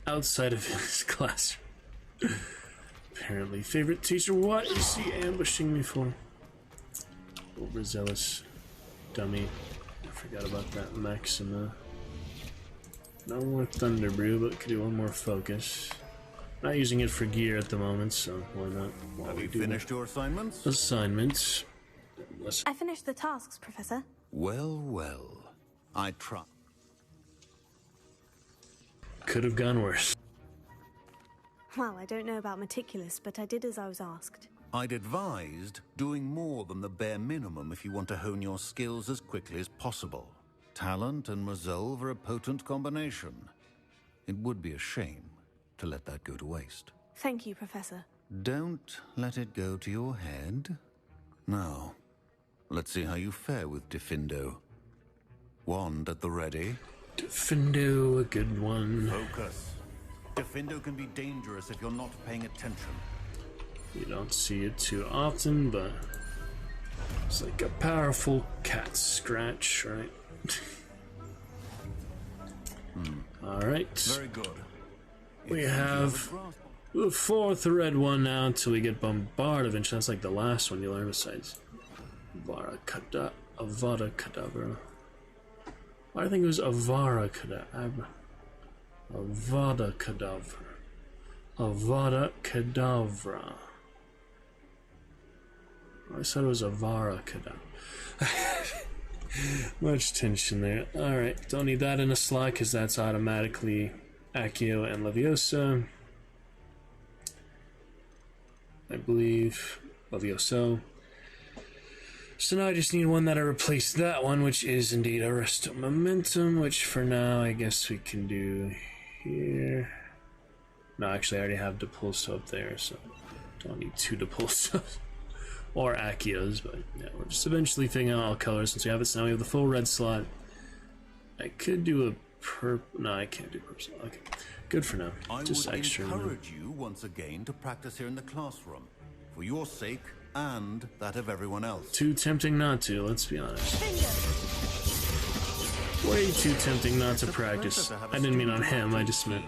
outside of his classroom. Apparently, favorite teacher. What is he ambushing me for? Overzealous dummy. I forgot about that Maxima. No more Thunderbrew, but could do one more focus. Not using it for gear at the moment, so why not? Have you finished your assignments? Assignments. I finished the tasks, Professor. Well, well. I try. Could have gone worse. Well, I don't know about meticulous, but I did as I was asked. I'd advised doing more than the bare minimum if you want to hone your skills as quickly as possible. Talent and resolve are a potent combination. It would be a shame to let that go to waste. Thank you, Professor. Don't let it go to your head. Now, let's see how you fare with Diffindo. Wand at the ready. Diffindo, a good one. Focus. Diffindo can be dangerous if you're not paying attention. You don't see it too often, but it's like a powerful cat scratch, right? Alright. Very good. We have the fourth red one now until we get Bombard eventually. That's like the last one you learn besides Avada Kedavra. I think it was Avada Kedavra. Avada Kedavra. Avada Kedavra. I said it was Avada Kedavra. Much tension there. Alright, don't need that in a slot because that's automatically Accio and Leviosa. I believe Levioso. So now I just need one that I replaced that one, which is indeed Arresto Momentum, which for now I guess we can do here. No, actually I already have Depulso up there, so don't need two Depulsos. Or Accios, but yeah, we're just eventually figuring out all colors since we have it. So now we have the full red slot. I could do a purple. No, I can't do purple. Okay, good for now. Just I would extra. encourage you once again to practice here in the classroom, for your sake and that of everyone else. Too tempting not to, let's be honest. Way too tempting not to practice. I didn't mean on him, I just meant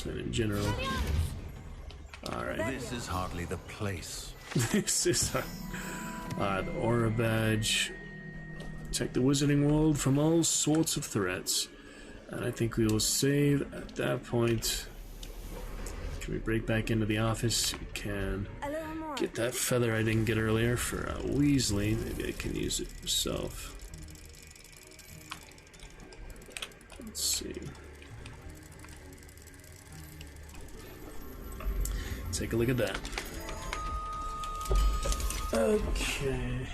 in general. Alright. This is hardly the place. This is the Aura Badge. Protect the Wizarding World from all sorts of threats. And I think we will save at that point. Can we break back into the office? We can. Get that feather I didn't get earlier for Weasley. Maybe I can use it myself. Let's see. Take a look at that. Okay.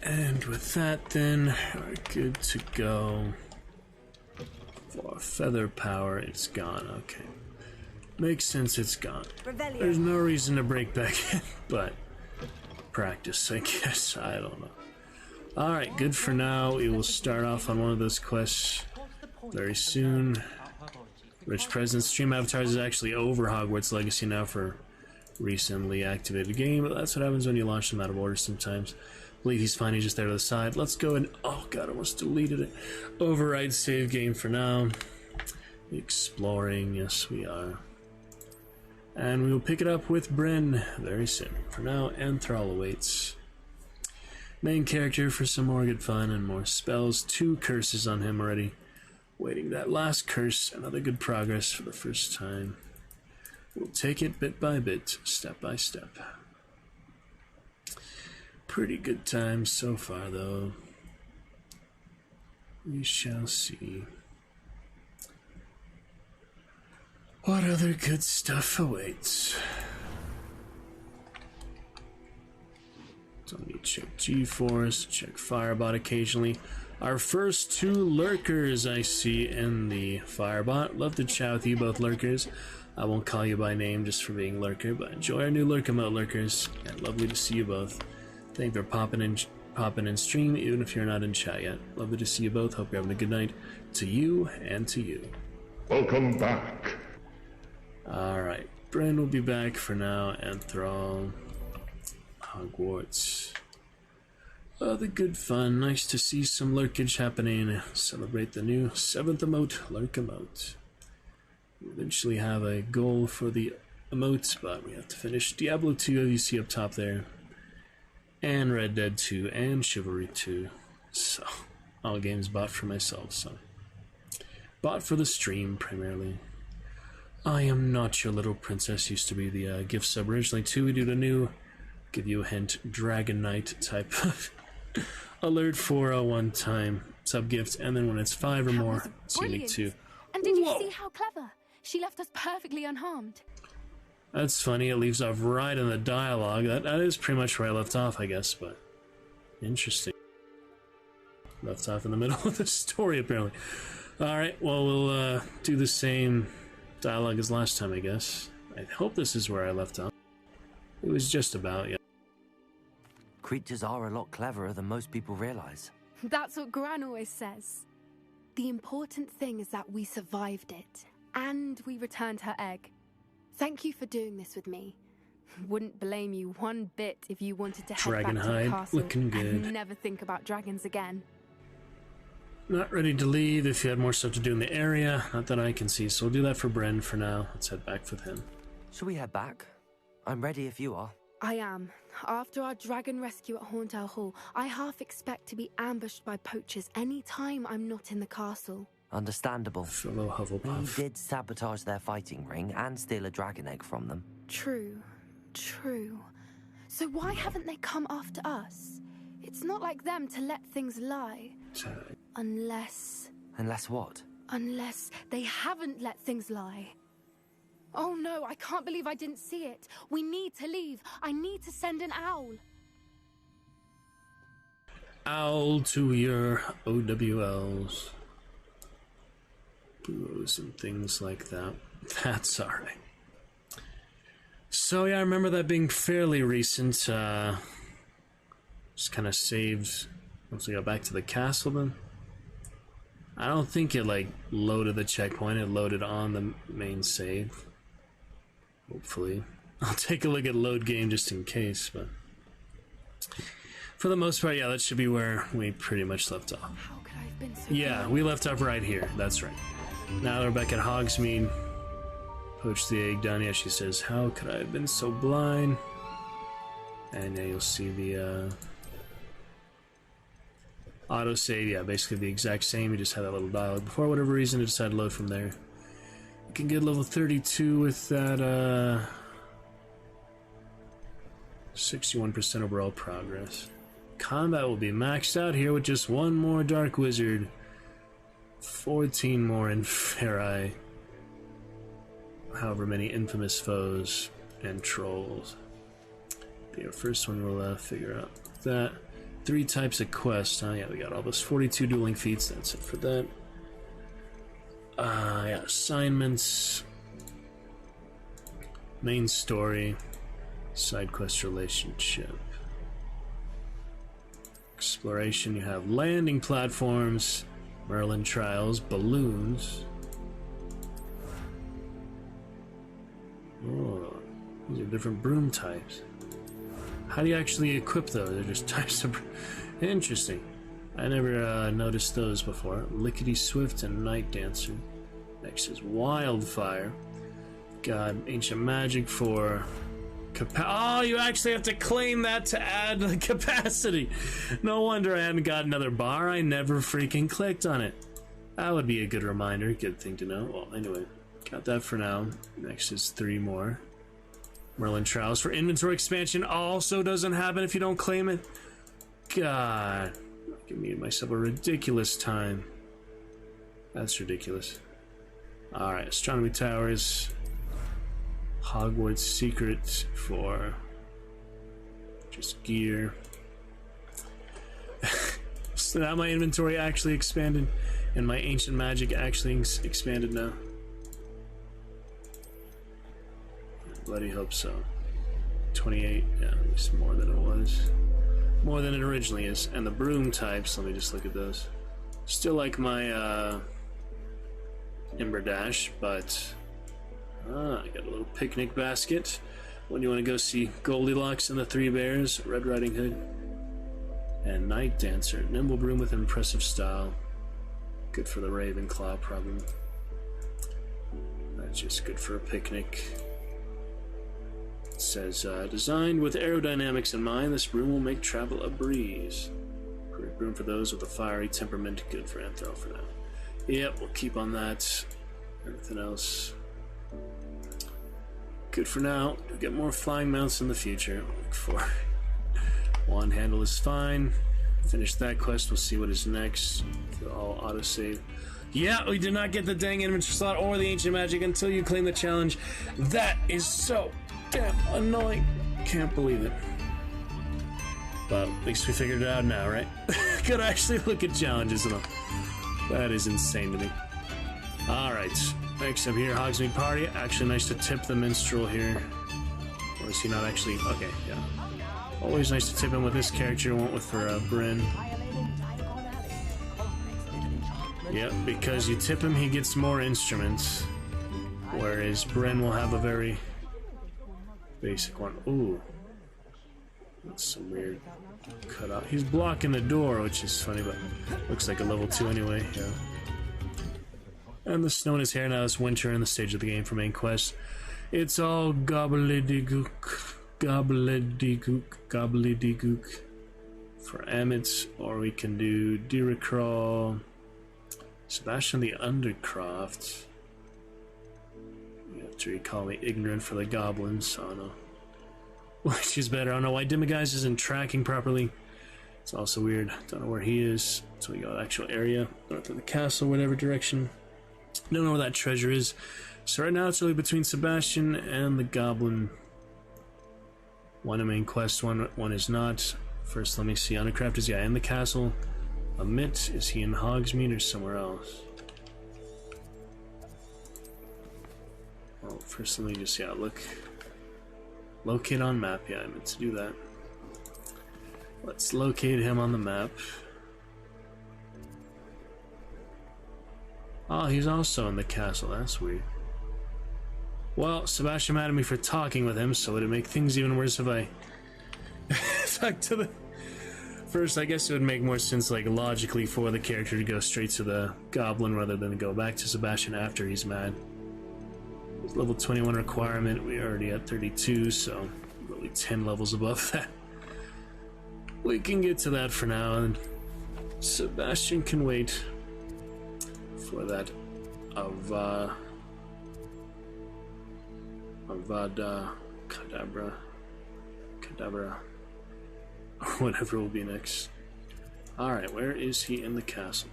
And with that, then, we're good to go. For feather power, it's gone. Okay. Makes sense, it's gone. There's no reason to break back in, but practice, I guess. I don't know. Alright, good for now. We will start off on one of those quests very soon. Rich Presence. Stream Avatars is actually over Hogwarts Legacy now for recently activated game, but that's what happens when you launch them out of order sometimes. I believe he's finally just there to the side. Let's go and... oh god, I almost deleted it. Override save game for now. Exploring, yes we are. And we will pick it up with Bryn very soon. For now, Enthrall awaits. Main character for some more good fun and more spells. 2 curses on him already. Waiting that last curse. Another good progress for the first time. We'll take it bit by bit, step by step. Pretty good times so far, though. We shall see. What other good stuff awaits? Don't need to check G-Force, check Firebot occasionally. Our first 2 lurkers I see in the Firebot. Love to chat with you both lurkers. I won't call you by name just for being lurker, but enjoy our new lurk emote lurkers. And lovely to see you both. Thank you for popping in stream, even if you're not in chat yet. Lovely to see you both. Hope you're having a good night. To you and to you. Welcome back. Alright, Bryn will be back for now. Enthrall, Hogwarts. The good fun. Nice to see some lurkage happening. Celebrate the new 7th emote, Lurk emote. We eventually have a goal for the emotes, but we have to finish Diablo 2, as you see up top there, and Red Dead 2, and Chivalry 2. So, all games bought for myself, so. Bought for the stream, primarily. I am not your little princess used to be the gift sub originally, too. We do the new, give you a hint, Dragon Knight type of alert for a one-time sub gift, and then when it's 5 or more, it's unique too. And did you see how clever? She left us perfectly unharmed. That's funny, it leaves off right in the dialogue. That is pretty much where I left off, I guess, but interesting. Left off in the middle of the story, apparently. Alright, well, we'll do the same dialogue as last time, I guess. I hope this is where I left off. It was just about, yeah. Creatures are a lot cleverer than most people realize. That's what Gran always says. The important thing is that we survived it, and we returned her egg. Thank you for doing this with me. Wouldn't blame you one bit if you wanted to head back to the castle looking good. And never think about dragons again. Not ready to leave if you had more stuff to do in the area. Not that I can see, so we'll do that for Bren for now. Let's head back with him. Shall we head back? I'm ready if you are. I am. After our dragon rescue at Horndale Hall, I half expect to be ambushed by poachers any time I'm not in the castle. Understandable. Fellow Hufflepuff. We did sabotage their fighting ring and steal a dragon egg from them. True. So why haven't they come after us? It's not like them to let things lie. Unless... Unless what? Unless they haven't let things lie. Oh no, I can't believe I didn't see it. We need to leave. I need to send an owl. Owl to your OWLs. Buos and things like that. That's alright. So yeah, I remember that being fairly recent. Just kind of saved once we got back to the castle then. I don't think it like loaded the checkpoint, it loaded on the main save. Hopefully. I'll take a look at load game just in case, but for the most part, yeah, that should be where we pretty much left off. How could I have been so Yeah, we left off right here, that's right. Now that we're back at Hogsmeade, poached the egg down, yeah, she says, how could I have been so blind? And yeah, you'll see the autosave, yeah, basically the exact same, you just had that little dialogue before, whatever reason, it decided to load from there. You can get level 32 with that, 61% overall progress. Combat will be maxed out here with just one more Dark Wizard, 14 more Inferi, however many infamous foes and trolls. Be our first one we'll figure out that. 3 types of quests, huh? Yeah, we got all those 42 dueling feats, that's it for that. Yeah, assignments, main story, side quest relationship. Exploration, you have landing platforms, Merlin trials, balloons. Oh, these are different broom types. How do you actually equip those? They're just types of... Interesting. I never noticed those before. Lickety Swift and Night Dancer. Next is Wildfire. Got Ancient Magic for... Oh, you actually have to claim that to add the capacity. No wonder I hadn't got another bar. I never freaking clicked on it. That would be a good reminder. Good thing to know. Well, anyway, got that for now. Next is 3 more. Merlin Trials for inventory expansion also doesn't happen if you don't claim it. God, give me myself a ridiculous time. That's ridiculous. Alright, Astronomy Towers. Hogwarts Secret for just gear. So now my inventory actually expanded, and my Ancient Magic actually expanded now. Bloody hope so. 28, yeah, at least more than it was. More than it originally is. And the broom types, let me just look at those. Still like my Ember Dash, but I got a little picnic basket. When you want to go see Goldilocks and the 3 Bears, Red Riding Hood, and Night Dancer. Nimble broom with impressive style. Good for the Ravenclaw, probably. That's just good for a picnic. It says, designed with aerodynamics in mind, this broom will make travel a breeze. Great broom for those with a fiery temperament, good for Anthro for now. Yep, we'll keep on that. Everything else, good for now. We'll get more flying mounts in the future. Look for wand handle is fine. Finish that quest, we'll see what is next. I'll autosave. Yeah, we did not get the dang inventory slot or the ancient magic until you claim the challenge. That is so damn annoying. Can't believe it. But at least we figured it out now, right? Could actually look at challenges and all. That is insane to me. Alright, next up here, Hogsmeade Party. Actually nice to tip the minstrel here. Or is he not actually? Okay, yeah. Always nice to tip him with this character, won't with for Bryn. Yep, because you tip him, he gets more instruments. Whereas Bryn will have a very basic one. Ooh. That's some weird cutout. He's blocking the door, which is funny, but looks like a level 2 anyway, yeah. And the snow in his hair now is winter in the stage of the game for main quest. It's all gobbledygook, gobbledygook, gobbledygook for Emmett, or we can do Diracrawl, Sebastian the Undercroft. You have to recall me ignorant for the goblins, I don't know. Which is better, I don't know why Demiguise isn't tracking properly. It's also weird, don't know where he is. So we got actual area, north of the castle, whatever direction. Don't know where that treasure is. So right now it's really between Sebastian and the goblin. One a main quest, one is not. First let me see, Undercraft is in the castle. Amit, is he in Hogsmeade or somewhere else? Well, first let me just look. Locate on map, I meant to do that. Let's locate him on the map. Oh, he's also in the castle, that's weird. Well, Sebastian mad at me for talking with him, so would it make things even worse if I talk to the... First, I guess it would make more sense, like, logically for the character to go straight to the goblin rather than to go back to Sebastian after he's mad. Level 21 requirement, we're already at 32, so really 10 levels above that. We can get to that for now, and Sebastian can wait for that Avada Kedavra, or whatever will be next. Alright, where is he in the castle?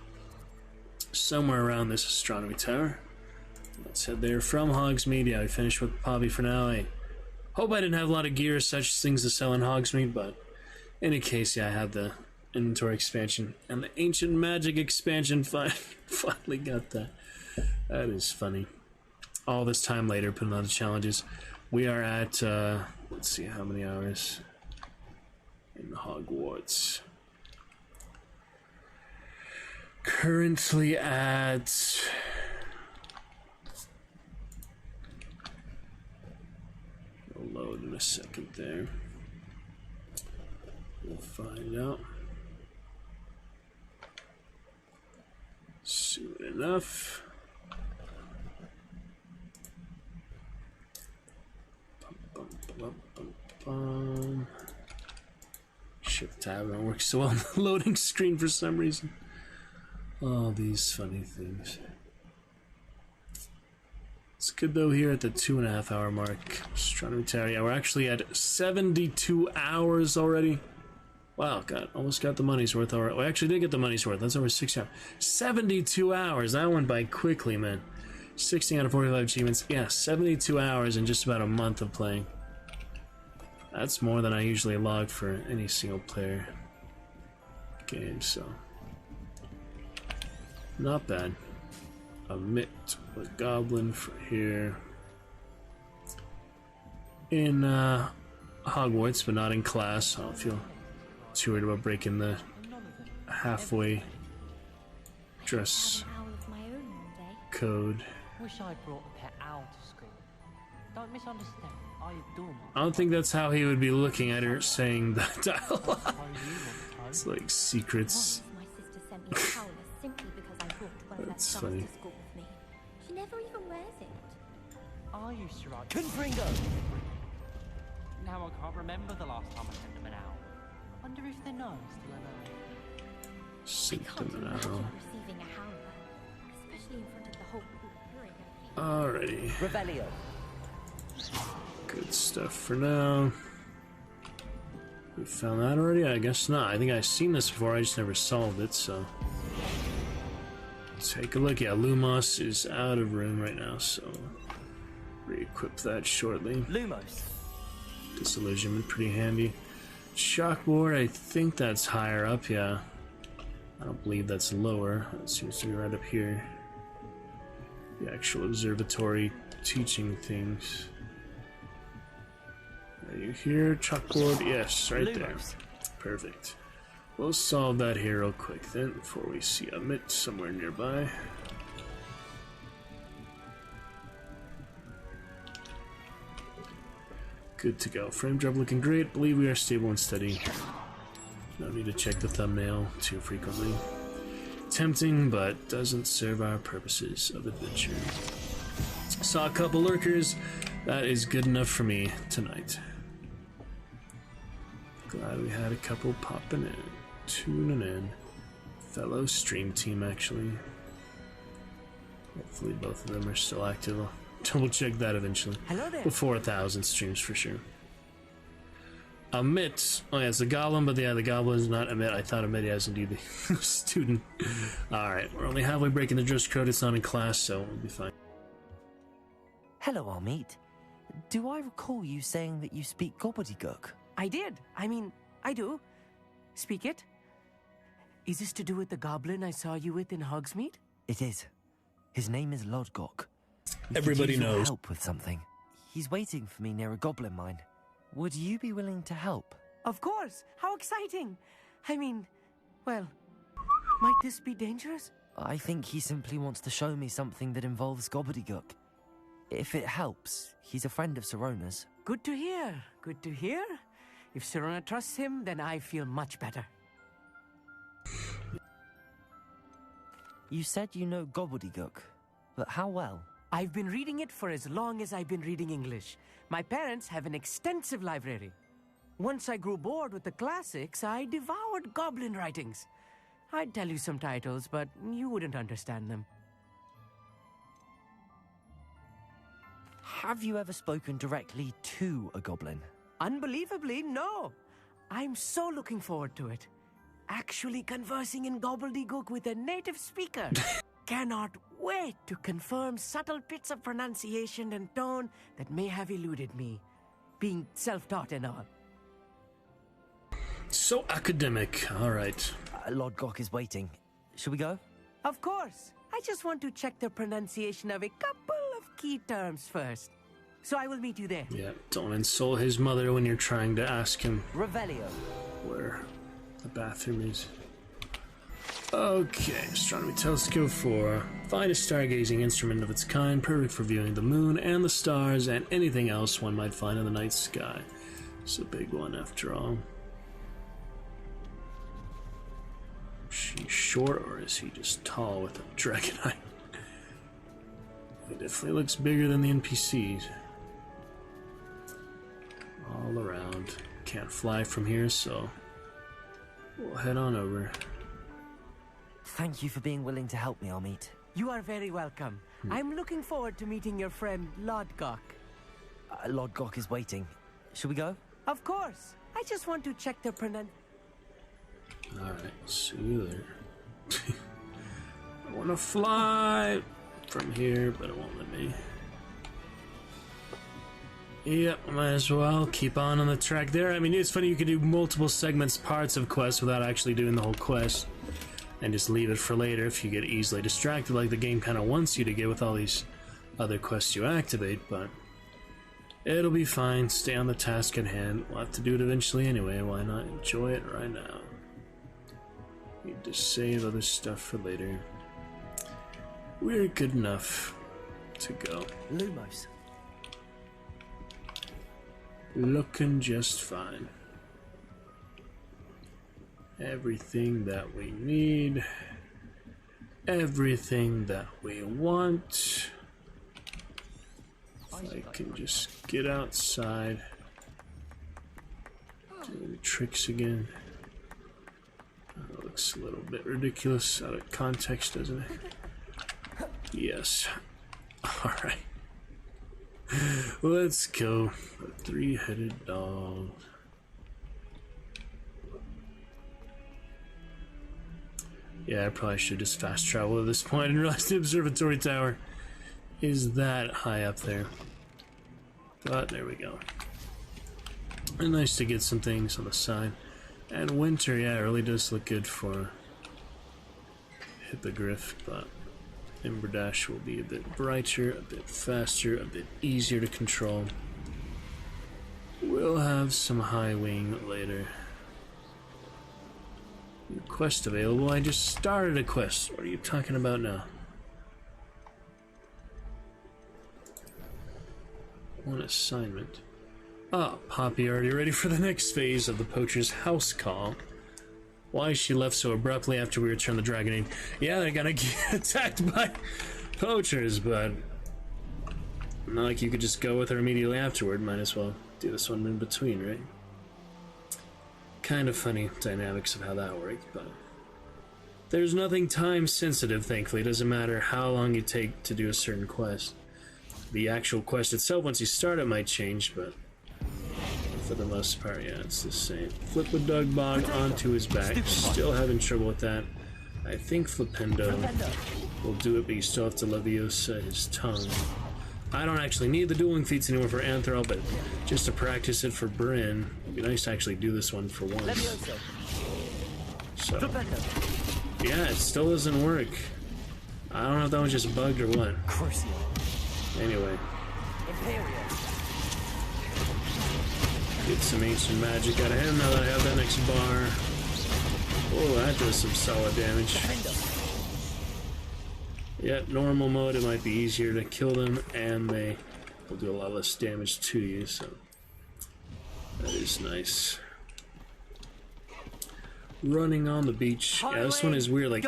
Somewhere around this astronomy tower. Let's head there from Hogsmeade. Yeah, we finished with Poppy for now. I hope I didn't have a lot of gear or such things to sell in Hogsmeade, but in any case, yeah, I had the inventory expansion and the ancient magic expansion. Finally got that. That is funny. All this time later, putting on the challenges. We are at, let's see how many hours in Hogwarts. Currently at... I'll load in a second there. We'll find out. Soon enough. Shift tab don't work so well on the loading screen for some reason. All these funny things. It's good though here at the 2.5 hour mark. Astronomy Tower. Yeah, we're actually at 72 hours already. Wow, almost got the money's worth already. We actually did get the money's worth. That's over 6 hours. 72 hours. That went by quickly, man. 16 out of 45 achievements. Yeah, 72 hours in just about a month of playing. That's more than I usually log for any single player game, so not bad. Omit the goblin for here in Hogwarts, but not in class. I don't feel too worried about breaking the halfway dress code. Wish I brought the pet owl to school. Don't misunderstand. I adore my... I don't think that's how he would be looking at her saying that dialogue. It's like secrets. That's funny. She never even wears it. I used to write... Confringo! now I can't remember the last time I sent them an owl. I wonder if they're still alive. Sent Can't them an imagine arrow. receiving a howler, especially in front of the whole group hearing a Alrighty. Revelio. Good stuff for now. We found that already? I guess not. I think I've seen this before, I just never solved it, so... Take a look. Yeah, Lumos is out of room right now, so... Re-equip that shortly. Lumos. Disillusionment, pretty handy. Chalkboard, I think that's higher up, yeah. I don't believe that's lower. It seems to be right up here. The actual observatory teaching things. Are you here, chalkboard? Yes, right there. Perfect. We'll solve that here real quick then, before we see a Mitt somewhere nearby. Good to go. Frame drop looking great. Believe we are stable and steady. No need to check the thumbnail too frequently. Tempting, but doesn't serve our purposes of adventure. Saw a couple lurkers. That is good enough for me tonight. Glad we had a couple popping in, tuning in. Fellow stream team, actually. Hopefully both of them are still active. I'll double check that eventually. Hello there. Before 1,000 streams for sure. A Mitt. Oh yeah, it's a goblin, but yeah, the goblin is not a Mitt. I thought a Mitt is indeed the student. Alright, we're only halfway breaking the dress code. It's not in class, so we'll be fine. Hello, Almeet. Do I recall you saying that you speak gobbledygook? I did. I mean, I do. Speak it. Is this to do with the goblin I saw you with in Hogsmeade? It is. His name is Lodgok. Everybody knows. Help with something. He's waiting for me near a goblin mine. Would you be willing to help? Of course. How exciting. I mean, well, might this be dangerous? I think he simply wants to show me something that involves gobbledygook. If it helps, he's a friend of Sirona's. Good to hear. Good to hear. If Sirona trusts him, then I feel much better. You said you know gobbledygook, but how well? I've been reading it for as long as I've been reading English. My parents have an extensive library. Once I grew bored with the classics, I devoured goblin writings. I'd tell you some titles, but you wouldn't understand them. Have you ever spoken directly to a goblin? Unbelievably, no. I'm so looking forward to it. Actually conversing in gobbledygook with a native speaker. Cannot wait to confirm subtle bits of pronunciation and tone that may have eluded me, being self-taught and all. So academic. All right. Lodgok is waiting. Should we go? Of course. I just want to check the pronunciation of a couple of key terms first. So I will meet you there. Yeah, don't insult his mother when you're trying to ask him Revelio. where the bathroom is. Okay, Astronomy Telescope 4. Finest stargazing instrument of its kind, perfect for viewing the moon and the stars and anything else one might find in the night sky. It's a big one after all. Is she short or is he just tall with a dragon eye? It definitely looks bigger than the NPCs. All around. Can't fly from here, so we'll head on over. Thank you for being willing to help me, Almeet. You are very welcome. I'm looking forward to meeting your friend, Lodgok. Lodgok is waiting. Should we go? Of course. I just want to check the Alright, see you there. I want to fly from here, but it won't let me. Yep, might as well keep on the track there. I mean, it's funny, you could do multiple segments, parts of quests without actually doing the whole quest. And just leave it for later if you get easily distracted, like the game kind of wants you to get with all these other quests you activate, but it'll be fine. Stay on the task at hand. We'll have to do it eventually anyway. Why not enjoy it right now? Need to save other stuff for later. We're good enough to go. Lumos. Looking just fine. Everything that we need. Everything that we want. If I can just get outside. Doing tricks again. That looks a little bit ridiculous out of context, doesn't it? Yes. Alright. Let's go. A three-headed dog. Yeah, I probably should just fast travel at this point and realize the observatory tower is that high up there. But there we go. And nice to get some things on the side. And winter, yeah, it really does look good for Hippogriff, but Emberdash will be a bit brighter, a bit faster, a bit easier to control. We'll have some high wing later. New quest available. I just started a quest. What are you talking about now? One assignment. Ah, Poppy already ready for the next phase of the Poacher's house call. Why she left so abruptly after we returned the Dragonade. Yeah, they're gonna get attacked by poachers, but not like you could just go with her immediately afterward. Might as well do this one in between, right? Kind of funny dynamics of how that worked, but there's nothing time sensitive, thankfully. It doesn't matter how long you take to do a certain quest. The actual quest itself, once you start it, might change, but for the most part, yeah, it's the same. Flip with Dugbog onto his back. Still having trouble with that. I think Flipendo will do it, but you still have to Leviosa his tongue. I don't actually need the dueling feats anymore for Anthrol, but just to practice it for Brynn, it'd be nice to actually do this one for once. So, yeah, it still doesn't work. I don't know if that was just bugged or what. Anyway. Get some ancient magic out of him now that I have that next bar. Oh, that does some solid damage. Yeah, normal mode, it might be easier to kill them, and they will do a lot less damage to you, so that is nice. Running on the beach. Yeah, this one is weird, like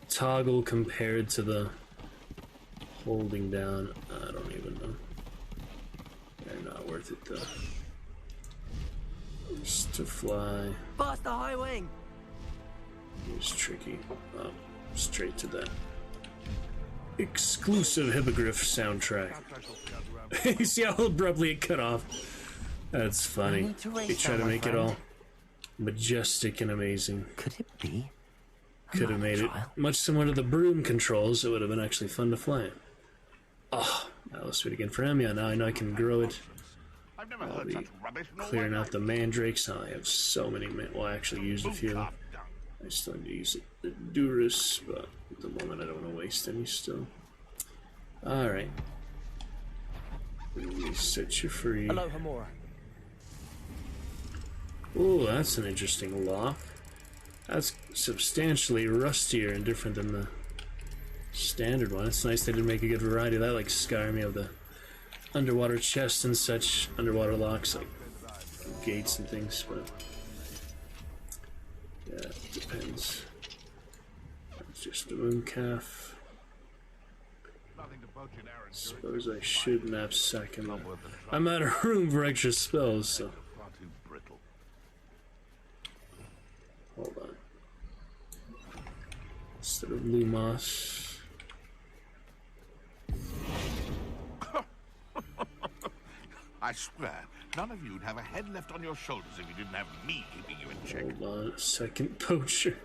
toggle compared to the holding down. I don't even know. They're not worth it though. Just to fly. Bust the high wing! It's tricky. Oh, straight to that exclusive Hippogriff soundtrack. You see how abruptly it cut off? That's funny. They try to make it all majestic and amazing. Could it be? Could have made it much similar to the broom controls. It would have been actually fun to fly it. Oh, now let's do it again for him. Yeah, now I know I can grow it. I'll be clearing out the mandrakes. Now I have so many. Well, I actually used a few. I still need to use the Durus, but at the moment I don't want to waste any still. Alright. Let me set you free. Hello, Hamura. Oh, that's an interesting lock. That's substantially rustier and different than the standard one. It's nice they did make a good variety of that, like Skyrim. You have the underwater chests and such, underwater locks, like gates and things, but yeah, it depends. It's just a mooncalf. Suppose I should knapsack him. I'm out of room for extra spells, so. Hold on. Instead of Lumos. I swear, none of you'd have a head left on your shoulders if you didn't have me keeping you in check. Hold on a second, Poacher.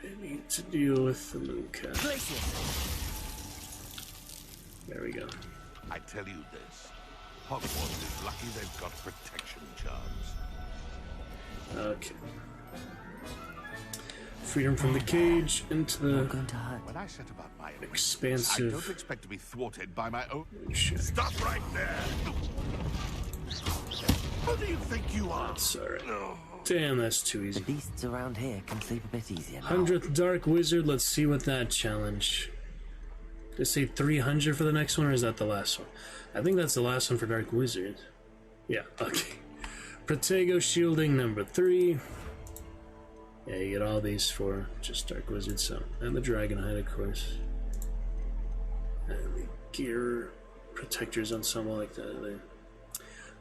I need to deal with the mooncalf. There we go. I tell you this, Hogwarts is lucky they've got protection charms. Okay. Freedom from the cage into the When I set about my expansive. I don't expect to be thwarted by my own. Stop right there! Who do you think you are? That's alright. Damn, that's too easy. The beasts around here can sleep a bit easier now. 100th Dark Wizard, let's see what that challenge. Did it say 300 for the next one, or is that the last one? I think that's the last one for Dark Wizard. Yeah, okay. Protego Shielding number 3. Yeah, you get all these for just Dark Wizard, so. And the Dragonhide, of course. And the Gear Protectors Ensemble like that.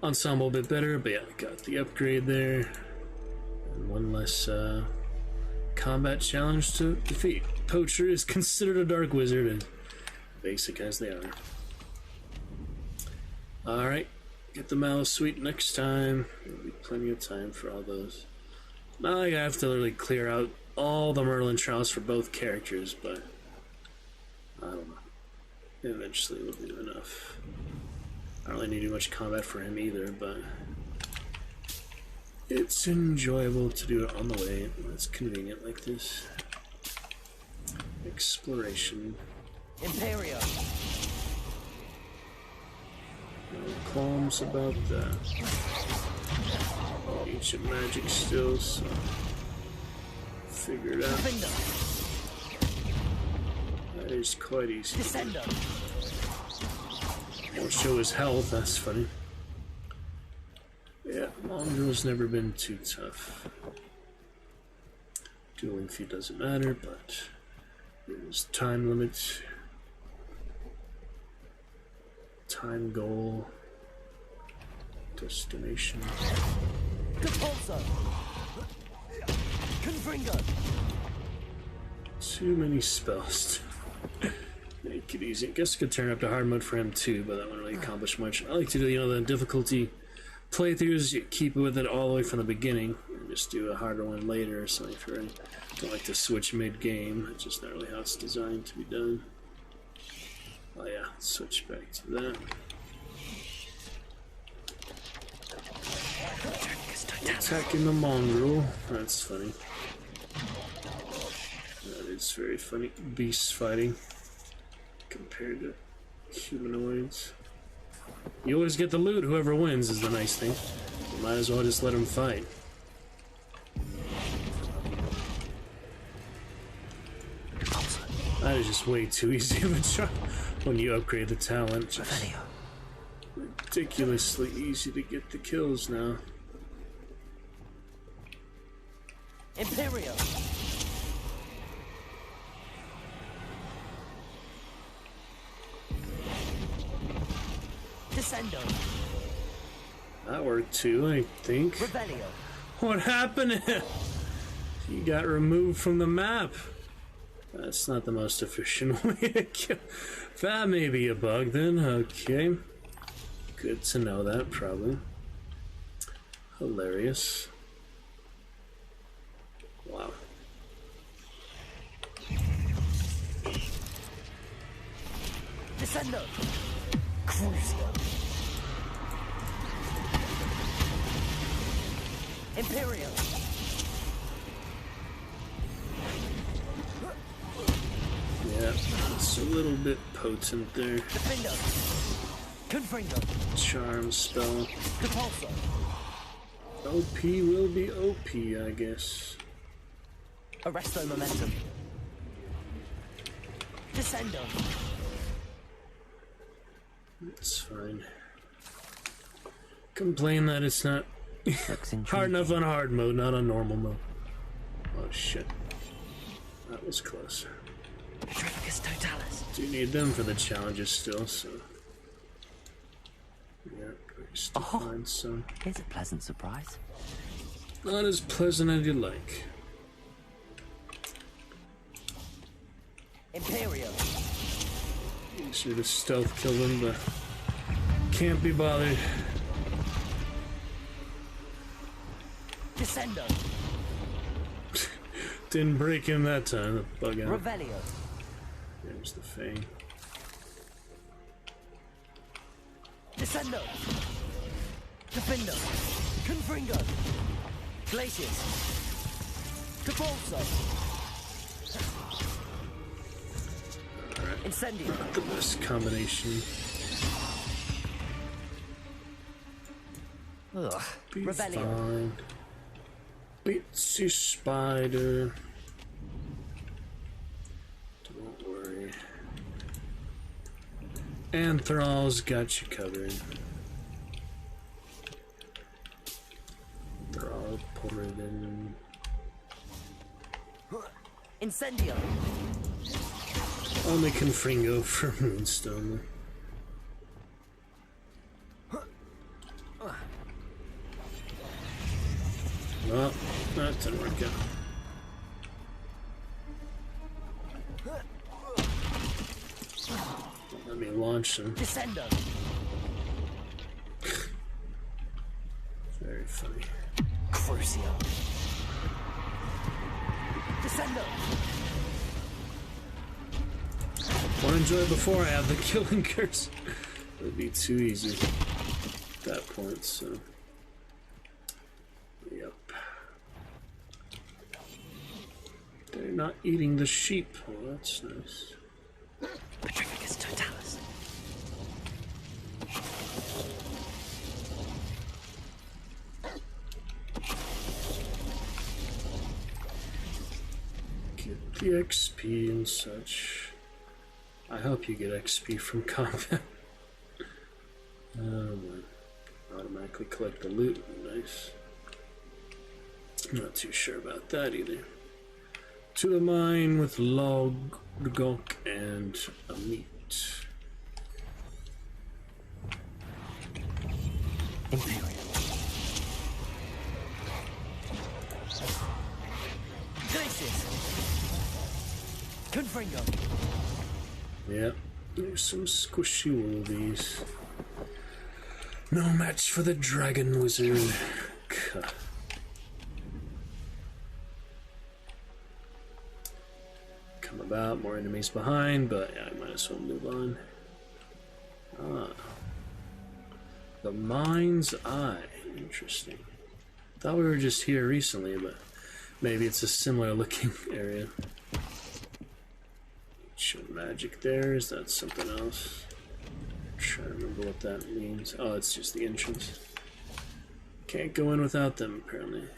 ensemble a bit better, but yeah, got the upgrade there. And one less combat challenge to defeat. Poacher is considered a dark wizard, and basic as they are. Alright, get the Mallow Suite next time. There'll be plenty of time for all those. Not like I have to literally clear out all the Merlin trials for both characters, but I don't know. Eventually we'll do enough. I don't really need to do much combat for him either, but it's enjoyable to do it on the way when it's convenient like this. Exploration. Imperio. No qualms about that. Ancient magic still, so figure it out. That is quite easy. Won't show his health, that's funny. Yeah, Mongrel's never been too tough. Dueling feat doesn't matter, but there's time limit. Time goal. Destination. Too many spells to make it easy. I guess I could turn up to hard mode for him too, but that wouldn't really accomplish much. I like to do, you know, the difficulty playthroughs, you keep it with it all the way from the beginning, and just do a harder one later or something if you really don't like to switch mid-game. It's just not really how it's designed to be done. Oh yeah, switch back to that. Attacking the mongrel. That's funny. That is very funny. Beasts fighting compared to humanoids. You always get the loot, whoever wins is the nice thing. You might as well just let them fight. That is just way too easy of a job when you upgrade the talent. Just ridiculously easy to get the kills now. Imperio. Descendo. That worked too, I think. Revelio. What happened? He got removed from the map. That's not the most efficient way to kill. That may be a bug then. Okay. Good to know that, probably. Hilarious. Wow. Descendo. Crucio. Imperio. Yeah, it's a little bit potent there. Defendo. Confringo. Charm spell. Depulso. OP will be OP, I guess. Arresto momentum. Descendo. It's fine. Complain that it's not hard enough on hard mode, not on normal mode. Oh shit. That was close. Petrificus totalis. Do need them for the challenges still, so. Yeah, still find some. Here's a pleasant surprise. Not as pleasant as you'd like. Imperio. Should have stealth killed him, but can't be bothered. Descendo. Didn't break him that time, the bug out. Revelio. There's the Fang. Descendo. Defendo. Confringo. Glacius. Depulso. Incendio. Not the best combination. Ugh. Be Revelio. fine. Bitsy spider. Don't worry. Anthral's got you covered. Anthral, Porygon. Incendio. Only Confringo for Moonstone. Well, that didn't work out. Let me launch him. Descendo. Very funny. Crucio. Descendo. Want to enjoy it before I have the killing curse. It would be too easy at that point, so. Yep. They're not eating the sheep. Oh, that's nice. Petrificus totalis. Get the XP and such. I hope you get XP from combat. Oh man. Automatically collect the loot. Nice. Not too sure about that either. To the mine with Logok and a meat. Imperial. Glacius. Confringo. Yep, there's some squishy wolvies. No match for the dragon wizard. Come about, more enemies behind, but yeah, I might as well move on. Ah. The Mind's Eye. Interesting. Thought we were just here recently, but maybe it's a similar looking area. Show magic there, is that something else? I'm trying to remember what that means. Oh, it's just the entrance. Can't go in without them, apparently.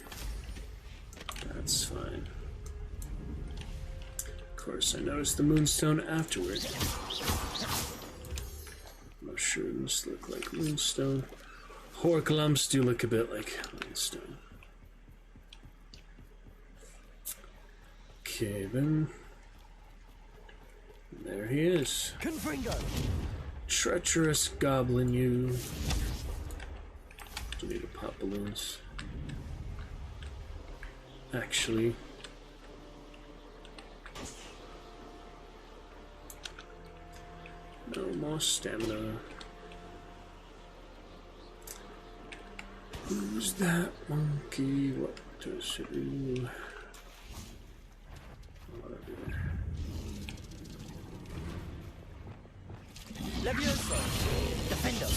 That's fine. Of course, I noticed the moonstone afterward. Mushrooms look like moonstone. Hork lumps do look a bit like moonstone. Okay, then. There he is. Confringo. Treacherous goblin, you. Do need to pop balloons. Actually. No more stamina. Who's that monkey? What does it do? Levioso. Defendo.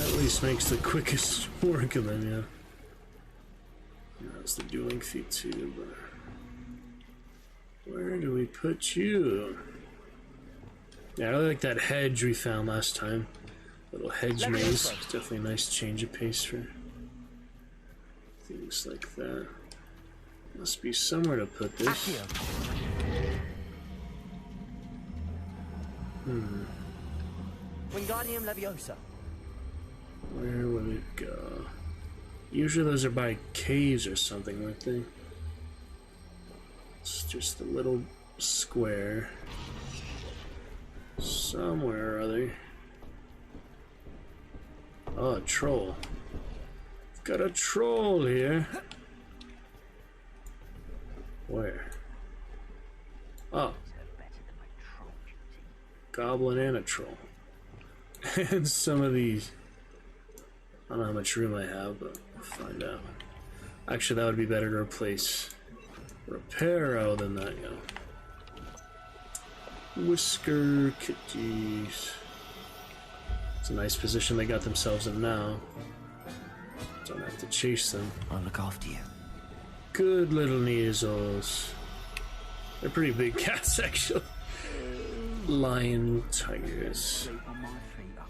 At least makes the quickest work of them, yeah. That's the dueling feat too, but where do we put you? Yeah, I really like that hedge we found last time. Little hedge maze. It's definitely a nice change of pace for things like that. Must be somewhere to put this. Wingardium Leviosa. Where would it go? Usually those are by caves or something, aren't they? It's just a little square. Somewhere or other. Oh, a troll. I've got a troll here. Where? Oh. Goblin and a troll. And some of these. I don't know how much room I have, but we'll find out. Actually, that would be better to replace Reparo than that, yeah. Whisker kitties. It's a nice position they got themselves in now. Don't have to chase them. I'll look after you. Good little Neasels. They're pretty big cats, actually. Lion, tigers,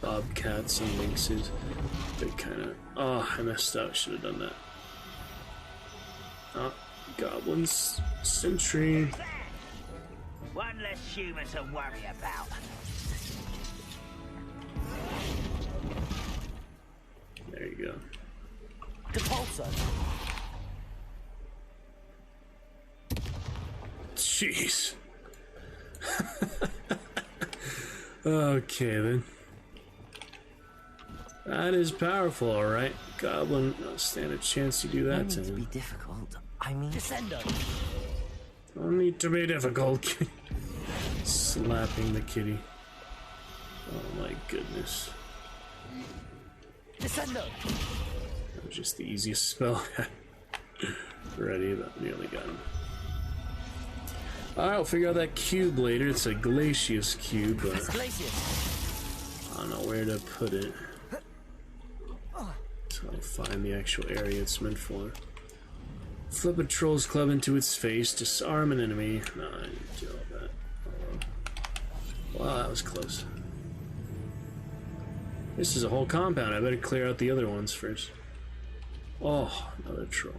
bobcats, and lynxes. They kind of... Oh, I messed up. Should have done that. Oh, goblins. Sentry. One less human to worry about. There you go. Depulso. Jeez. Okay then. That is powerful, alright. Goblin, don't stand a chance to do that to him. Be difficult. I mean, Descendo. Don't need to be difficult. Slapping the kitty. Oh my goodness. Descendo. That was just the easiest spell. Ready, but nearly got him. Alright, I'll figure out that cube later. It's a Glacius cube, but I don't know where to put it. Until I find the actual area it's meant for. Flip a troll's club into its face, disarm an enemy. No, I didn't do all that. Oh, wow, that was close. This is a whole compound. I better clear out the other ones first. Oh, another troll.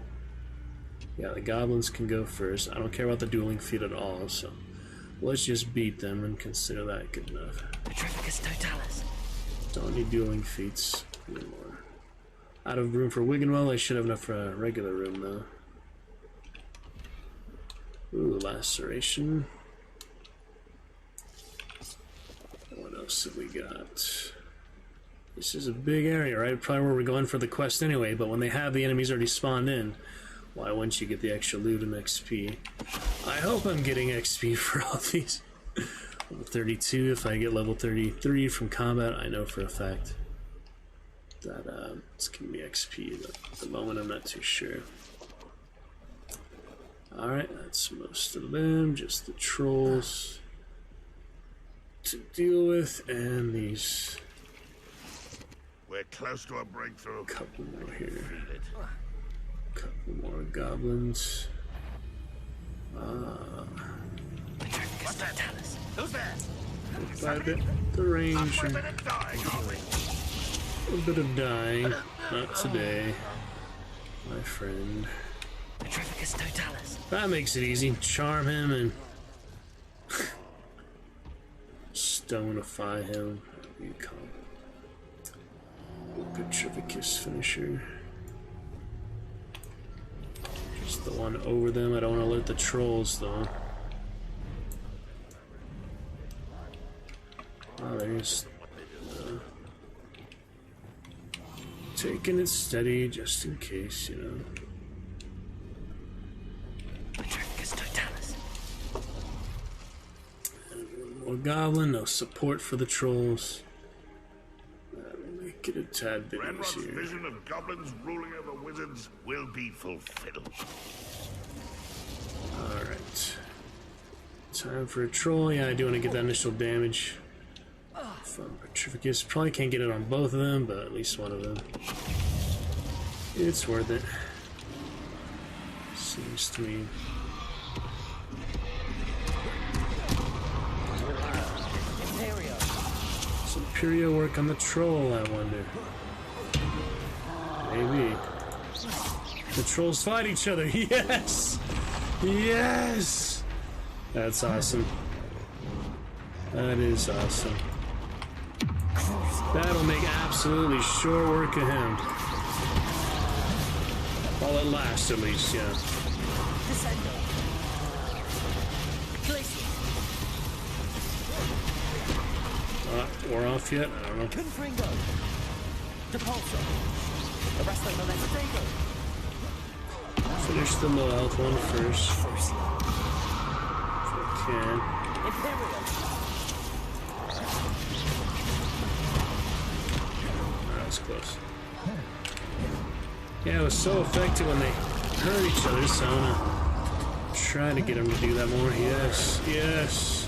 Yeah, the goblins can go first. I don't care about the dueling feat at all, so let's just beat them and consider that good enough. Petrificus totalis. Don't need dueling feats anymore. Out of room for Wiggenwell. I should have enough for a regular room, though. Ooh, laceration. What else have we got? This is a big area, right? Probably where we're going for the quest anyway, but when they have the enemies already spawned in, why wouldn't you get the extra loot and XP? I hope I'm getting XP for all these. Level 32, if I get level 33 from combat, I know for a fact that it's giving me XP, but at the moment I'm not too sure. Alright, that's most of them, just the trolls to deal with, and these. We're close to a breakthrough. Couple more here. Couple more goblins. What's that? Who's there? By the range. A bit of dying. Not today, my friend. Petrificus totalis. That makes it easy. Charm him and stonify him. What do you call it? Petrificus finisher. Just the one over them. I don't want to alert the trolls though. Oh, there's taking it steady just in case, you know. Petrificus totalis. And one more goblin, no support for the trolls. That'll make it a tad bit Ranrock's easier. vision of goblins ruling over wizards will be fulfilled. Alright. Time for a troll. Yeah, I do want to get that initial damage from Petrificus. Probably can't get it on both of them, but at least one of them. It's worth it. Seems to me. Does Imperio work on the troll, I wonder? Maybe. The trolls fight each other. Yes! Yes! That's awesome. That is awesome. That'll make absolutely sure work of him. While it lasts, at least, yeah. Descendo. We're off yet? I don't know. Confringo. Depulso. Arresto Molestego. Finish the low health one first. If I can. Imperial. That was close. Yeah, it was so effective when they hurt each other, so I'm gonna try to get them to do that more. Yes, yes.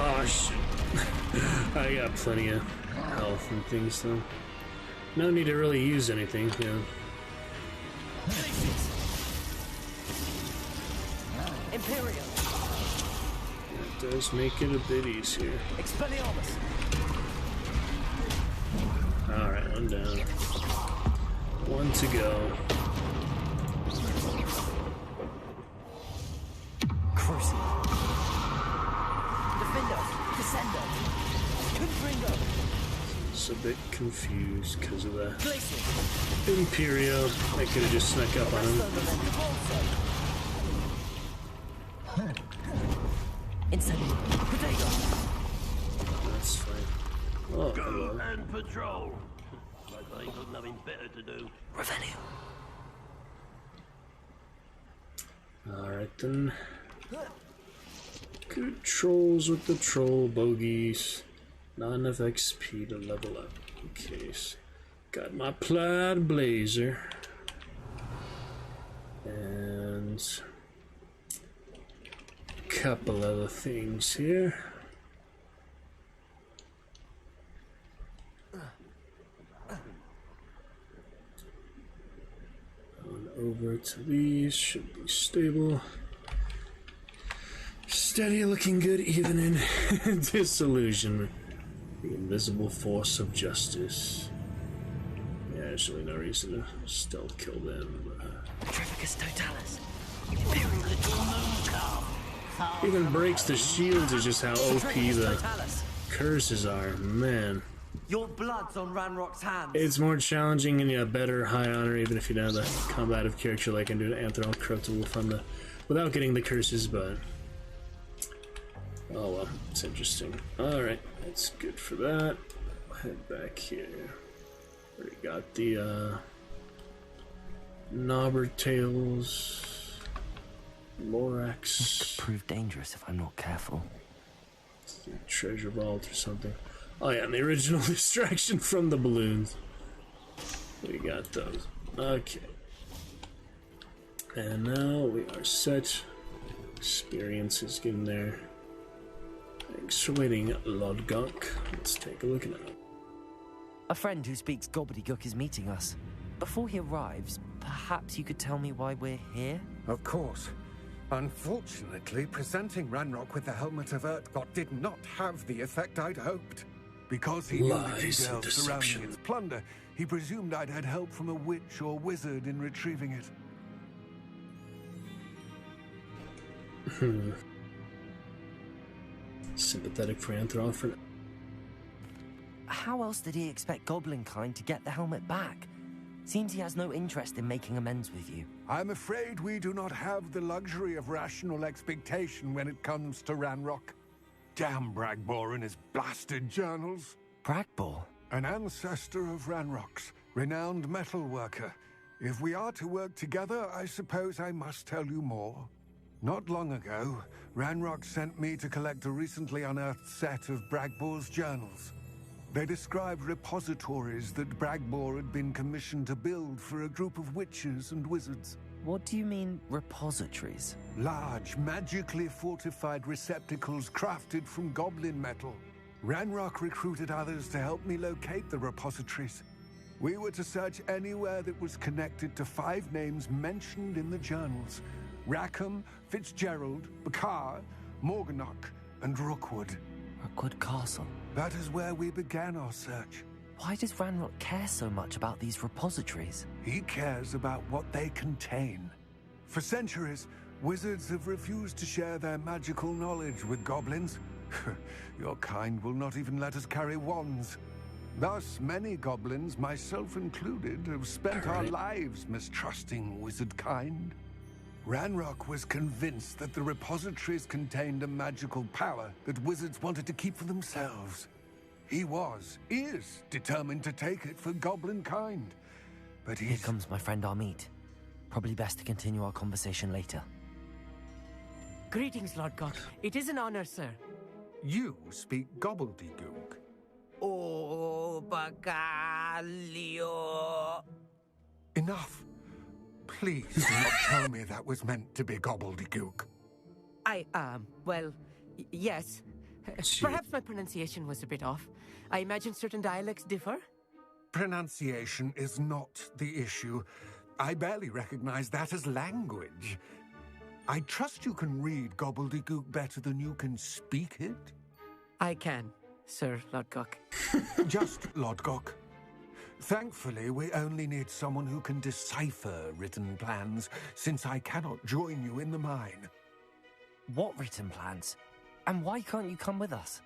Oh shit. I got plenty of health and things, so no need to really use anything, you know. Imperial. That does make it a bit easier. Expelliarmus. Alright, I'm down. One to go. Crucial. Defendo. Descendo. Confringo. It's a bit confused because of that. Glacius. Imperio. I could have just snuck up on him. Incendio. Potato. That's fine. Oh, Go hello. and patrol. Like I ain't got nothing better to do. Revelio. Alright then. Controls with the troll bogeys. Not enough XP to level up. Okay, so got my plaid blazer. And a couple other things here. On over to these, should be stable. Steady, looking good, even in disillusionment. The invisible force of justice. Yeah, there's really no reason to stealth kill them. Petrificus totalis. Even breaks the shields is just how OP the curses are. Man. Your blood's on Ranrock's hands. It's more challenging and a better high honor, even if you don't have a combative character like I do to Anthrol Crotawolf on the without getting the curses, but oh well, it's interesting. Alright, that's good for that. Head back here. Already got the Knobber Tails, Lorax. This could prove dangerous if I'm not careful. Treasure vault or something. Oh yeah, and the original distraction from the balloons. We got those. Okay. And now we are set. Experience is getting there. Thanks for waiting, Lodgok. Let's take a look at it. A friend who speaks gobbledygook is meeting us. Before he arrives, perhaps you could tell me why we're here? Of course. Unfortunately, presenting Ranrock with the Helmet of Urtkot did not have the effect I'd hoped. Because he knew the details surrounding its plunder, he presumed I'd had help from a witch or wizard in retrieving it. Sympathetic for Anthrol. How else did he expect Goblinkind to get the helmet back? Seems he has no interest in making amends with you. I'm afraid we do not have the luxury of rational expectation when it comes to Ranrock. Damn Bragbor and his blasted journals. Bragbor? An ancestor of Ranrock's, renowned metal worker. If we are to work together, I suppose I must tell you more. Not long ago, Ranrock sent me to collect a recently unearthed set of Bragbor's journals. They described repositories that Bragbor had been commissioned to build for a group of witches and wizards. What do you mean, repositories? Large, magically fortified receptacles crafted from goblin metal. Ranrock recruited others to help me locate the repositories. We were to search anywhere that was connected to 5 names mentioned in the journals. Rackham, Fitzgerald, Bakar, Morganach, and Rookwood. Rookwood Castle? That is where we began our search. Why does Ranrock care so much about these repositories? He cares about what they contain. For centuries, wizards have refused to share their magical knowledge with goblins. Your kind will not even let us carry wands. Thus, many goblins, myself included, have spent our lives mistrusting wizard kind. Ranrock was convinced that the repositories contained a magical power that wizards wanted to keep for themselves. He is determined to take it for goblin kind. But Here comes my friend Amit. Probably best to continue our conversation later. Greetings, Lodgok. It is an honor, sir. You speak gobbledygook. Oh, Bagalio. Enough. Please do not tell me that was meant to be gobbledygook. Yes. Perhaps my pronunciation was a bit off. I imagine certain dialects differ? Pronunciation is not the issue. I barely recognize that as language. I trust you can read gobbledygook better than you can speak it? I can, Sir Lodgok. Just Lodgok. Thankfully, we only need someone who can decipher written plans, since I cannot join you in the mine. What written plans? And why can't you come with us?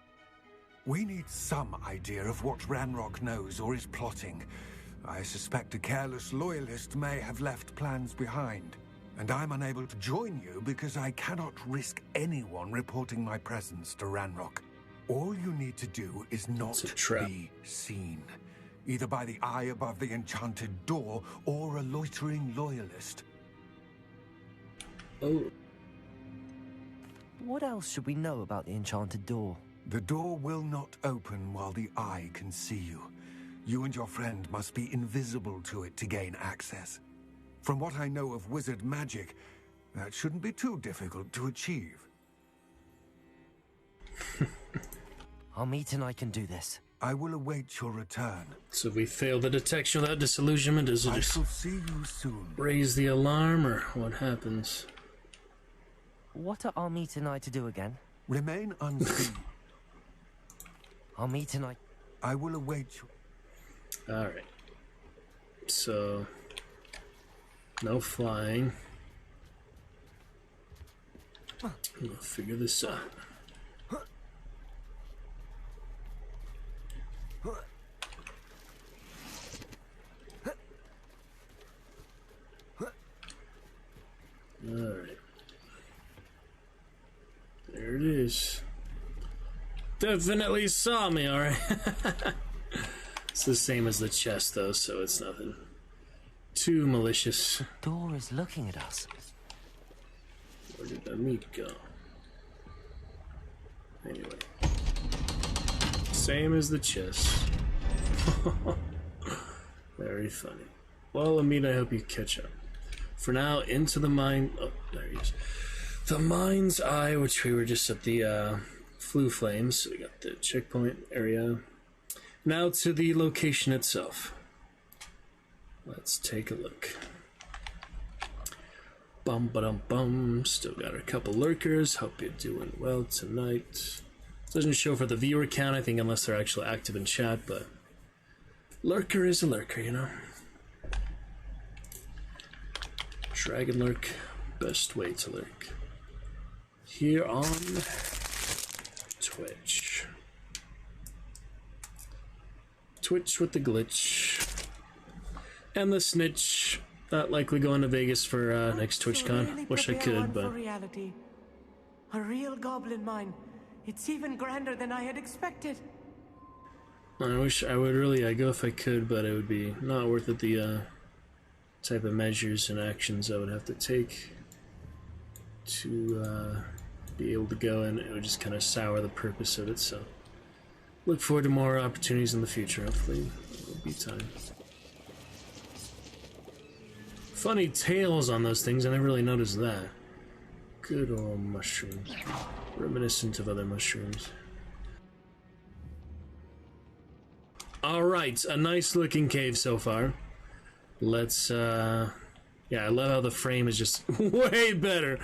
We need some idea of what Ranrock knows or is plotting. I suspect a careless loyalist may have left plans behind. And I'm unable to join you because I cannot risk anyone reporting my presence to Ranrock. All you need to do is not be seen, either by the eye above the enchanted door or a loitering loyalist. Oh. What else should we know about the enchanted door? The door will not open while the eye can see you. You and your friend must be invisible to it to gain access. From what I know of wizard magic, that shouldn't be too difficult to achieve. Armite and I can do this. I will await your return. So if we fail the detection without disillusionment, does it just shall see you soon. Raise the alarm, or what happens? What are Armite and I to do again? Remain unseen. Armite and I will await you. Alright. So... no flying. We'll figure this out. Alright. There it is. Definitely saw me, alright. It's the same as the chest, though, so it's nothing too malicious. Door is looking at us. Where did that meat go? Anyway. Same as the chest. Very funny. Well, Amit, I hope you catch up. For now, into the mine... oh, there he is. The Mind's Eye, which we were just at the Flue Flames. So we got the checkpoint area. Now to the location itself. Let's take a look. Bum ba dum bum. Still got a couple lurkers. Hope you're doing well tonight. Doesn't show for the viewer count, I think, unless they're actually active in chat, but lurker is a lurker, you know. Dragon lurk, best way to lurk. Here on Twitch. Twitch with the glitch. And the snitch. Not likely going to Vegas for next TwitchCon. Really wish I could, for but... reality. A real goblin mine. It's even grander than I had expected. I wish I would really go if I could, but it would be not worth it, the type of measures and actions I would have to take to be able to go, and it would just kind of sour the purpose of it, so look forward to more opportunities in the future. Hopefully there'll be time. Funny tails on those things, I never really noticed that. Good old mushroom. Reminiscent of other mushrooms. Alright, a nice looking cave so far. Let's, yeah, I love how the frame is just way better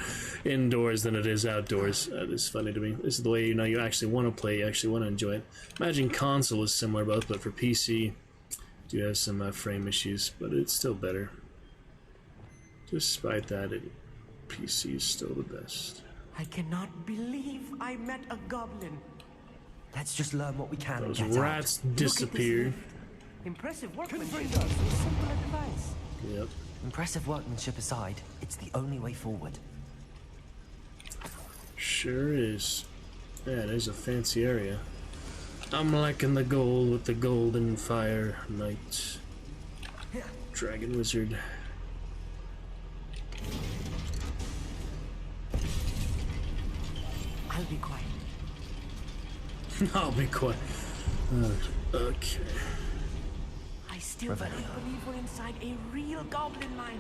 indoors than it is outdoors. That is funny to me. This is the way, you know, you actually want to play, you actually want to enjoy it. Imagine console is similar both, but for PC, do have some frame issues, but it's still better. Despite that, PC is still the best. I cannot believe I met a goblin. Let's just learn what we can. Those and get rats out. disappeared. Impressive workmanship. Simple advice. Yep. Impressive workmanship aside, it's the only way forward. Sure is. Yeah, it is a fancy area. I'm liking the gold with the golden fire knight. Dragon wizard. I'll be quiet. I'll be quiet. Okay. I still don't believe we're inside a real goblin mine.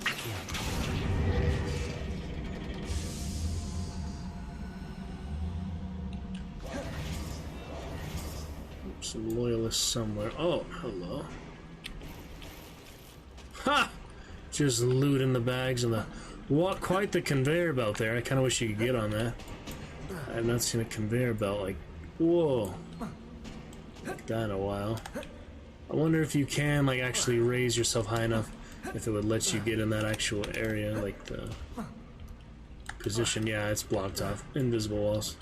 Some loyalists somewhere. Oh, hello. Ha! Just looting the bags and the... what? Quite the conveyor belt there. I kind of wish you could get on that. I have not seen a conveyor belt like... whoa. Like that in a while. I wonder if you can, like, actually raise yourself high enough if it would let you get in that actual area, like the position. Yeah, it's blocked off. Invisible walls.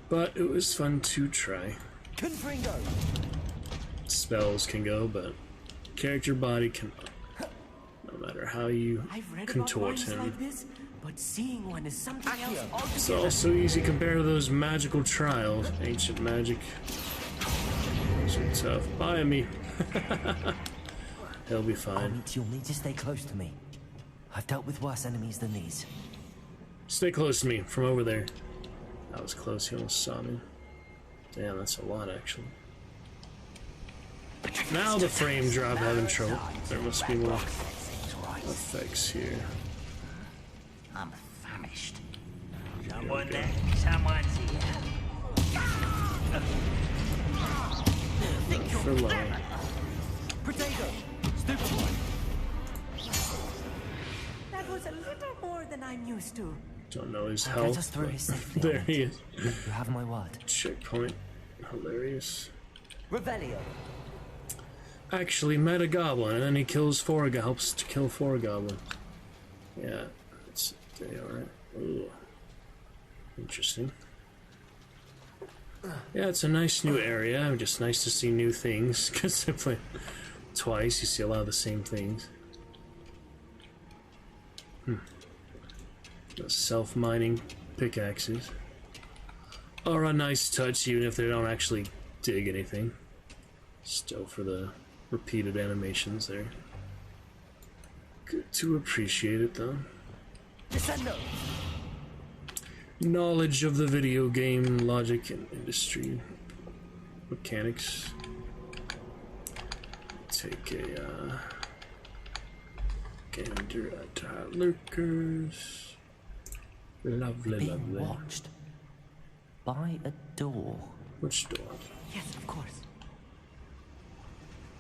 But it was fun to try. Spells can go, but character body cannot. No No matter how you contort him. Like this, but seeing one is something else altogether. It's also easy compared to those magical trials. Ancient magic. Those are tough. Buy me. He'll be fine. You'll need to stay close to me. I've dealt with worse enemies than these. Stay close to me from over there. That was close. He almost saw me. Damn, that's a lot, actually. Now the frame drop having trouble. There must be more effects here. I'm famished. Someone's here. For long. Potato! Stupid boy! That was a little more than I'm used to. Don't know his health. There he is. You have my word. Checkpoint. Hilarious. Revelio. Actually met a goblin, and then he kills helps to kill 4 goblins. Yeah, that's alright. Ooh. Interesting. Yeah, it's a nice new area. Just nice to see new things, because I played twice, you see a lot of the same things. The self-mining pickaxes are a nice touch, even if they don't actually dig anything. Still for the repeated animations there. Good to appreciate it, though. Descendo. Knowledge of the video game logic and industry mechanics. Take a gander at our lurkers. Lovely, Being watched by a door. Which door? Yes, of course.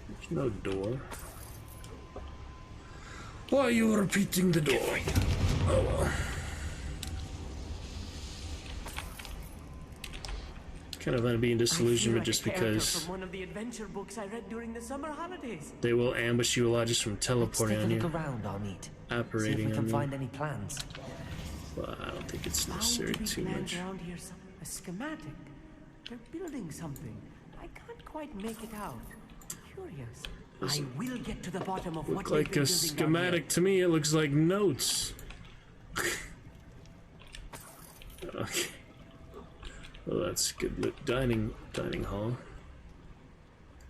There's no door. Why are you repeating the door? Oh well. Kind of gonna be in disillusionment just because from one of the adventure books I read during the summer holidays. They will ambush you a lot just from teleporting on you. Look around, Armit. Apparating See if we on can you. find any plans. Well, I don't think it's necessary too much. Around here, a schematic. They're building something. I can't quite make it out. Curious. I will get to the bottom of what Look like a schematic to me. It looks like notes. Okay. Well, that's good. Look, dining hall.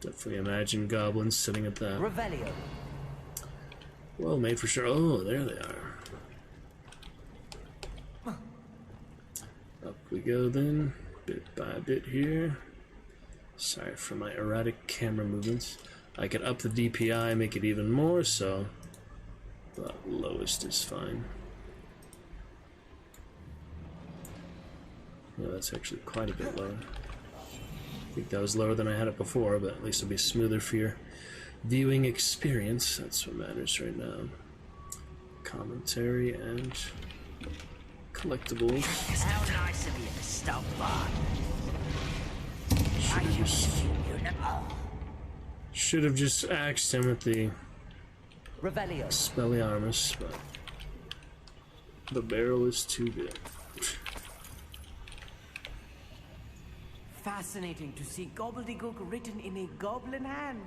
Definitely imagine goblins sitting at that. Revelio. Well made for sure. Oh, there they are. Up we go then, bit by bit here. Sorry for my erratic camera movements. I can up the DPI, make it even more, so the lowest is fine. Yeah, that's actually quite a bit lower. I think that was lower than I had it before, but at least it'll be smoother for your viewing experience. That's what matters right now. Commentary and collectibles. How nice of you to stop by. Should have just axed him at the Revelio. Spelliarmus, but the barrel is too good. Fascinating to see gobbledygook written in a goblin hand.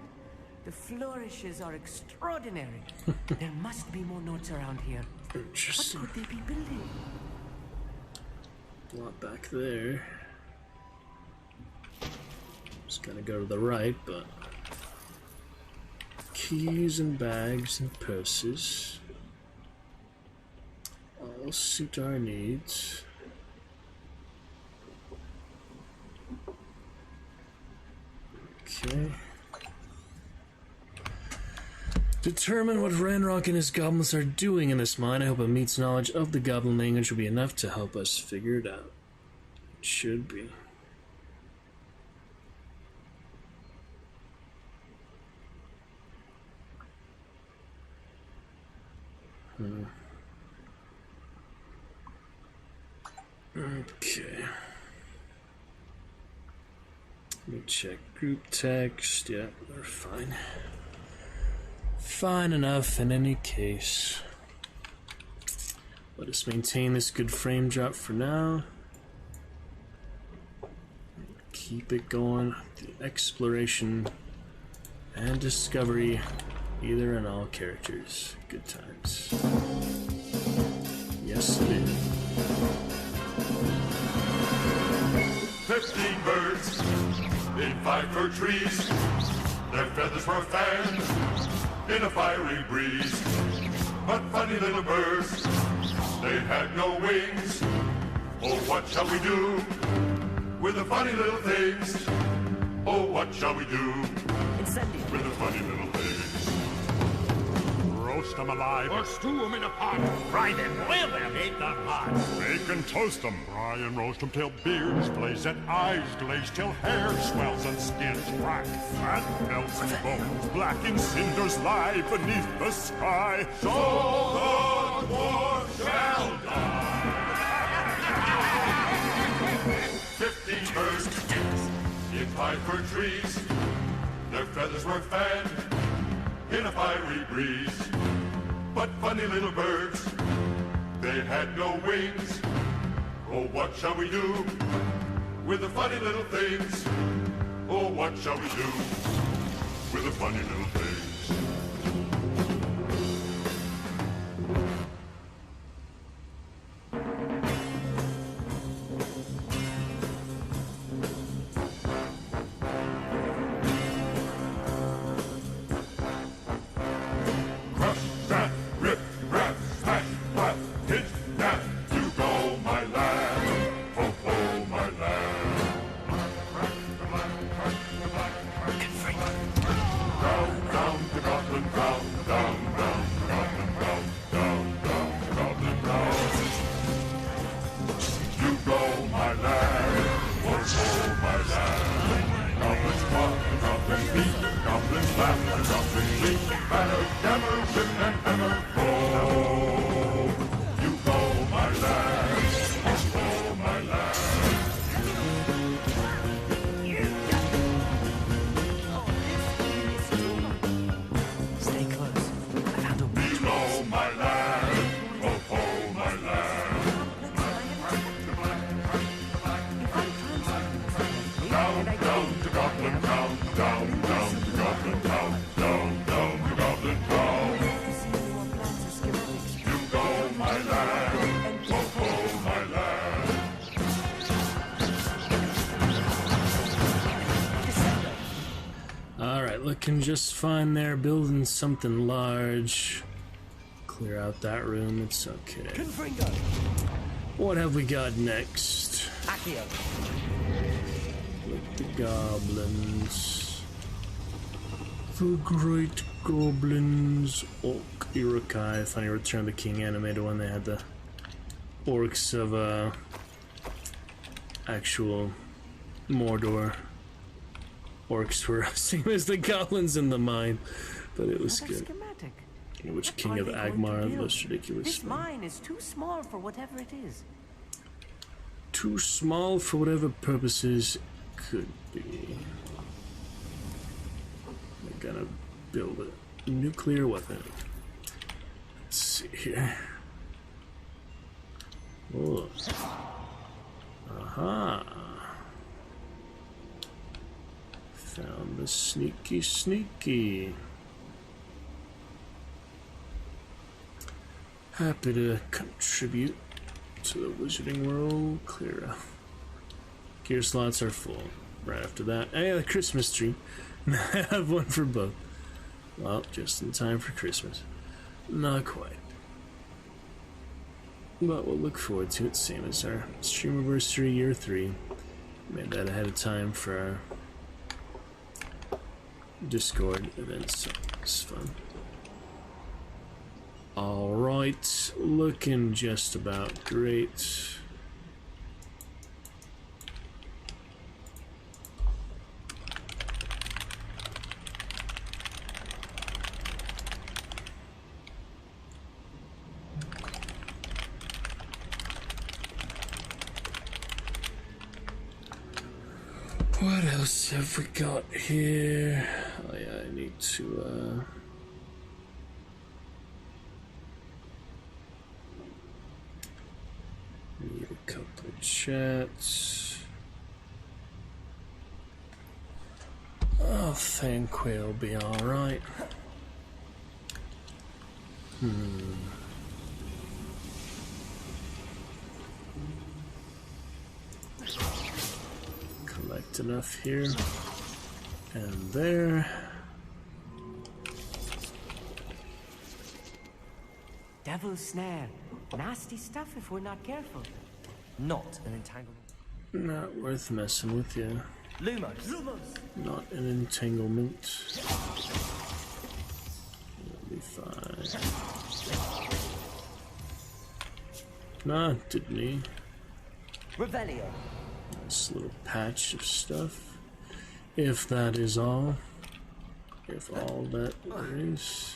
The flourishes are extraordinary. There must be more notes around here. Interesting. What could they be building? A lot back there. Just gotta go to the right, but keys and bags and purses all suit our needs. Okay. Determine what Ranrock and his goblins are doing in this mine. I hope Amit's knowledge of the goblin language will be enough to help us figure it out. It should be. Okay. Let me check group text. Yeah, we're fine. Fine enough in any case. Let us maintain this good frame drop for now. Keep it going. The exploration and discovery Either and all characters. Good times. Yes, it is. 15 birds in 5 fir trees. Their feathers were fanned in a fiery breeze. But funny little birds, they had no wings. Oh, what shall we do with the funny little things? Oh, what shall we do with the funny little things? Roast them alive or stew them in a pot. Fry them, boil them, eat them hot. Bake and toast them, fry and roast them till beards blaze and eyes glaze, till hair swells and skins crack. Fat melts and bones, black in cinders lie beneath the sky. So the dwarf shall die. 15 birds in 5 fir trees. Their feathers were fanned in a fiery breeze. But funny little birds, they had no wings. Oh, what shall we do with the funny little things? Oh, what shall we do with the funny little things? Looking just fine there, building something large. Clear out that room, it's okay. Confringo. What have we got next? Accio. With the goblins. The great goblins. Orc Irokai. Funny Return of the King animated one. They had the orcs of actual Mordor. Orcs were same as the goblins in the mine, but it was good. Schematic. Which King of Agmar, the most ridiculous This thing. mine is too small for whatever it is. Too small for whatever purposes it could be. We're gonna build a nuclear weapon. Let's see here. Oh. Aha. Found the sneaky. Happy to contribute to the wizarding world. Clear. Gear slots are full. Right after that, hey, the Christmas tree. I have one for both. Well, just in time for Christmas. Not quite. But we'll look forward to it, same as our Streamiversary Year 3. Made that ahead of time for our Discord events, so it's fun. Alright, looking just about great. What else have we got here? Oh yeah, I need to need a couple of chats. Oh, Thanquay will be alright. Collect enough here and there. Devil's snare. Nasty stuff if we're not careful. Not an entanglement. Not worth messing with, yeah. Lumos. Not an entanglement. That'll be fine. Nah, didn't he? Revelio. Nice little patch of stuff. If that is all. If all that there is.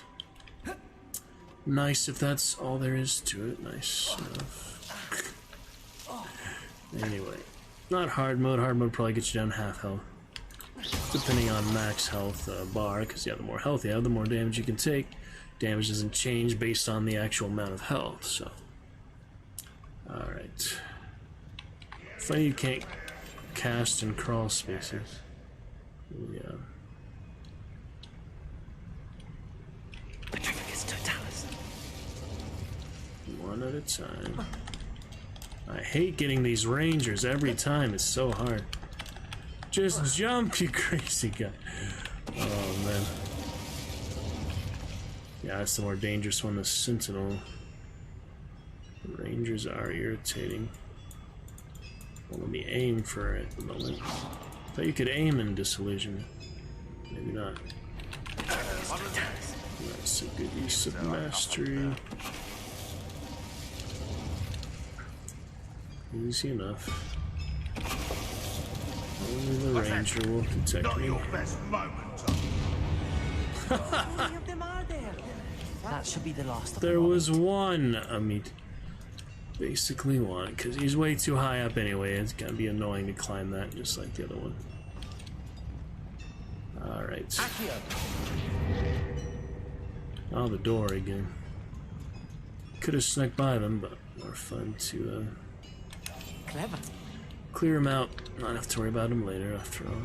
Nice if that's all there is to it. Nice enough. Anyway. Not hard mode. Hard mode probably gets you down half health. Depending on max health bar, because yeah, the more health you have, the more damage you can take. Damage doesn't change based on the actual amount of health, so. Alright. Funny you can't cast in crawl spaces. Yeah. One at a time. I hate getting these rangers every time, it's so hard. Just jump, you crazy guy. Oh man. Yeah, that's the more dangerous one, the Sentinel. The Rangers are irritating. Well, let me aim for it at the moment. Thought you could aim in Disillusion. Maybe not. That's a good use of mastery. Easy enough. Only the Ranger will detect me. That should be the last of There was one, basically one, because he's way too high up anyway. It's gonna be annoying to climb that, just like the other one. Alright. Oh, the door again. Could have snuck by them, but more fun to Clever. clear them out. Not have to worry about them later, after all.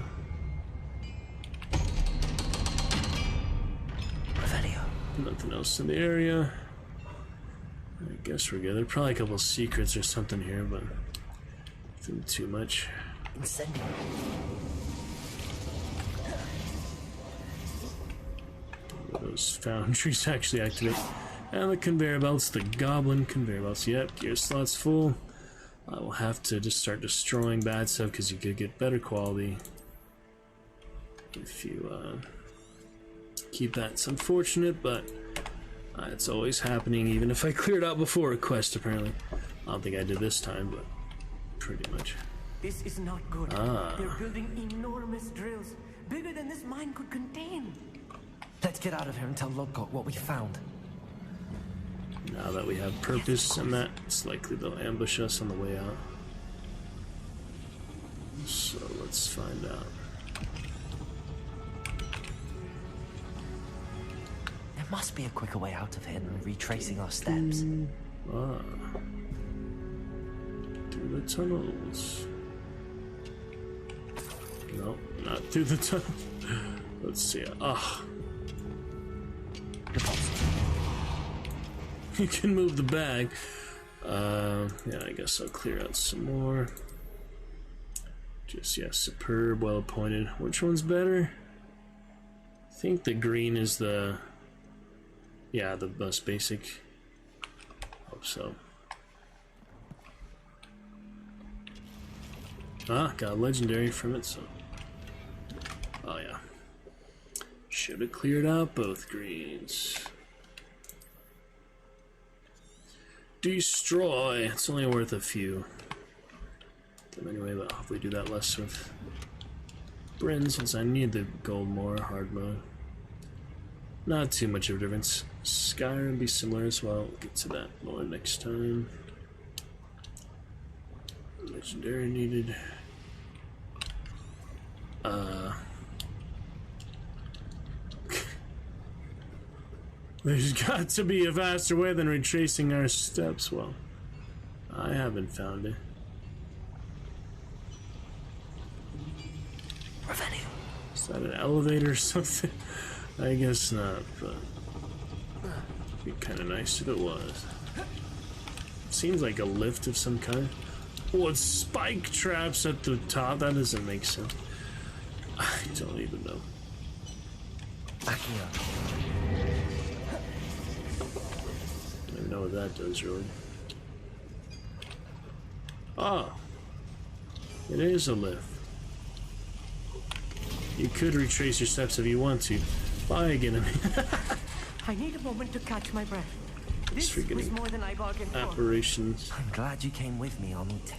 Revelio. Nothing else in the area. I guess we're good. There are probably a couple of secrets or something here, but nothing too much. Incendio. Those foundries actually activate. And the conveyor belts, the goblin conveyor belts. Yep, gear slot's full. I will have to just start destroying bad stuff because you could get better quality if you keep that. It's unfortunate, but it's always happening, even if I cleared out before a quest, apparently. I don't think I did this time, but pretty much. This is not good. Ah. They're building enormous drills, bigger than this mine could contain. Let's get out of here and tell Lodgok what we found. Now that we have purpose and that, it's likely they'll ambush us on the way out. So let's find out. There must be a quicker way out of here than retracing our steps. Ah. Through the tunnels. No, not through the tunnel. Let's see. Ah. You can move the bag. Yeah, I guess I'll clear out some more. Just, yeah, superb, well appointed. Which one's better? I think the green is the... Yeah, the most basic. Hope so. Ah, got a legendary from it, so... Oh, yeah. Should have cleared out both greens. Destroy. It's only worth a few. Anyway, but hopefully do that less with Bryn, since I need the gold more. Hard mode. Not too much of a difference. Skyrim be similar as well. We'll get to that more next time. Legendary needed. There's got to be a faster way than retracing our steps. Well, I haven't found it. Is that an elevator or something? I guess not, but Be kind of nice if it was. Seems like a lift of some kind. Oh, it's spike traps at the top. That doesn't make sense. I don't even know. Back here. I don't even know what that does, really. Oh. It is a lift. You could retrace your steps if you want to. Bye again. I need a moment to catch my breath. This Just was more than I bargained for. apparitions. I'm glad you came with me, Amit.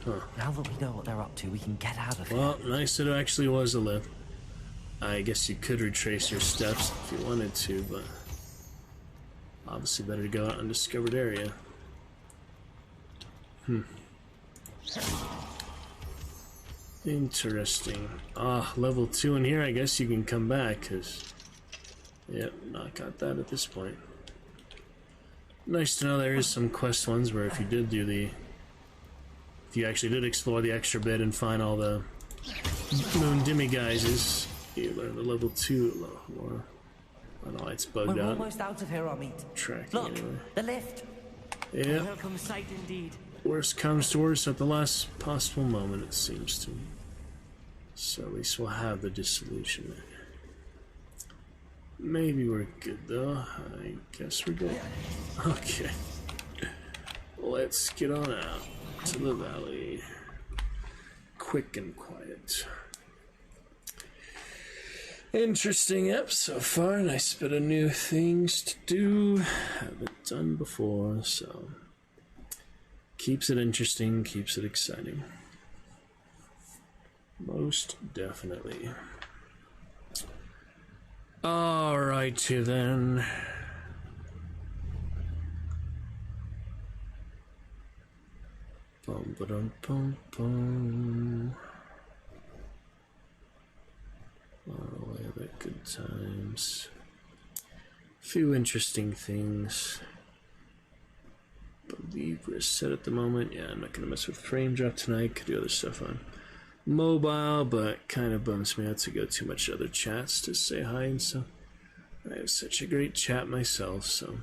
Huh. Now that we know what they're up to, we can get out of here. Well, nice that it actually was a lift. I guess you could retrace your steps if you wanted to, but obviously better to go out undiscovered area. Interesting. Level 2 in here. I guess you can come back, because yep, not got that at this point. Nice to know there is some quest ones where if you did do the, if you actually did explore the extra bit and find all the moon demiguises, you learn the level 2 a little more. I don't know why it's bugged We're out. almost out of here, Amit. Tracking Look, anyway. the lift. Yeah. Welcome sight indeed. Worst comes to worst at the last possible moment, it seems to me. So at least we'll have the disillusionment. Maybe we're good though. I guess we're good. Okay. Let's get on out to the valley. Quick and quiet. Interesting ep so far. Nice bit of new things to do. Haven't done before, so keeps it interesting, keeps it exciting. Most definitely. Alrighty then. Bum ba dum bum bum. Oh, yeah, that good times. Few interesting things. Believe we're set at the moment. Yeah, I'm not gonna mess with frame drop tonight. Could do other stuff on mobile, but kind of bums me out to go too much other chats to say hi and stuff. I have such a great chat myself, so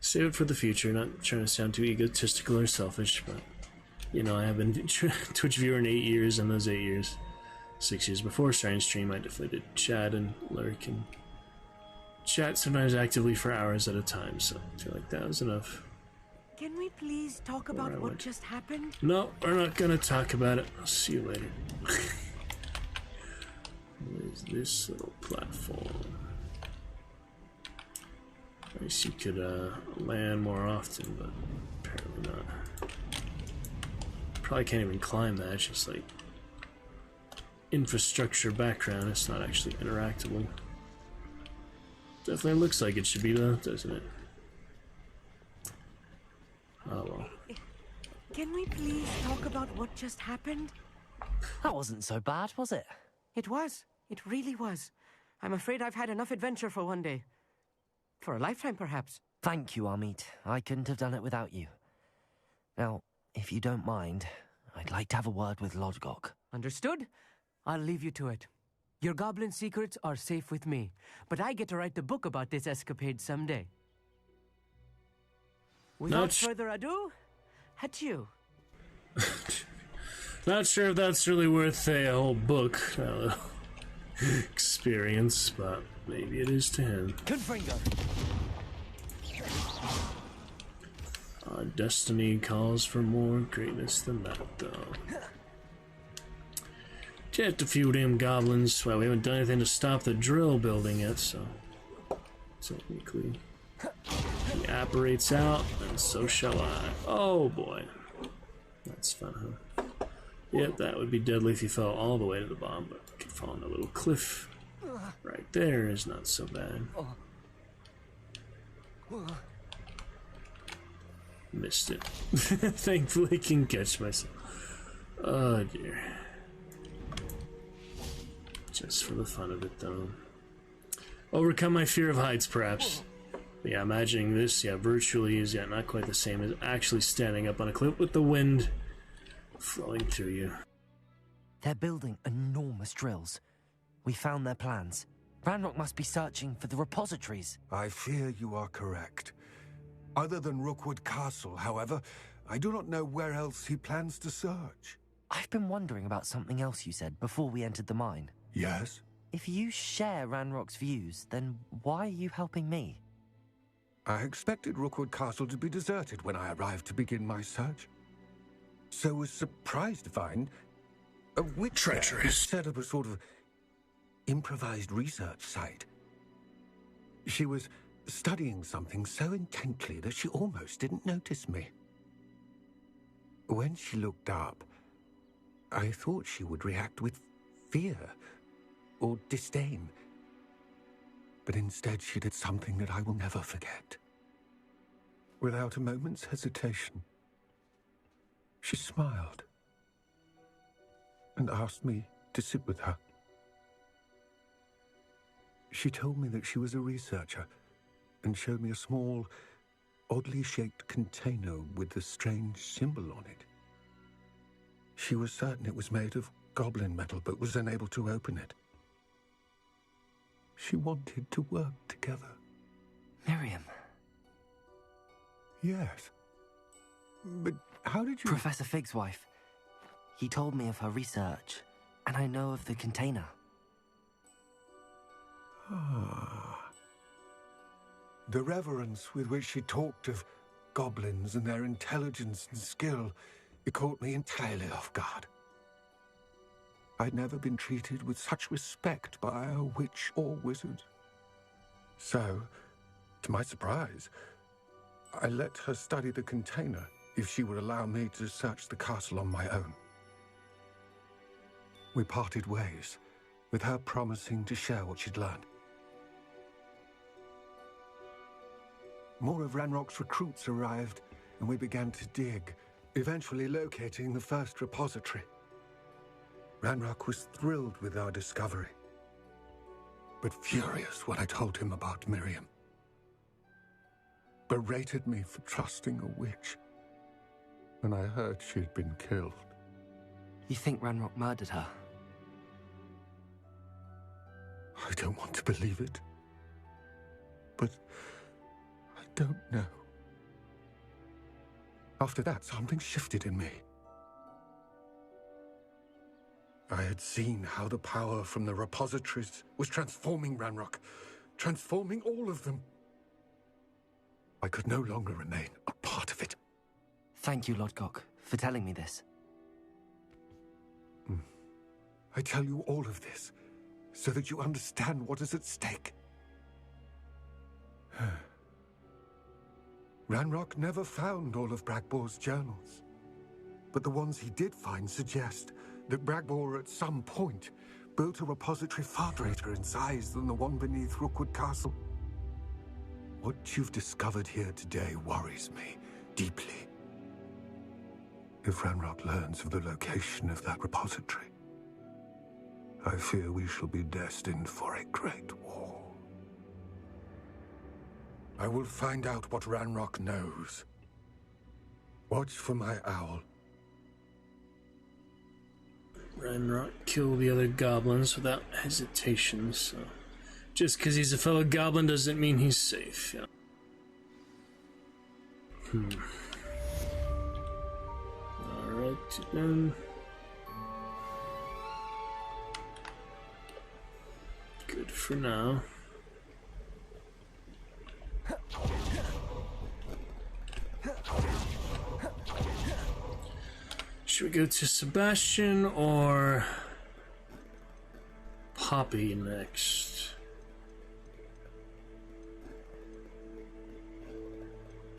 save it for the future. Not trying to sound too egotistical or selfish, but you know, I have been Twitch viewer in 8 years, and those 8 years, 6 years before starting stream, I definitely did chat and lurk and chat sometimes actively for hours at a time, so I feel like that was enough. Can we please talk about what just happened? No, we're not gonna talk about it. I'll see you later. Where's this little platform? I guess you could land more often, but apparently not. Probably can't even climb that. It's just like infrastructure background. It's not actually interactable. Definitely looks like it should be though, doesn't it? Oh well. Can we please talk about what just happened? That wasn't so bad, was it? It was. It really was. I'm afraid I've had enough adventure for one day. For a lifetime, perhaps. Thank you, Amit. I couldn't have done it without you. Now, if you don't mind, I'd like to have a word with Lodgok. Understood? I'll leave you to it. Your goblin secrets are safe with me, but I get to write the book about this escapade someday. Without further ado, adieu. Not sure if that's really worth a whole book experience, but maybe it is to him. Confringo. Our destiny calls for more greatness than that, though. Just a few damn goblins. Well, we haven't done anything to stop the drill building yet, so technically he apparates out, and so shall I. Oh boy, that's fun, huh? Yep, that would be deadly if you fell all the way to the bottom, but you could fall on a little cliff right there is not so bad. Missed it. Thankfully, can catch myself. Oh dear. Just for the fun of it, though. Overcome my fear of heights, perhaps. But yeah, imagining this, virtually is, not quite the same as actually standing up on a cliff with the wind flowing through you. They're building enormous drills. We found their plans. Ranrock must be searching for the repositories. I fear you are correct. Other than Rookwood Castle, however, I do not know where else he plans to search. I've been wondering about something else you said before we entered the mine. Yes? If you share Ranrock's views, then why are you helping me? I expected Rookwood Castle to be deserted when I arrived to begin my search. So was surprised to find a witch had set up a sort of improvised research site. She was studying something so intently that she almost didn't notice me. When she looked up, I thought she would react with fear or disdain. But instead she did something that I will never forget. Without a moment's hesitation, she smiled and asked me to sit with her. She told me that she was a researcher and showed me a small, oddly shaped container with a strange symbol on it. She was certain it was made of goblin metal, but was unable to open it. She wanted to work together. Miriam. Yes. But how did you... Professor Fig's wife. He told me of her research, and I know of the container. Ah. The reverence with which she talked of goblins and their intelligence and skill, it caught me entirely off guard. I'd never been treated with such respect by a witch or wizard. So, to my surprise, I let her study the container if she would allow me to search the castle on my own. We parted ways, with her promising to share what she'd learned. More of Ranrock's recruits arrived, and we began to dig, eventually locating the first repository. Ranrock was thrilled with our discovery, but furious when I told him about Miriam. Berated me for trusting a witch, and I heard she'd been killed. You think Ranrock murdered her? I don't want to believe it, but I don't know. After that, something shifted in me. I had seen how the power from the repositories was transforming Ranrock, transforming all of them. I could no longer remain a part of it. Thank you, Lodgok, for telling me this. I tell you all of this so that you understand what is at stake. Ranrock never found all of Bragbor's journals, but the ones he did find suggest that Bragbor at some point built a repository far greater in size than the one beneath Rookwood Castle. What you've discovered here today worries me deeply. If Ranrock learns of the location of that repository, I fear we shall be destined for a great war. I will find out what Ranrock knows. Watch for my owl. Ranrock kill the other goblins without hesitation, so... Just because he's a fellow goblin doesn't mean he's safe, yeah. Alright, then... Good for now. Should we go to Sebastian or Poppy next?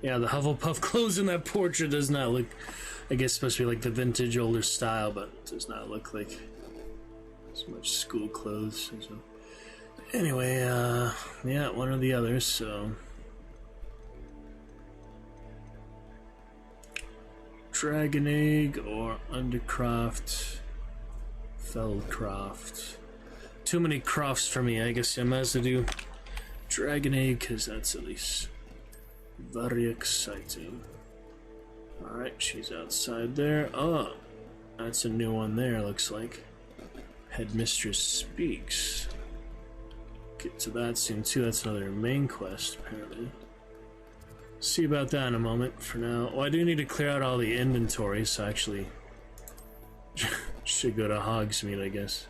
Yeah, the Hufflepuff clothes in that portrait does not look, I guess, supposed to be like the vintage older style, but it does not look like as much school clothes. So. Anyway, yeah, one or the other, so. Dragon Egg or Undercroft, Feldcroft. Too many crofts for me. I guess I might as well do Dragon Egg because that's at least very exciting. Alright, she's outside there. Oh, that's a new one there, looks like. Headmistress Speaks. Get to that soon too. That's another main quest, apparently. See about that in a moment. For now, well, I do need to clear out all the inventory, so I actually should go to Hogsmeade, I guess.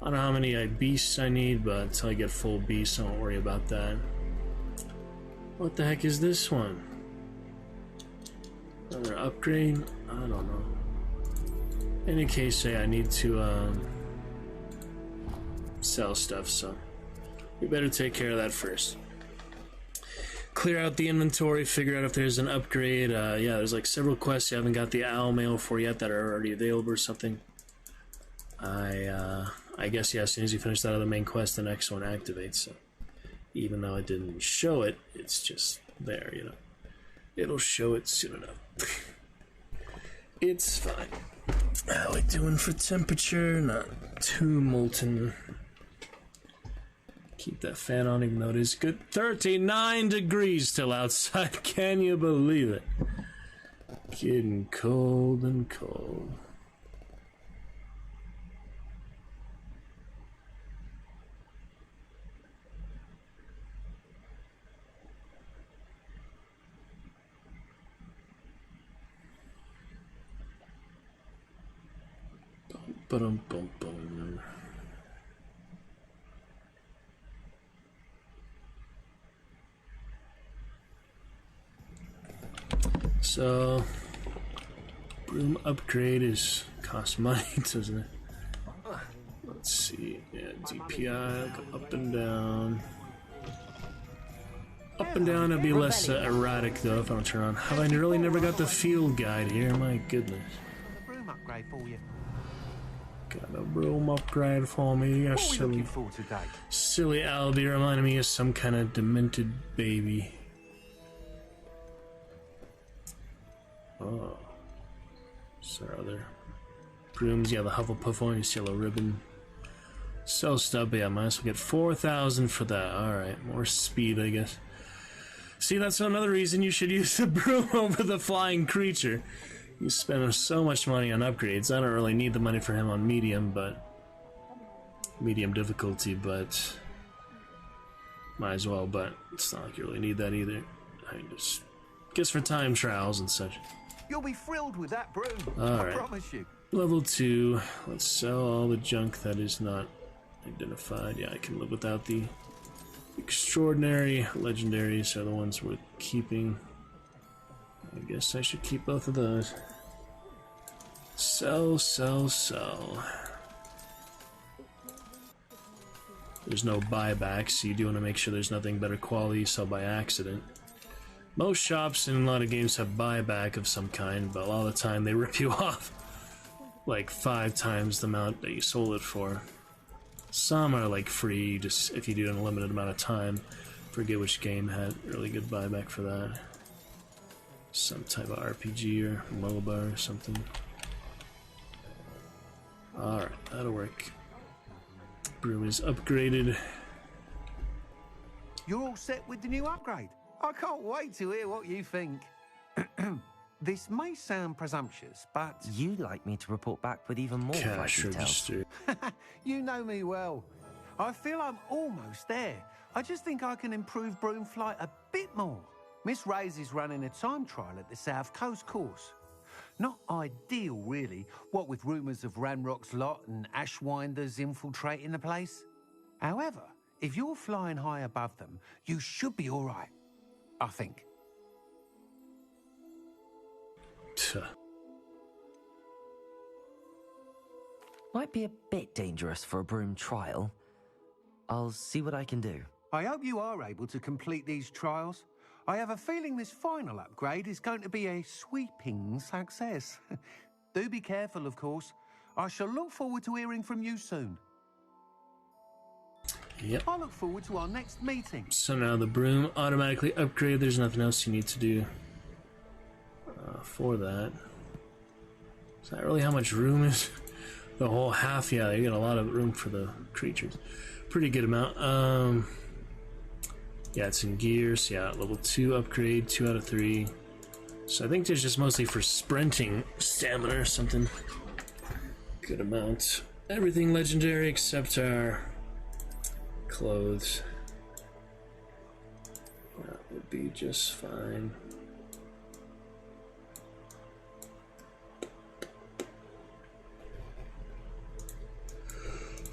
I don't know how many beasts I need, but until I get full beasts, I won't worry about that. What the heck is this one? Another upgrade? I don't know. In any case, I need to sell stuff, so we better take care of that first. Clear out the inventory, figure out if there's an upgrade. Yeah, there's like several quests you haven't got the owl mail for yet that are already available or something. I guess, yeah, as soon as you finish that other main quest, the next one activates. So even though I didn't show it, it's just there, you know. It'll show it soon enough. It's fine. How we doing for temperature? Not too molten. Keep that fan on even though it is good. 39 degrees still outside. Can you believe it? Getting cold and cold. Bum, bum, bum. So, broom upgrade costs money, doesn't it? Let's see. Yeah, DPI, go up and down. Up and down, it'd be less erratic though if I don't turn on. Have I really never got the field guide here? My goodness. Broom upgrade for you. Got a broom upgrade for me. Yes, silly Albie reminded me of some kind of demented baby. Oh. Is there other brooms? Yeah, the Hufflepuff one, use yellow ribbon. Sell stuff, but yeah, might as well get 4,000 for that. Alright, more speed, I guess. See, that's another reason you should use the broom over the flying creature. You spend so much money on upgrades. I don't really need the money for him on medium difficulty, but might as well. But it's not like you really need that either. I just guess for time trials and such. You'll be thrilled with that broom. All I right. promise you. Level 2. Let's sell all the junk that is not identified. Yeah, I can live without the extraordinary legendaries are the ones worth keeping. I guess I should keep both of those. Sell, sell, sell. There's no buyback, so you do want to make sure there's nothing better quality you sell by accident. Most shops in a lot of games have buyback of some kind, but a lot of the time they rip you off like 5 times the amount that you sold it for. Some are like free, just if you do it in a limited amount of time. Forget which game had really good buyback for that. Some type of RPG or MOBA or something. Alright, that'll work. Broom is upgraded. You're all set with the new upgrade. I can't wait to hear what you think. This may sound presumptuous, but... You'd like me to report back with even more cash flight details. register. You know me well. I feel I'm almost there. I just think I can improve broom flight a bit more. Miss Reyes is running a time trial at the South Coast course. Not ideal, really, what with rumours of Ranrock's lot and Ashwinders infiltrating the place. However, if you're flying high above them, you should be all right, I think. Might be a bit dangerous for a broom trial. I'll see what I can do. I hope you are able to complete these trials. I have a feeling this final upgrade is going to be a sweeping success. Do be careful, of course. I shall look forward to hearing from you soon. Yep. I look forward to our next meeting. So now the broom automatically upgraded. There's nothing else you need to do for that. Is that really how much room is? The whole half? Yeah, you get a lot of room for the creatures. Pretty good amount. Yeah, it's in gears. Yeah, level 2 upgrade, 2 out of 3. So I think there's just mostly for sprinting stamina or something. Good amount. Everything legendary except our clothes. That would be just fine.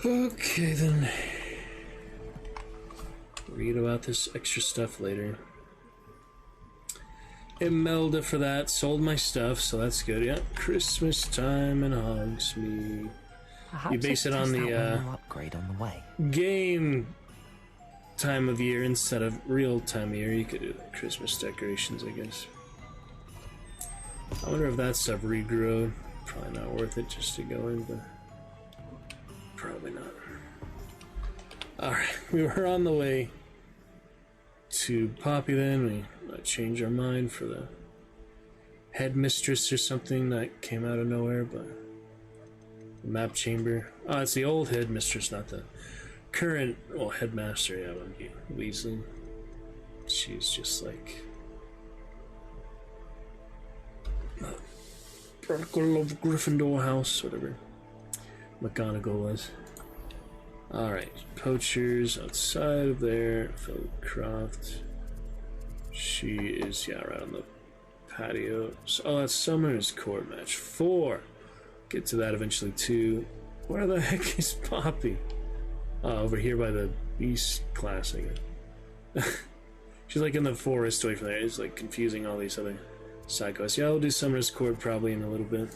Okay then. Read about this extra stuff later. Imelda for that. Sold my stuff, so that's good. Yeah, Christmas time in Hogsmeade. You base it on the upgrade on the way. Game time of year instead of real time of year. You could do Christmas decorations, I guess. I wonder if that stuff regrew. Probably not worth it just to go in, but probably not. Alright, we were on the way to Poppy then. We changed our mind for the headmistress or something that came out of nowhere, but the map chamber. Oh, it's the old headmistress, not the current, well, headmaster, yeah, would be Weasley. She's just like Protocol of Gryffindor House, whatever McGonagall was. Alright, poachers outside of there. Philcroft. She is, yeah, right on the patio. So, oh, that's Summer's Court match 4. Get to that eventually too. Where the heck is Poppy? Oh, over here by the Beast class, I guess. She's like in the forest away from there. It's like confusing all these other side quests. Yeah, I'll do Summer's Court probably in a little bit.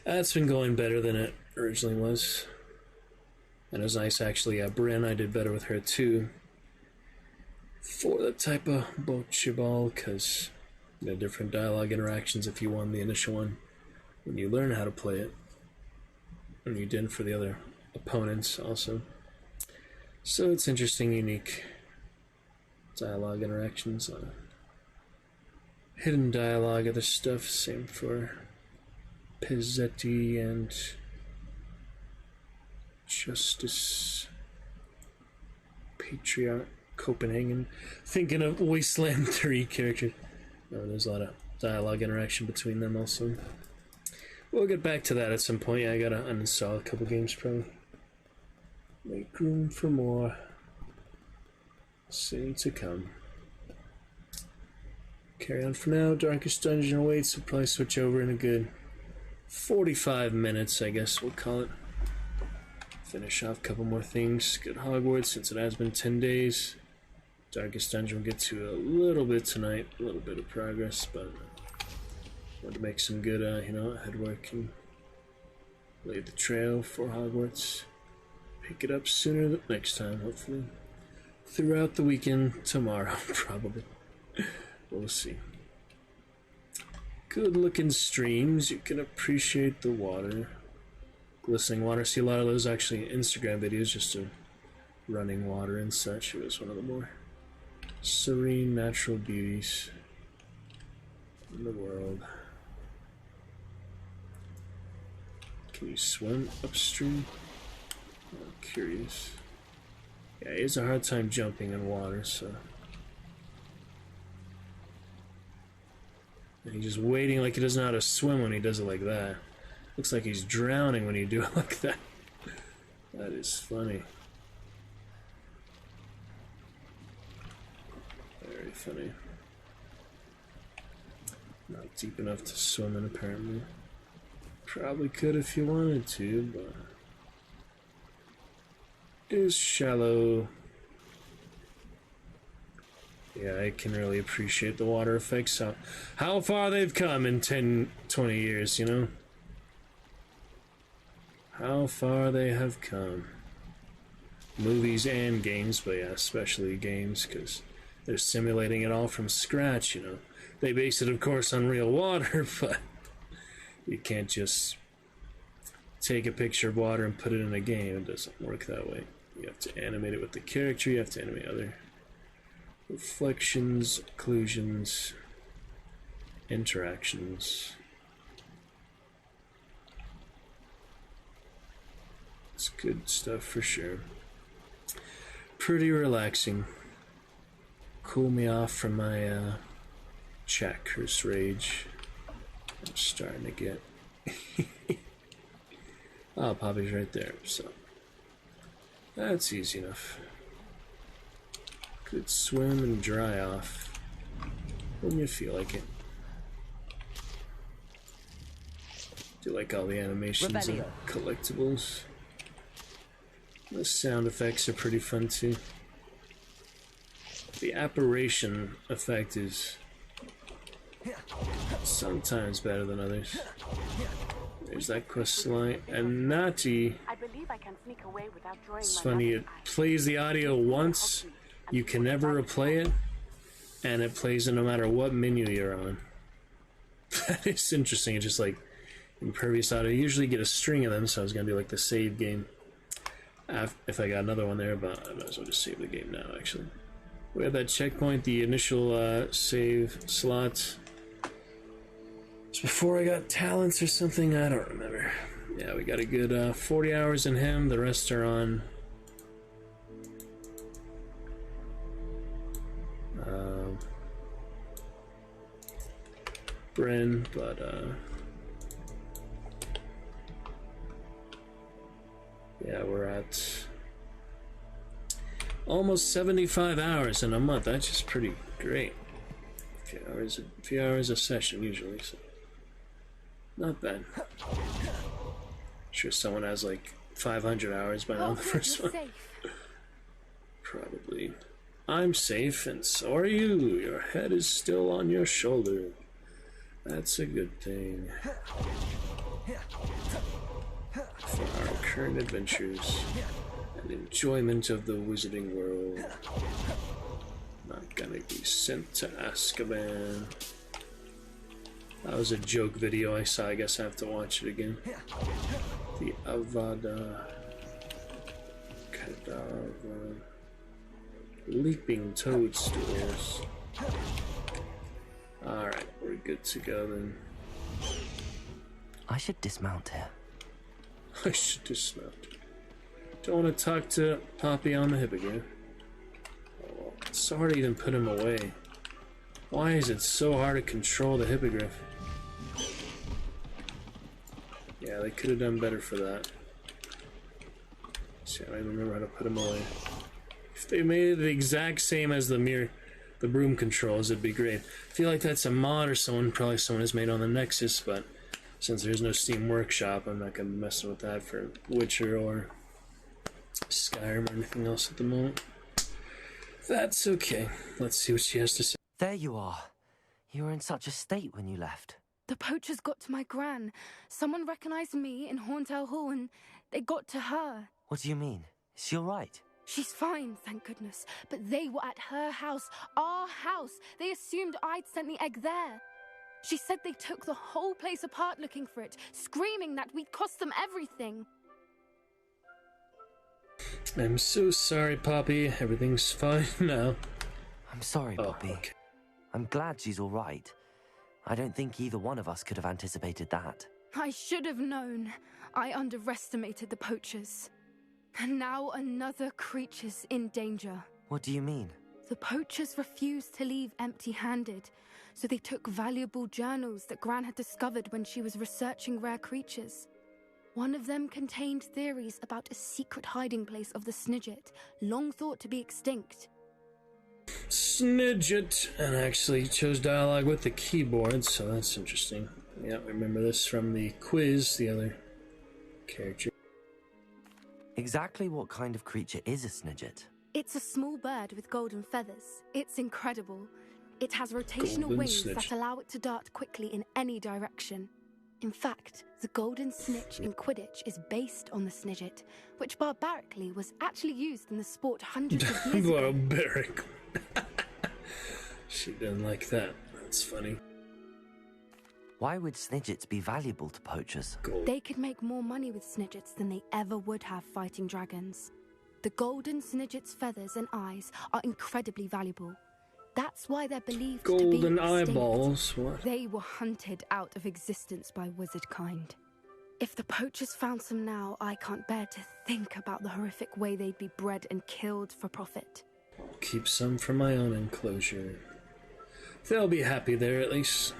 That's been going better than it originally was. And it was nice actually. Bryn, I did better with her too. For the type of Bocce Ball, because you know, different dialogue interactions if you won the initial one. When you learn how to play it. And you didn't for the other opponents also. So it's interesting, unique dialogue interactions. Hidden dialogue, other stuff. Same for Pizzetti and Justice Patriarch Copenhagen. Thinking of Wasteland 3 characters. Oh, there's a lot of dialogue interaction between them also. We'll get back to that at some point. Yeah, I gotta uninstall a couple games probably. Make room for more. Soon to come. Carry on for now. Darkest Dungeon awaits. We'll probably switch over in a good 45 minutes, I guess we'll call it. Finish off a couple more things. Get Hogwarts since it has been 10 days. Darkest Dungeon we'll get to a little bit tonight. A little bit of progress, but want to make some good, head work and lay the trail for Hogwarts. Pick it up sooner than next time, hopefully. Throughout the weekend, tomorrow, probably. We'll see. Good looking streams. You can appreciate the water. Glistening water. See a lot of those actually Instagram videos just of running water and such. It was one of the more serene natural beauties in the world. Can you swim upstream? I'm curious. Yeah, he has a hard time jumping in water, so. And he's just waiting like he doesn't know how to swim when he does it like that. Looks like he's drowning when you do it like that. That is funny. Very funny. Not deep enough to swim in, apparently. Probably could if you wanted to, but it is shallow. Yeah, I can really appreciate the water effects. How far they've come in 10, 20 years, you know? How far they have come. Movies and games, but yeah, especially games, because they're simulating it all from scratch, you know? They base it, of course, on real water, but you can't just take a picture of water and put it in a game. It doesn't work that way. You have to animate it with the character, you have to animate other reflections, occlusions, interactions. It's good stuff for sure. Pretty relaxing. Cool me off from my chat curse rage. I'm starting to get. Oh, Poppy's right there, so. That's easy enough. Could swim and dry off when you feel like it. Do like all the animations and collectibles. The sound effects are pretty fun too. The apparition effect is sometimes better than others. There's that quest line. And Nati, I believe I can sneak away without drawing it's my funny, it plays the audio once, you can never replay it, and it plays it no matter what menu you're on. That is interesting. It's just like Impervious Audio. You usually get a string of them, so I was going to do like the save game if I got another one there, but I might as well just save the game now, actually. We have that checkpoint, the initial save slot. It's before I got talents or something, I don't remember. Yeah, we got a good 40 hours in him, the rest are on Bryn, but yeah, we're at almost 75 hours in a month. That's just pretty great. A few hours a session usually, so not bad. Sure someone has like 500 hours by now on the first one. Probably. I'm safe, and so are you. Your head is still on your shoulder. That's a good thing. For our current adventures and enjoyment of the wizarding world. Not gonna be sent to Azkaban. That was a joke video I saw. I guess I have to watch it again. The Avada Kedavra leaping toadstools. Alright, we're good to go then. I should dismount here. I should dismount. Don't want to talk to Poppy on the hippogriff. Oh, it's so hard to even put him away. Why is it so hard to control the hippogriff? Yeah, they could have done better for that. See, I don't even remember how to put him away. If they made it the exact same as the broom controls, it'd be great. I feel like that's a mod or probably someone has made on the Nexus, but since there's no Steam Workshop, I'm not gonna be messing with that for Witcher or Skyrim or anything else at the moment. That's okay. Let's see what she has to say. There you are. You were in such a state when you left. The poachers got to my gran. Someone recognized me in Horntail Hall and they got to her. What do you mean? Is she alright? She's fine, thank goodness. But they were at her house, our house. They assumed I'd sent the egg there. She said they took the whole place apart looking for it, screaming that we'd cost them everything. I'm so sorry, Poppy. Everything's fine now. I'm sorry, Poppy. Okay. I'm glad she's alright. I don't think either one of us could have anticipated that. I should have known. I underestimated the poachers. And now another creature's in danger. What do you mean? The poachers refused to leave empty-handed, so they took valuable journals that Gran had discovered when she was researching rare creatures. One of them contained theories about a secret hiding place of the Snidget, long thought to be extinct. Snidget! And actually chose dialogue with the keyboard, so that's interesting. Yeah, remember this from the quiz, the other character. Exactly what kind of creature is a Snidget? It's a small bird with golden feathers. It's incredible. It has rotational Golden wings snitch. that allow it to dart quickly in any direction. In fact, the golden snitch in Quidditch is based on the Snidget, which barbarically was actually used in the sport hundreds of years ago. Barbaric. She didn't like that. That's funny. Why would Snidgets be valuable to poachers? They could make more money with Snidgets than they ever would have fighting dragons. The golden Snidget's feathers and eyes are incredibly valuable. That's why they're believed to be Golden extinct. eyeballs, what? They were hunted out of existence by wizard kind. If the poachers found some now, I can't bear to think about the horrific way they'd be bred and killed for profit. I'll keep some for my own enclosure. They'll be happy there, at least.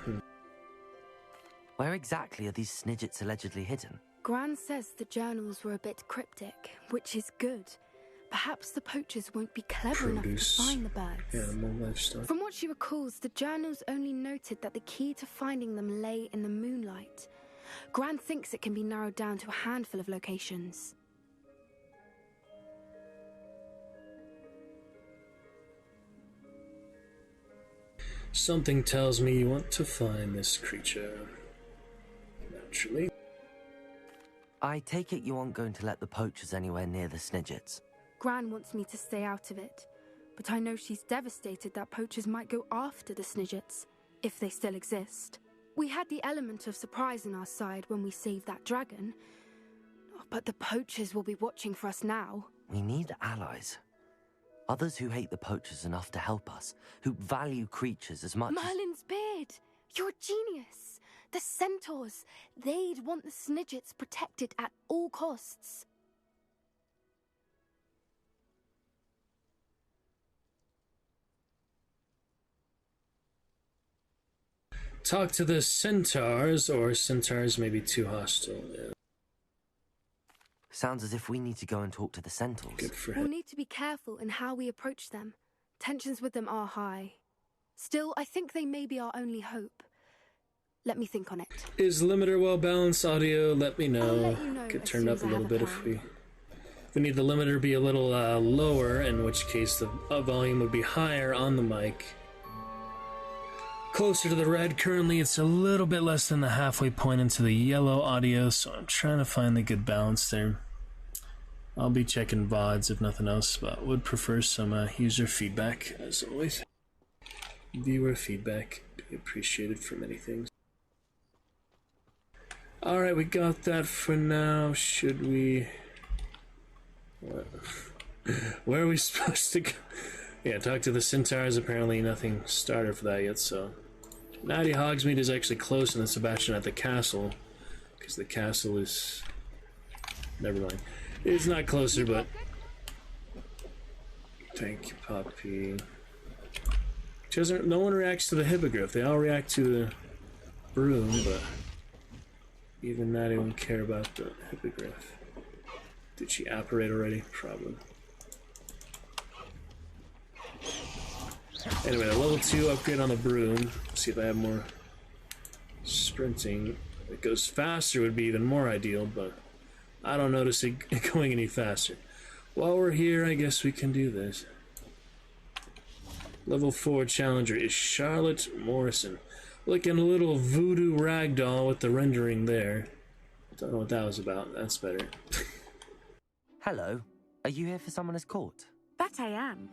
Where exactly are these Snidgets allegedly hidden? Gran says the journals were a bit cryptic, which is good. perhaps the poachers won't be clever enough to find the birds. Animal livestock. From what she recalls, the journals only noted that the key to finding them lay in the moonlight. Gran thinks it can be narrowed down to a handful of locations. Something tells me you want to find this creature. Naturally. I take it you aren't going to let the poachers anywhere near the Snidgets. Gran wants me to stay out of it, but I know she's devastated that poachers might go after the Snidgets, if they still exist. We had the element of surprise on our side when we saved that dragon, but the poachers will be watching for us now. We need allies. Others who hate the poachers enough to help us, who value creatures as much Merlin's beard! You're a genius! The centaurs! They'd want the Snidgets protected at all costs. Talk to the centaurs, or centaurs may be too hostile. Yeah. Sounds as if we need to go and talk to the centaurs. Good for We'll him. need to be careful in how we approach them. Tensions with them are high. Still, I think they may be our only hope. Let me think on it. Is limiter well balanced audio? Let me I'll know. let you know Could as turn soon it as up a I little have a bit plan. if we need the limiter to be a little lower, in which case the volume would be higher on the mic. Closer to the red. Currently it's a little bit less than the halfway point into the yellow audio, so I'm trying to find the good balance there. I'll be checking VODs if nothing else, but would prefer some user feedback, as always. Viewer feedback, be appreciated for many things. Alright, we got that for now. Should we... Where are we supposed to go? Yeah, talk to the centaurs. Apparently nothing started for that yet, so... Natty Hogsmeade is actually closer than Sebastian at the castle, because the castle is... Never mind. It's not closer, but... Thank you, Poppy. She doesn't... No one reacts to the hippogriff. They all react to the broom, but... Even Natty won't care about the hippogriff. Did she apparate already? Probably. Anyway, the level 2 upgrade on the broom. See if I have more sprinting. If it goes faster would be even more ideal, but I don't notice it going any faster. While we're here, I guess we can do this. Level 4 challenger is Charlotte Morrison. Looking a little voodoo ragdoll with the rendering there. Don't know what that was about. That's better. Hello. Are you here for Summoner's Court? That I am.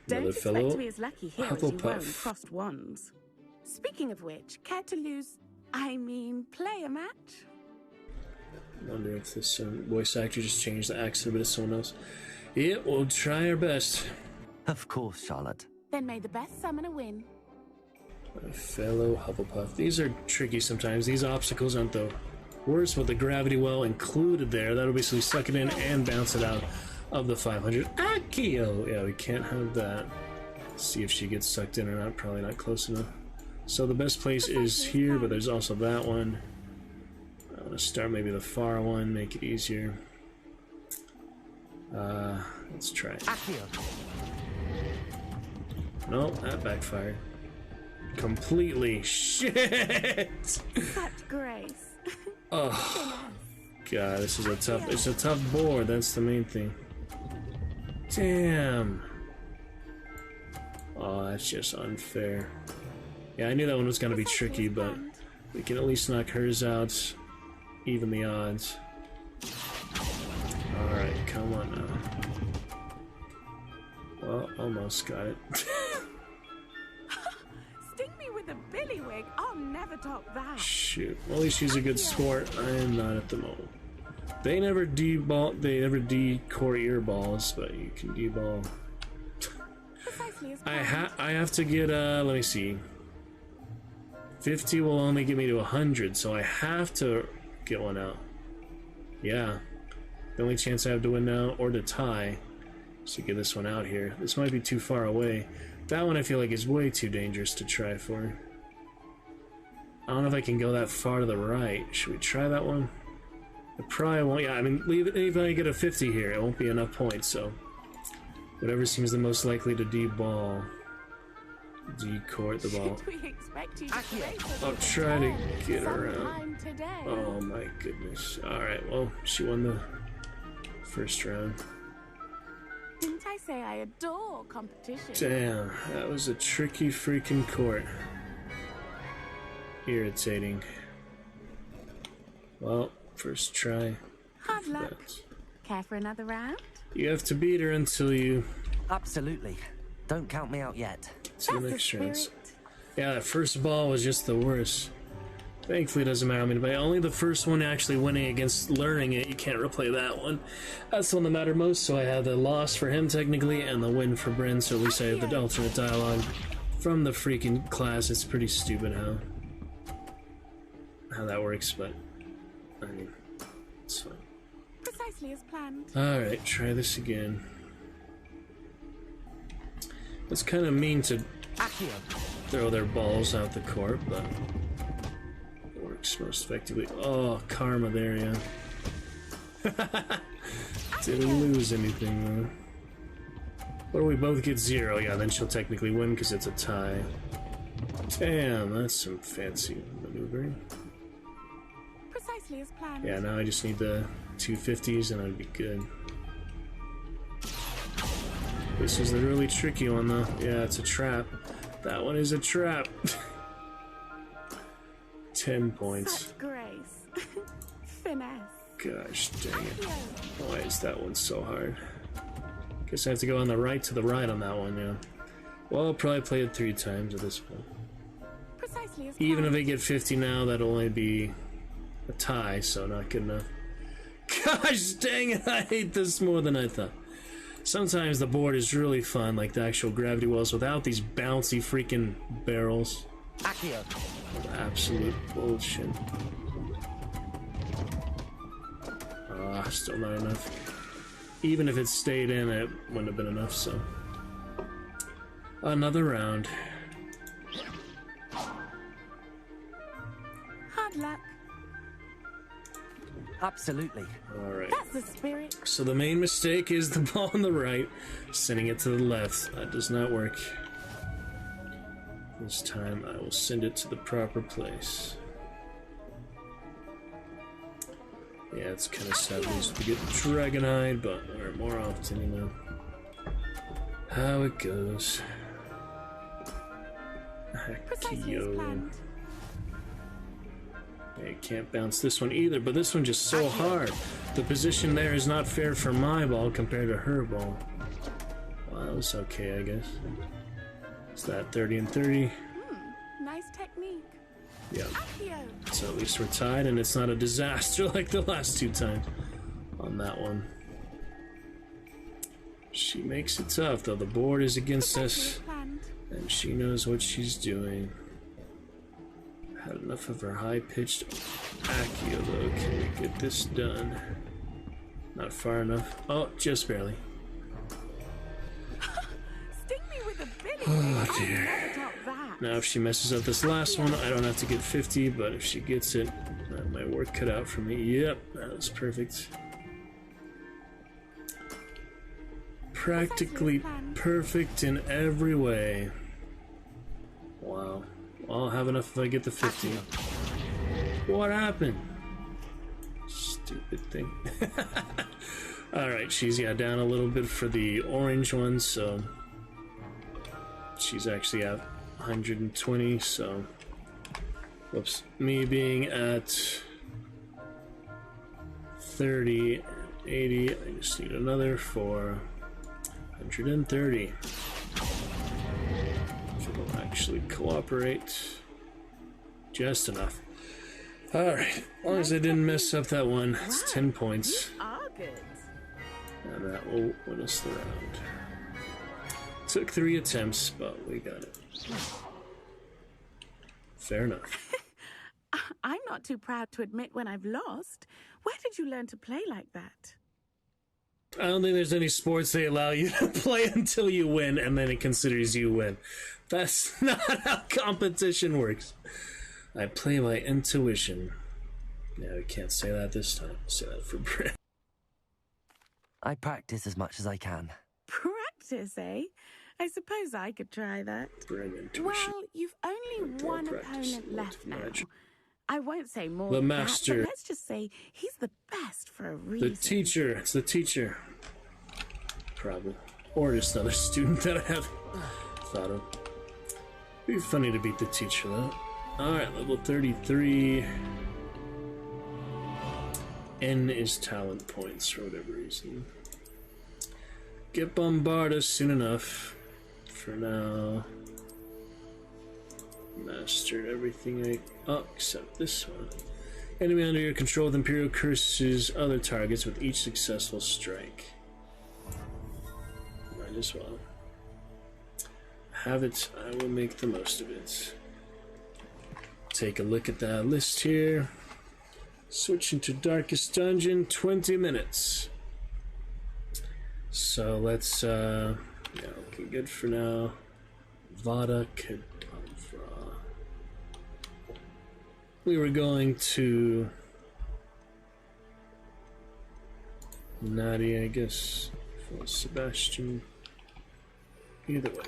Another Don't expect fellow to be as lucky here as you were in Hufflepuff. Crossed Wands. Speaking of which, care to play a match? Wonder if this voice actor just changed the accent a bit of someone else. Yeah, we'll try our best. Of course, Charlotte. Then may the best summoner win. My fellow Hufflepuff. These are tricky sometimes. These obstacles aren't the worst with the gravity well included there. That'll basically suck it in and bounce it out of the 500. Akio! Yeah, we can't have that. Let's see if she gets sucked in or not. Probably not close enough. So the best place is here, but there's also that one. I want to start maybe the far one, make it easier. Let's try it. No, that backfired. Completely. Shit! Such grace. Oh, God, this is it's a tough board, that's the main thing. Damn. Oh, that's just unfair. Yeah, I knew that one was gonna be tricky, but we can at least knock hers out. Even the odds. Alright, come on now. Well, almost got it. Sting me with a billywig. I'll never top that. Shoot. Well, at least she's a good sport. I am not at the moment. They never decore ear balls, but you can deball. I have to get let me see. 50 will only get me to 100, so I have to get one out. Yeah. The only chance I have to win now, or to tie, is to get this one out here. This might be too far away. That one I feel like is way too dangerous to try for. I don't know if I can go that far to the right. Should we try that one? I probably won't. Yeah, I mean, even if I get a 50 here, it won't be enough points, so Whatever seems the most likely to de-ball. De-court the ball. Should we expect you to race I'll try to get around. sometime today? Oh my goodness. Alright, well, she won the first round. Didn't I say I adore competition? Damn, that was a tricky freaking court. Irritating. Well, first try. Hard luck. Care for another round? You have to beat her until you... Absolutely. Don't count me out yet. To the next rounds. Yeah, that first ball was just the worst. Thankfully, it doesn't matter how many, but only the first one actually winning against learning it. You can't replay that one. That's the one that mattered most, so I had the loss for him technically and the win for Bryn, so at least I have the alternate dialogue from the freaking class. It's pretty stupid how that works, but I mean, it's fine. Precisely as planned. Alright, try this again. It's kind of mean to throw their balls out the court, but it works most effectively. Oh, karma there, yeah. Didn't lose anything, though. Or we both get 0, yeah, then she'll technically win because it's a tie. Damn, that's some fancy maneuvering. Precisely as planned. Yeah, now I just need the 250s and I'd be good. This is the really tricky one, though. Yeah, it's a trap. That one is a trap. 10 points. Such grace. Finesse. Gosh dang it. Why is that one so hard? Guess I have to go on the right to the right on that one, yeah. Well, I'll probably play it 3 times at this point. Precisely as Even if I get 50 now, that'll only be a tie, so not good enough. Gosh dang it, I hate this more than I thought. Sometimes the board is really fun, like the actual gravity wells, without these bouncy freaking barrels. Absolute bullshit. Ah, still not enough. Even if it stayed in, it wouldn't have been enough, so. Another round. Hard luck. Absolutely. Alright. That's the spirit. So the main mistake is the ball on the right, sending it to the left. That does not work. This time I will send it to the proper place. Yeah, it's kind of sad to get Dragonite, but or more often, you know. How it goes. Akio. Yeah, you can't bounce this one either, but this one just so hard. The position there is not fair for my ball compared to her ball. Well, that was okay, I guess. Is that 30 and 30? Nice technique. Yeah. So at least we're tied, and it's not a disaster like the last 2 times on that one. She makes it tough, though. The board is against us, and she knows what she's doing. Had enough of her high-pitched Akio, though. Can we get this done? Not far enough. Oh, just barely. Sting me with a billy. Oh, dear. Now, if she messes up this last one, I don't have to get 50, but if she gets it, that might work cut out for me. Yep, that was perfect. Practically perfect in every way. Wow. I'll have enough if I get the 50. What happened? Stupid thing. Alright, she's down a little bit for the orange one, so she's actually at 120, so whoops. Me being at 30, 80, I just need another for 130. Actually cooperate just enough. Alright, as long as I didn't mess up that one, it's 10 points. And that will win us the round. Took 3 attempts, but we got it. Fair enough. I'm not too proud to admit when I've lost. Where did you learn to play like that? I don't think there's any sports they allow you to play until you win, and then it considers you win. That's not how competition works. I play by intuition. Yeah, we can't say that this time. Say that for Bryn. I practice as much as I can. Practice, eh? I suppose I could try that. Brilliant. Well, you've only one opponent left now. I won't say more The than master. that, but let's just say he's the best for a reason. The teacher. It's the teacher. Probably. Or just another student that I haven't thought of. It'd be funny to beat the teacher, though. Alright, level 33. N is talent points for whatever reason. Get bombarded soon enough. For now. Mastered everything except this one. Enemy under your control with Imperial curses other targets with each successful strike. Might as well. Have it, I will make the most of it. Take a look at that list here. Switching to Darkest Dungeon, 20 minutes. So let's, yeah, okay, good for now. Vada Kedavra. We were going to Nadia, I guess, for Sebastian. Either way.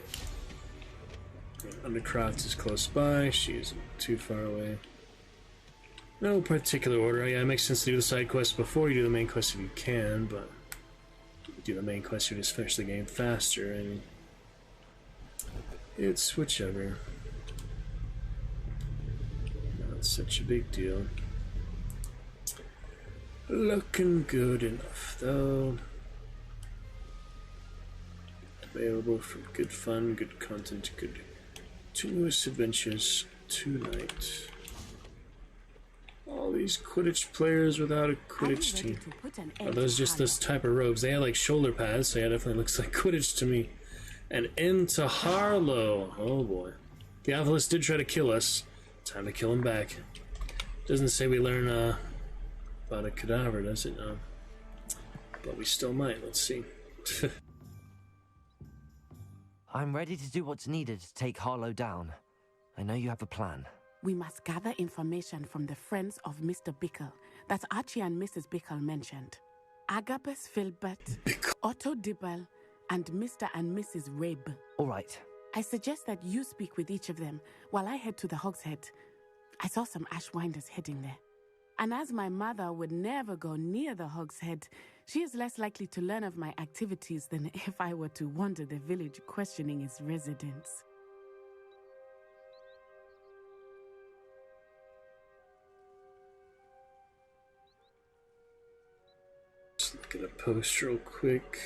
Undercroft is close by, she isn't too far away. No particular order. Yeah, it makes sense to do the side quests before you do the main quest if you can, but do the main quest, you just finish the game faster, and it's whichever. Not such a big deal. Looking good enough, though. Available for good fun, good content, good continuous adventures tonight. All these Quidditch players without a Quidditch team. Are those just this type of robes? They have like shoulder pads, so yeah, definitely looks like Quidditch to me. An end to Harlow. Oh boy. The Alphalist did try to kill us. Time to kill him back. Doesn't say we learn about a cadaver, does it? No. But we still might. Let's see. I'm ready to do what's needed to take Harlow down. I know you have a plan. We must gather information from the friends of Mr. Bickle that Archie and Mrs. Bickle mentioned. Agabus Filbert, Otto Dibble, and Mr. and Mrs. Rabe. All right. I suggest that you speak with each of them while I head to the Hogshead. I saw some Ashwinders heading there. And as my mother would never go near the Hogshead, she is less likely to learn of my activities than if I were to wander the village questioning its residents. Let's look at a post real quick.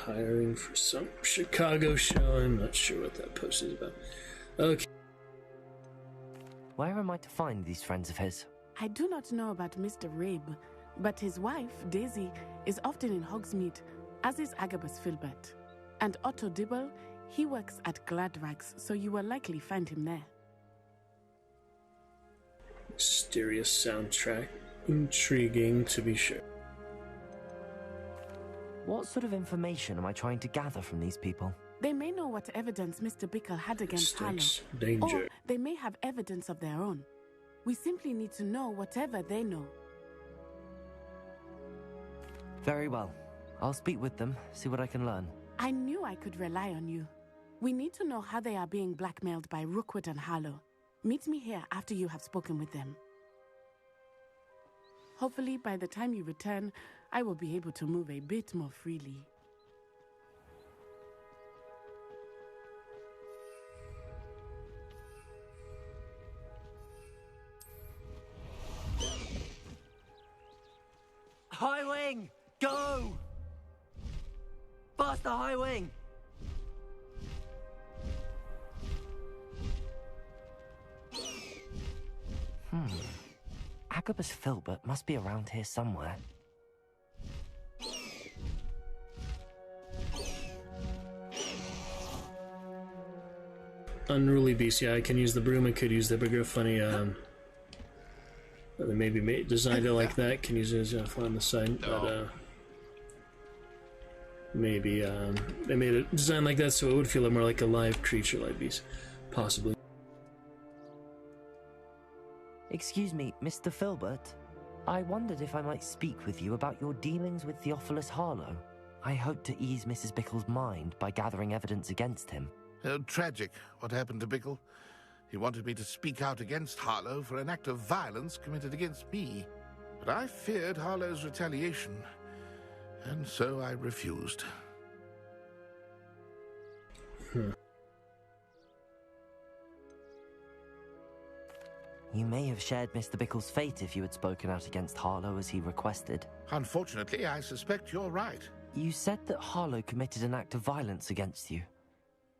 Hiring for some Chicago show. I'm not sure what that post is about. Okay. Where am I to find these friends of his? I do not know about Mr. Rabe, but his wife, Daisy, is often in Hogsmeade, as is Agabus Filbert. And Otto Dibble, he works at Gladrags, so you will likely find him there. Mysterious soundtrack. Intriguing, to be sure. What sort of information am I trying to gather from these people? They may know what evidence Mr. Bickle had against Harlow. Danger. Or they may have evidence of their own. We simply need to know whatever they know. Very well. I'll speak with them, see what I can learn. I knew I could rely on you. We need to know how they are being blackmailed by Rookwood and Harlow. Meet me here after you have spoken with them. Hopefully, by the time you return, I will be able to move a bit more freely. High Wing! Go! Faster, High Wing! Agabus Filbert must be around here somewhere. Unruly beast. Yeah, I can use the broom. I could use the bigger funny. They maybe designed it like that. Can use it as a fly on the side, but maybe they made it designed like that so it would feel more like a live creature, like beast, possibly. Excuse me, Mr. Filbert. I wondered if I might speak with you about your dealings with Theophilus Harlow. I hope to ease Mrs. Bickle's mind by gathering evidence against him. Tragic, what happened to Bickle. He wanted me to speak out against Harlow for an act of violence committed against me. But I feared Harlow's retaliation, and so I refused. You may have shared Mr. Bickle's fate if you had spoken out against Harlow as he requested. Unfortunately, I suspect you're right. You said that Harlow committed an act of violence against you.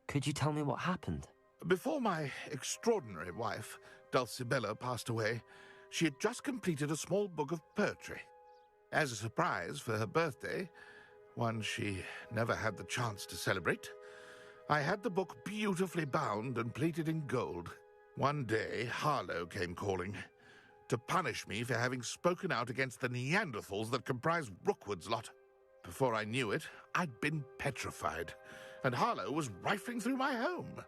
Could you tell me what happened? Before my extraordinary wife, Dulcibella, passed away, she had just completed a small book of poetry. As a surprise for her birthday, one she never had the chance to celebrate, I had the book beautifully bound and plated in gold. One day, Harlow came calling to punish me for having spoken out against the Neanderthals that comprise Rookwood's lot. Before I knew it, I'd been petrified, and Harlow was rifling through my home.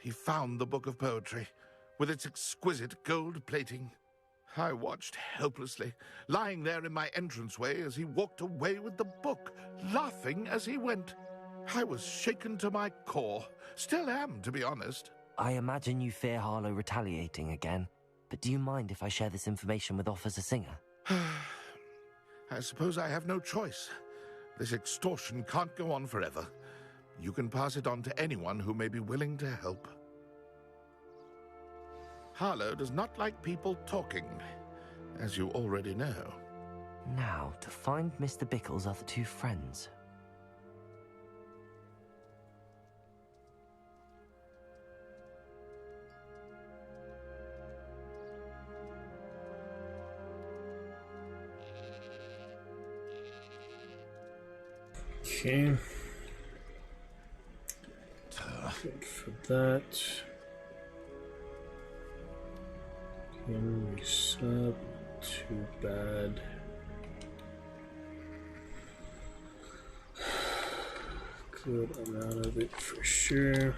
He found the book of poetry, with its exquisite gold plating. I watched helplessly, lying there in my entranceway as he walked away with the book, laughing as he went. I was shaken to my core. Still am, to be honest. I imagine you fear Harlow retaliating again, but do you mind if I share this information with Officer Singer? I suppose I have no choice. This extortion can't go on forever. You can pass it on to anyone who may be willing to help. Harlow does not like people talking, as you already know. Now, to find Mr. Bickle's other two friends. Okay. Good for that. Can we sub? Too bad. Good amount of it for sure.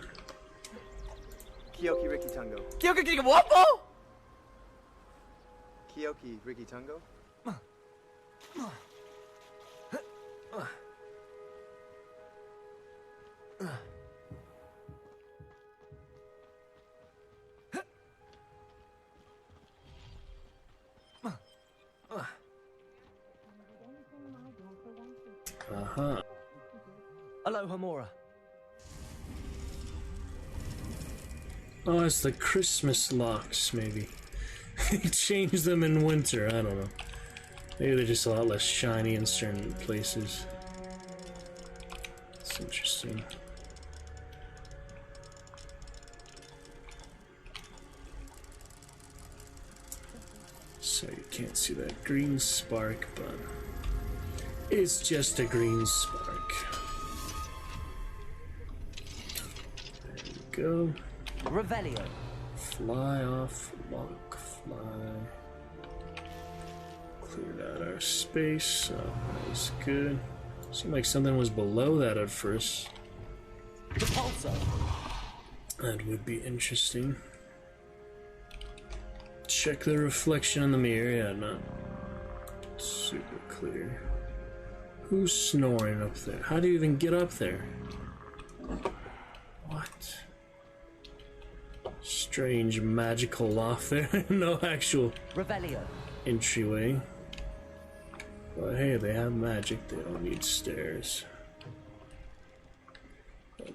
Kyoki Riki Tango. Kyoki Riki Wapo? Kyoki Riki Tango. Uh-huh. Aloha, Mora. Oh, it's the Christmas locks, maybe. They changed them in winter, I don't know. Maybe they're just a lot less shiny in certain places. It's interesting. So you can't see that green spark, but it's just a green spark. There we go. Revelio. Fly off, lock, fly. Cleared out our space, so that was good. Seemed like something was below that at first. Repulsor. That would be interesting. Check the reflection in the mirror. Yeah, not super clear. Who's snoring up there? How do you even get up there? What? Strange magical loft there. No actual Revelio. Entryway. But hey, they have magic. They don't need stairs.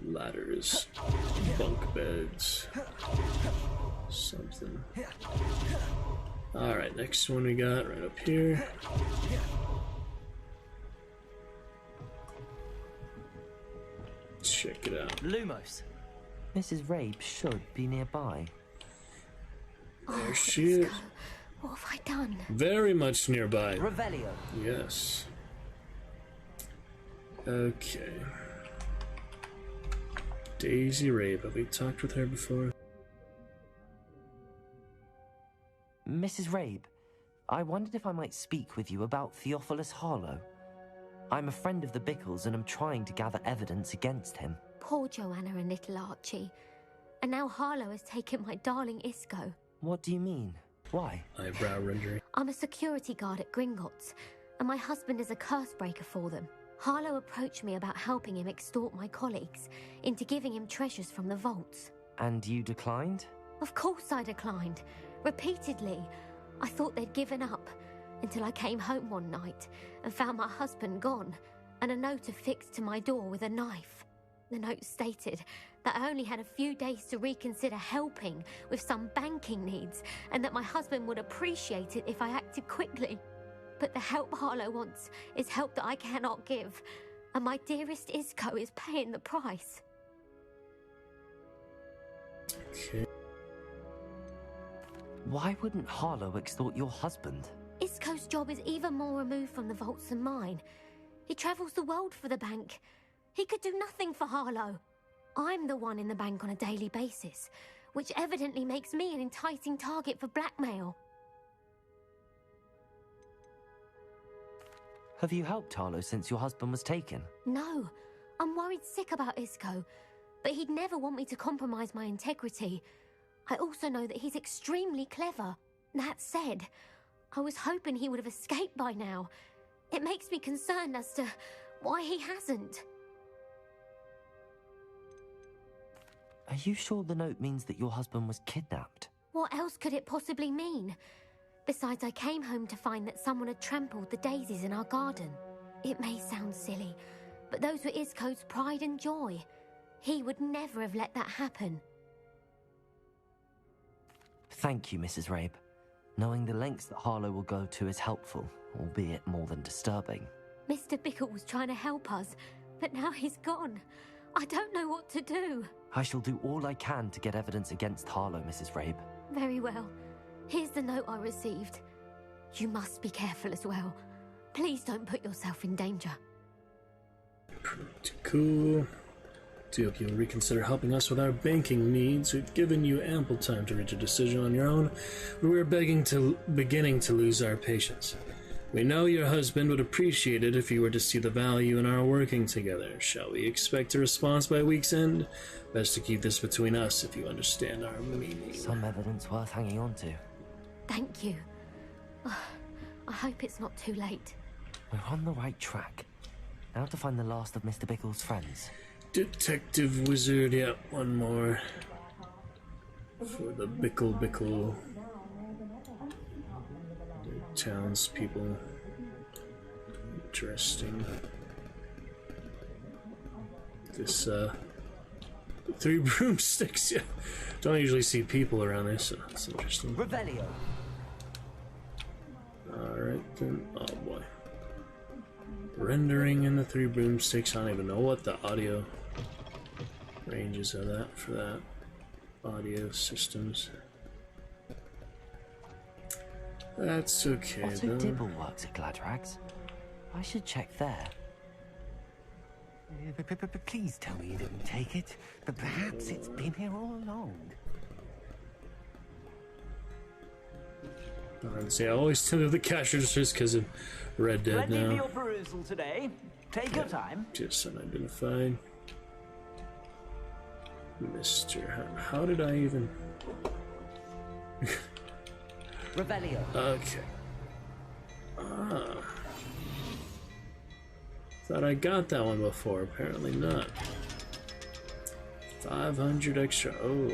Ladders. Bunk beds. Something. Alright, next one we got right up here. Check it out. Lumos. Mrs. Rabe should be nearby. There she is. What have I done? Very much nearby. Revelio. Yes. Okay. Daisy Rabe. Have we talked with her before? Mrs. Rabe, I wondered if I might speak with you about Theophilus Harlow. I'm a friend of the Bickles and am trying to gather evidence against him. Poor Joanna and little Archie. And now Harlow has taken my darling Isco. What do you mean? Why? Eyebrow rendering. I'm a security guard at Gringotts, and my husband is a curse breaker for them. Harlow approached me about helping him extort my colleagues into giving him treasures from the vaults. And you declined? Of course I declined. Repeatedly. I thought they'd given up, until I came home one night and found my husband gone, and a note affixed to my door with a knife. The note stated that I only had a few days to reconsider helping with some banking needs, and that my husband would appreciate it if I acted quickly. But the help Harlow wants is help that I cannot give, and my dearest Isco is paying the price. Okay. Why wouldn't Harlow extort your husband? Isco's job is even more removed from the vaults than mine. He travels the world for the bank. He could do nothing for Harlow. I'm the one in the bank on a daily basis, which evidently makes me an enticing target for blackmail. Have you helped Harlow since your husband was taken? No, I'm worried sick about Isco, but he'd never want me to compromise my integrity. I also know that he's extremely clever. That said, I was hoping he would have escaped by now. It makes me concerned as to why he hasn't. Are you sure the note means that your husband was kidnapped? What else could it possibly mean? Besides, I came home to find that someone had trampled the daisies in our garden. It may sound silly, but those were Isco's pride and joy. He would never have let that happen. Thank you, Mrs. Rabe. Knowing the lengths that Harlow will go to is helpful, albeit more than disturbing. Mr. Bickle was trying to help us, but now he's gone. I don't know what to do. I shall do all I can to get evidence against Harlow, Mrs. Rabe. Very well. Here's the note I received. You must be careful as well. Please don't put yourself in danger. Pretty cool. Do hope you'll reconsider helping us with our banking needs. We've given you ample time to reach a decision on your own, but we're beginning to lose our patience. We know your husband would appreciate it if he were to see the value in our working together. Shall we expect a response by week's end? Best to keep this between us, if you understand our meaning. Some evidence worth hanging on to. Thank you. I hope it's not too late. We're on the right track. Now to find the last of Mr. Bickle's friends. Detective Wizard, yeah, one more. For the Bickle. Townspeople. Interesting. This, three broomsticks, yeah. Don't usually see people around there, so it's interesting. Revelio. Alright then, oh boy. Rendering in the three broomsticks. I don't even know what the audio ranges are that for that. Audio systems. That's okay Otto though. Dibble works at Gladrags. I should check there. Please tell me you didn't take it, but perhaps it's been here all along. See, I always tend to the cash registers because of Red Dead Ready for now. your perusal today. Take your time. Just unidentified. Mr. How did I even... Revelio. Okay. Ah. Thought I got that one before. Apparently not. 500 extra. Oh.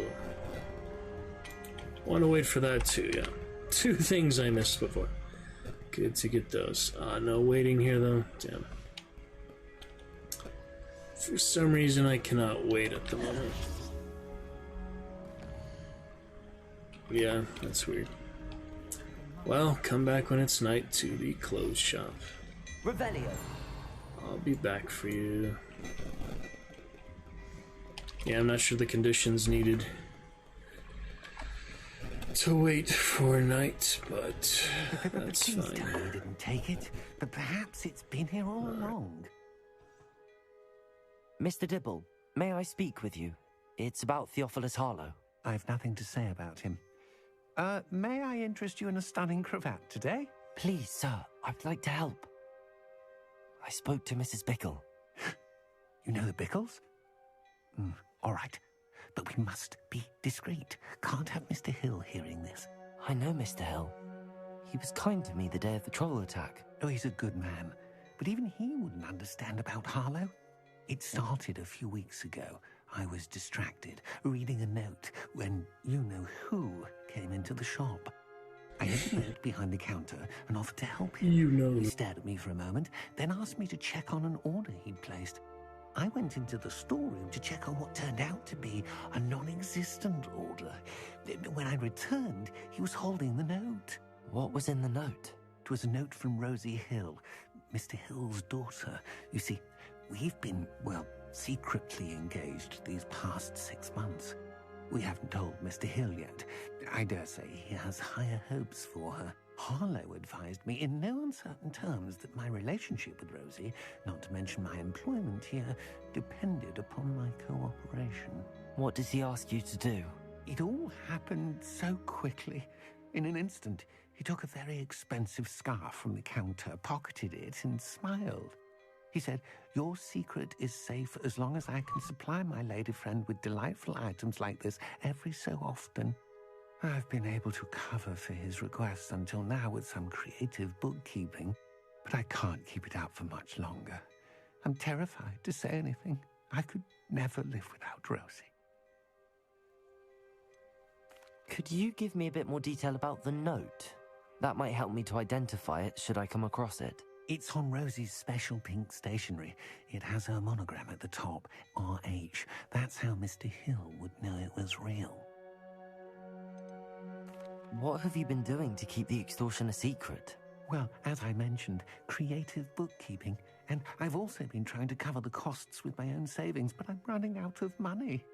Want to wait for that too, yeah. 2 things I missed before. Good to get those. No waiting here though. Damn. For some reason I cannot wait at the moment. Yeah, that's weird. Well, come back when it's night to the clothes shop. Revelio. I'll be back for you. Yeah, I'm not sure the conditions needed to wait for night, but that's Please fine. tell me you didn't take it, but perhaps it's been here all along. Mr. Dibble, may I speak with you? It's about Theophilus Harlow. I've nothing to say about him. May I interest you in a stunning cravat today? Please, sir, I'd like to help. I spoke to Mrs. Bickle. You know the Bickles? All right. But we must be discreet. Can't have Mr. Hill hearing this. I know Mr. Hill. He was kind to me the day of the troll attack. Oh, he's a good man. But even he wouldn't understand about Harlow. It started a few weeks ago. I was distracted, reading a note, when you-know-who came into the shop. I had a note behind the counter and offered to help him. He stared at me for a moment, then asked me to check on an order he'd placed. I went into the storeroom to check on what turned out to be a non-existent order. When I returned, he was holding the note. What was in the note? It was a note from Rosie Hill, Mr. Hill's daughter. You see, we've been, secretly engaged these past 6 months. We haven't told Mr. Hill yet. I dare say he has higher hopes for her. Harlow advised me in no uncertain terms that my relationship with Rosie, not to mention my employment here, depended upon my cooperation. What does he ask you to do? It all happened so quickly. In an instant, he took a very expensive scarf from the counter, pocketed it, and smiled. He said, "Your secret is safe as long as I can supply my lady friend with delightful items like this every so often." I've been able to cover for his requests until now with some creative bookkeeping, but I can't keep it out for much longer. I'm terrified to say anything. I could never live without Rosie. Could you give me a bit more detail about the note? That might help me to identify it should I come across it. It's on Rosie's special pink stationery. It has her monogram at the top, RH. That's how Mr. Hill would know it was real. What have you been doing to keep the extortion a secret? Well, as I mentioned, creative bookkeeping. And I've also been trying to cover the costs with my own savings, but I'm running out of money.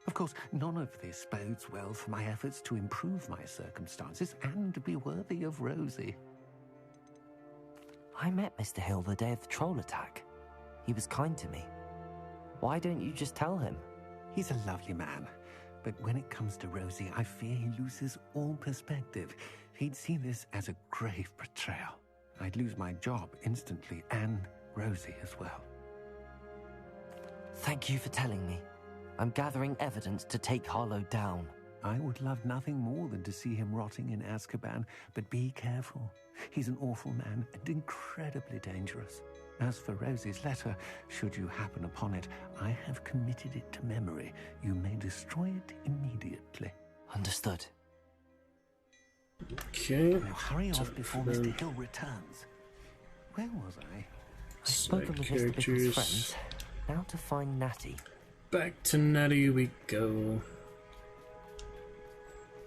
Of course, none of this bodes well for my efforts to improve my circumstances and be worthy of Rosie. I met Mr. Hill the day of the troll attack. He was kind to me. Why don't you just tell him? He's a lovely man. But when it comes to Rosie, I fear he loses all perspective. He'd see this as a grave betrayal. I'd lose my job instantly, and Rosie as well. Thank you for telling me. I'm gathering evidence to take Harlow down. I would love nothing more than to see him rotting in Azkaban, but be careful. He's an awful man and incredibly dangerous. As for Rosie's letter, should you happen upon it, I have committed it to memory. You may destroy it immediately. Understood. Okay. Now hurry off before Mr. Hill returns. Where was I? I've spoken with Mr. Bickle's friends. Now to find Natty. Back to Natty we go.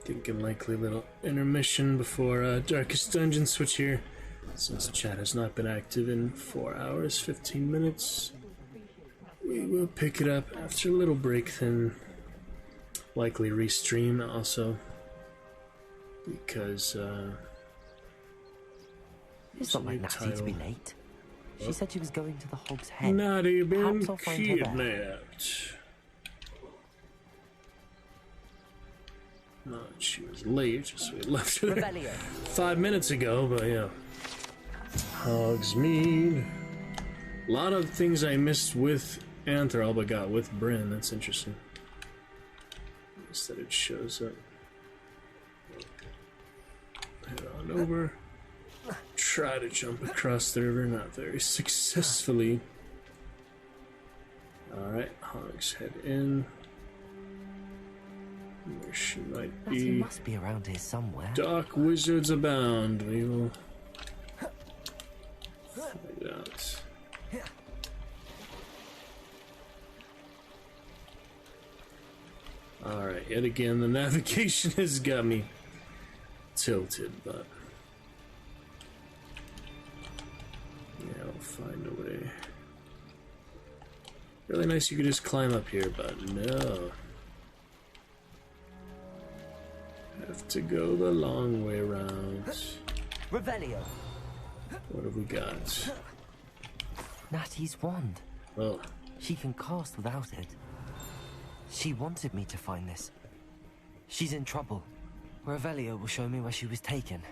Thinking likely little intermission before Darkest Dungeon switch here. Since the chat has not been active in 4 hours, 15 minutes. We will pick it up after a little break, then likely restream also. Because, It's not like Natty to be late. She said she was going to the Hog's Head. Natty been Perhaps I'll find her there. kidnapped. No, she was late, so we left her there 5 minutes ago, but yeah. Hogsmeade. A lot of things I missed with Anthrall, but got with Bryn. That's interesting. Nice that it shows up. Head on over. Try to jump across the river, not very successfully. Alright, Hogshead in. Where she might be. Natty must be around here somewhere. Dark wizards abound. We will find out. Alright, yet again, the navigation has got me tilted, but yeah, I'll find a way. Really nice you could just climb up here, but no. Have to go the long way around. Revelio. What have we got? Natty's wand. Oh. She can cast without it. She wanted me to find this. She's in trouble. Revelio will show me where she was taken.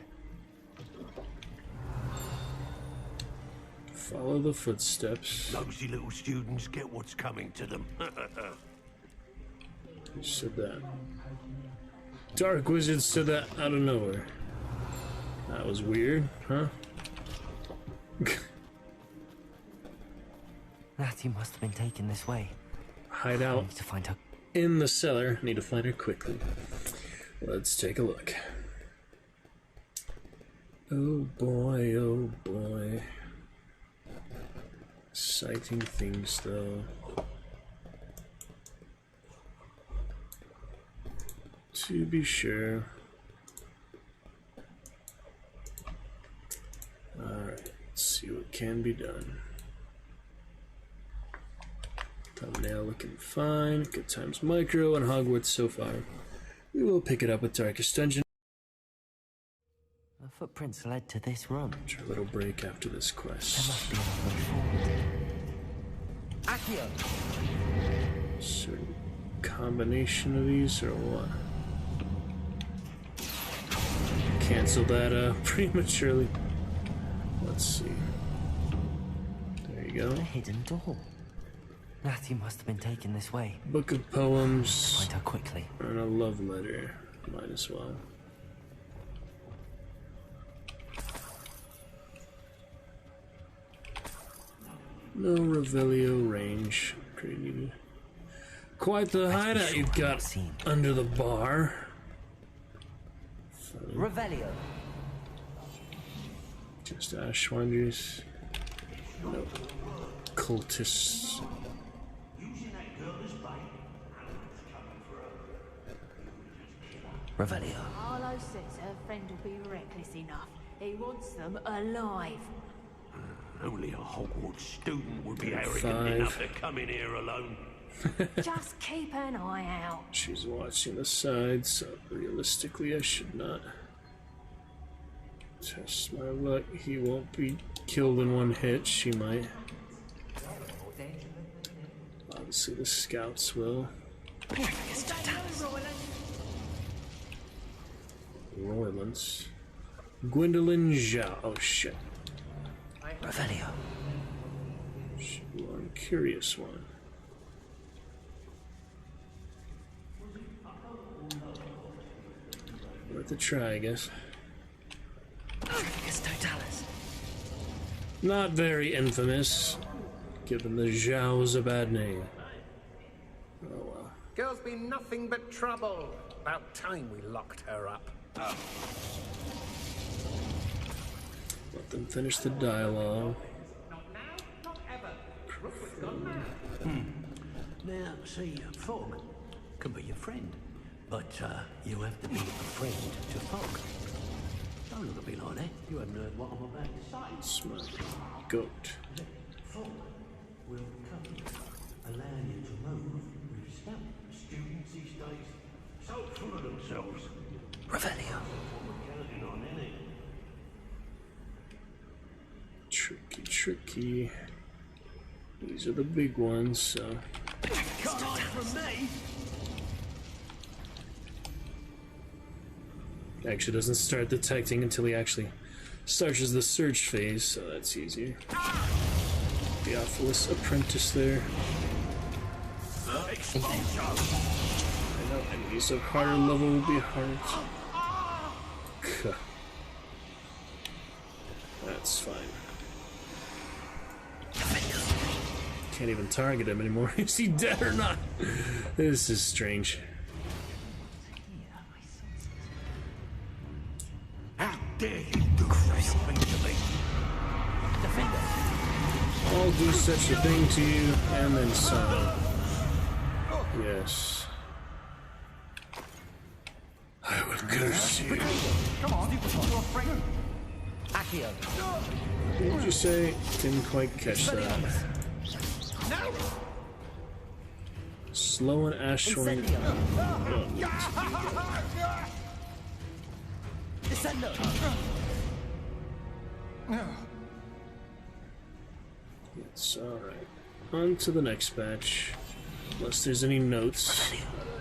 Follow the footsteps. Nosy little students get what's coming to them. Who said that? Dark Wizard said that out of nowhere. That was weird, huh? Natty must have been taken this way. Hide out. I need to find her. In the cellar. Need to find her quickly. Let's take a look. Oh boy, oh boy. Exciting things, though. To be sure. Alright, let's see what can be done. Thumbnail looking fine. Good Times Micro and Hogwarts so far. We will pick it up with Darkest Dungeon. The footprints led to this room. After a little break after this quest. There must be another way forward. Accio! Certain combination of these or what? Cancel that prematurely. Let's see. There you go. A hidden door. Natty must have been taken this way. Book of Poems. Find her quickly. And a love letter. Might as well. No Revelio range. Pretty quite the hideout you've got under the bar. Funny. Revelio. Just Ashwinders. No. Cultists. Revelio. Harlow says her friend will be reckless enough. He wants them alive. Only a Hogwarts student would be arrogant enough to come in here alone. Just keep an eye out. She's watching the side, so realistically I should not test my luck. He won't be killed in one hit. She might. Obviously the scouts will. Roylance. Gwendolyn Zhao. Oh shit. Revelio. One curious one. Worth a try, I guess. Totalis. Not very infamous, given the Zhao's a bad name. Oh well. Girl's been nothing but trouble. About time we locked her up. Let them finish the dialogue. Now, see, Fog can be your friend, but you have to be a friend to Fog. Don't look at me like that. You haven't heard what I'm about to say. Smart goat. Fog will come, allow you to move with stealth. Students these days, so full of themselves. Revelio. Tricky, tricky. These are the big ones, so. Can't hide from me. Actually doesn't start detecting until he actually starts the search phase, so that's easier. Theophilus Apprentice there. I know enemies of harder level will be hard. That's fine. Can't even target him anymore. Is he dead or not? This is strange. How dare you do such a thing to me? I'll do such a thing to you, and then some. Yes. I will curse you. Come on, you're afraid. Accio. What did you say? Didn't quite catch that. No. Slow and Ashwing. Descendo. It's alright. On to the next batch. Unless there's any notes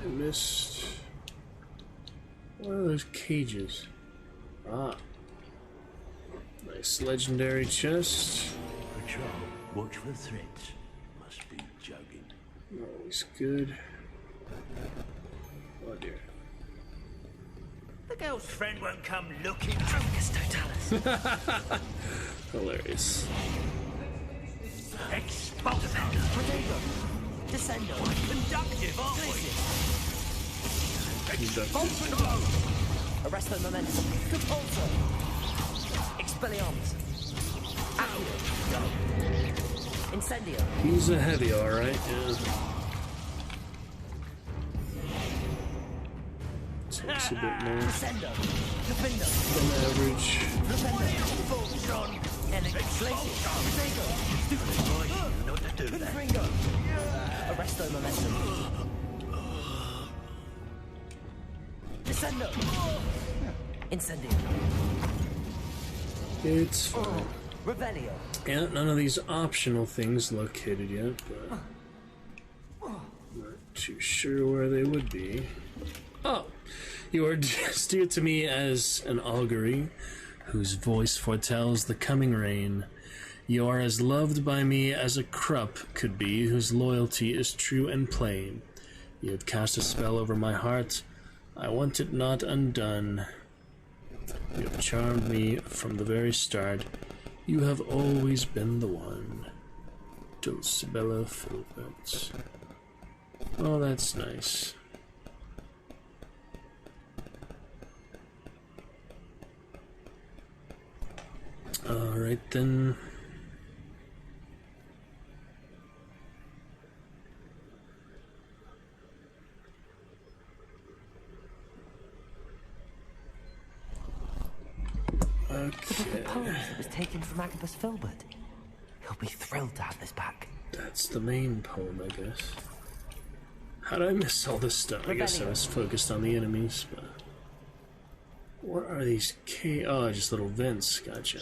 I missed. What are those cages? Ah. Nice legendary chest. patrol. Watch for threats. Must be joking. Always good. Oh dear. The girl's friend won't come looking. Druncus totalis. Hilarious. Expulsor. Protego. Descendo. Conductive, aren't we? Expulsor. Arresto momentum. Repulsor. Expelliarmus. Accio. Incendio. He's a heavy, alright, yeah. Takes a bit more Descendo. Defendo. than average. Defendo. Voltron. Stupid boy, you know what to do there. Arresto momentum. Descendo. Incendio. It's fine. Revelio. Yeah, none of these optional things located yet, but not too sure where they would be. Oh, you are steered to me as an augury, whose voice foretells the coming rain. You are as loved by me as a Krupp could be, whose loyalty is true and plain. You have cast a spell over my heart. I want it not undone. You have charmed me from the very start. You have always been the one. Dulcibella Filbert. Oh, that's nice. Alright then. The book of poems that was taken from Agabus Filbert. He'll be thrilled to have this back. That's the main poem, I guess. How did I miss all this stuff? I guess I was focused on the enemies, but... What are these Oh, just little vents. Gotcha.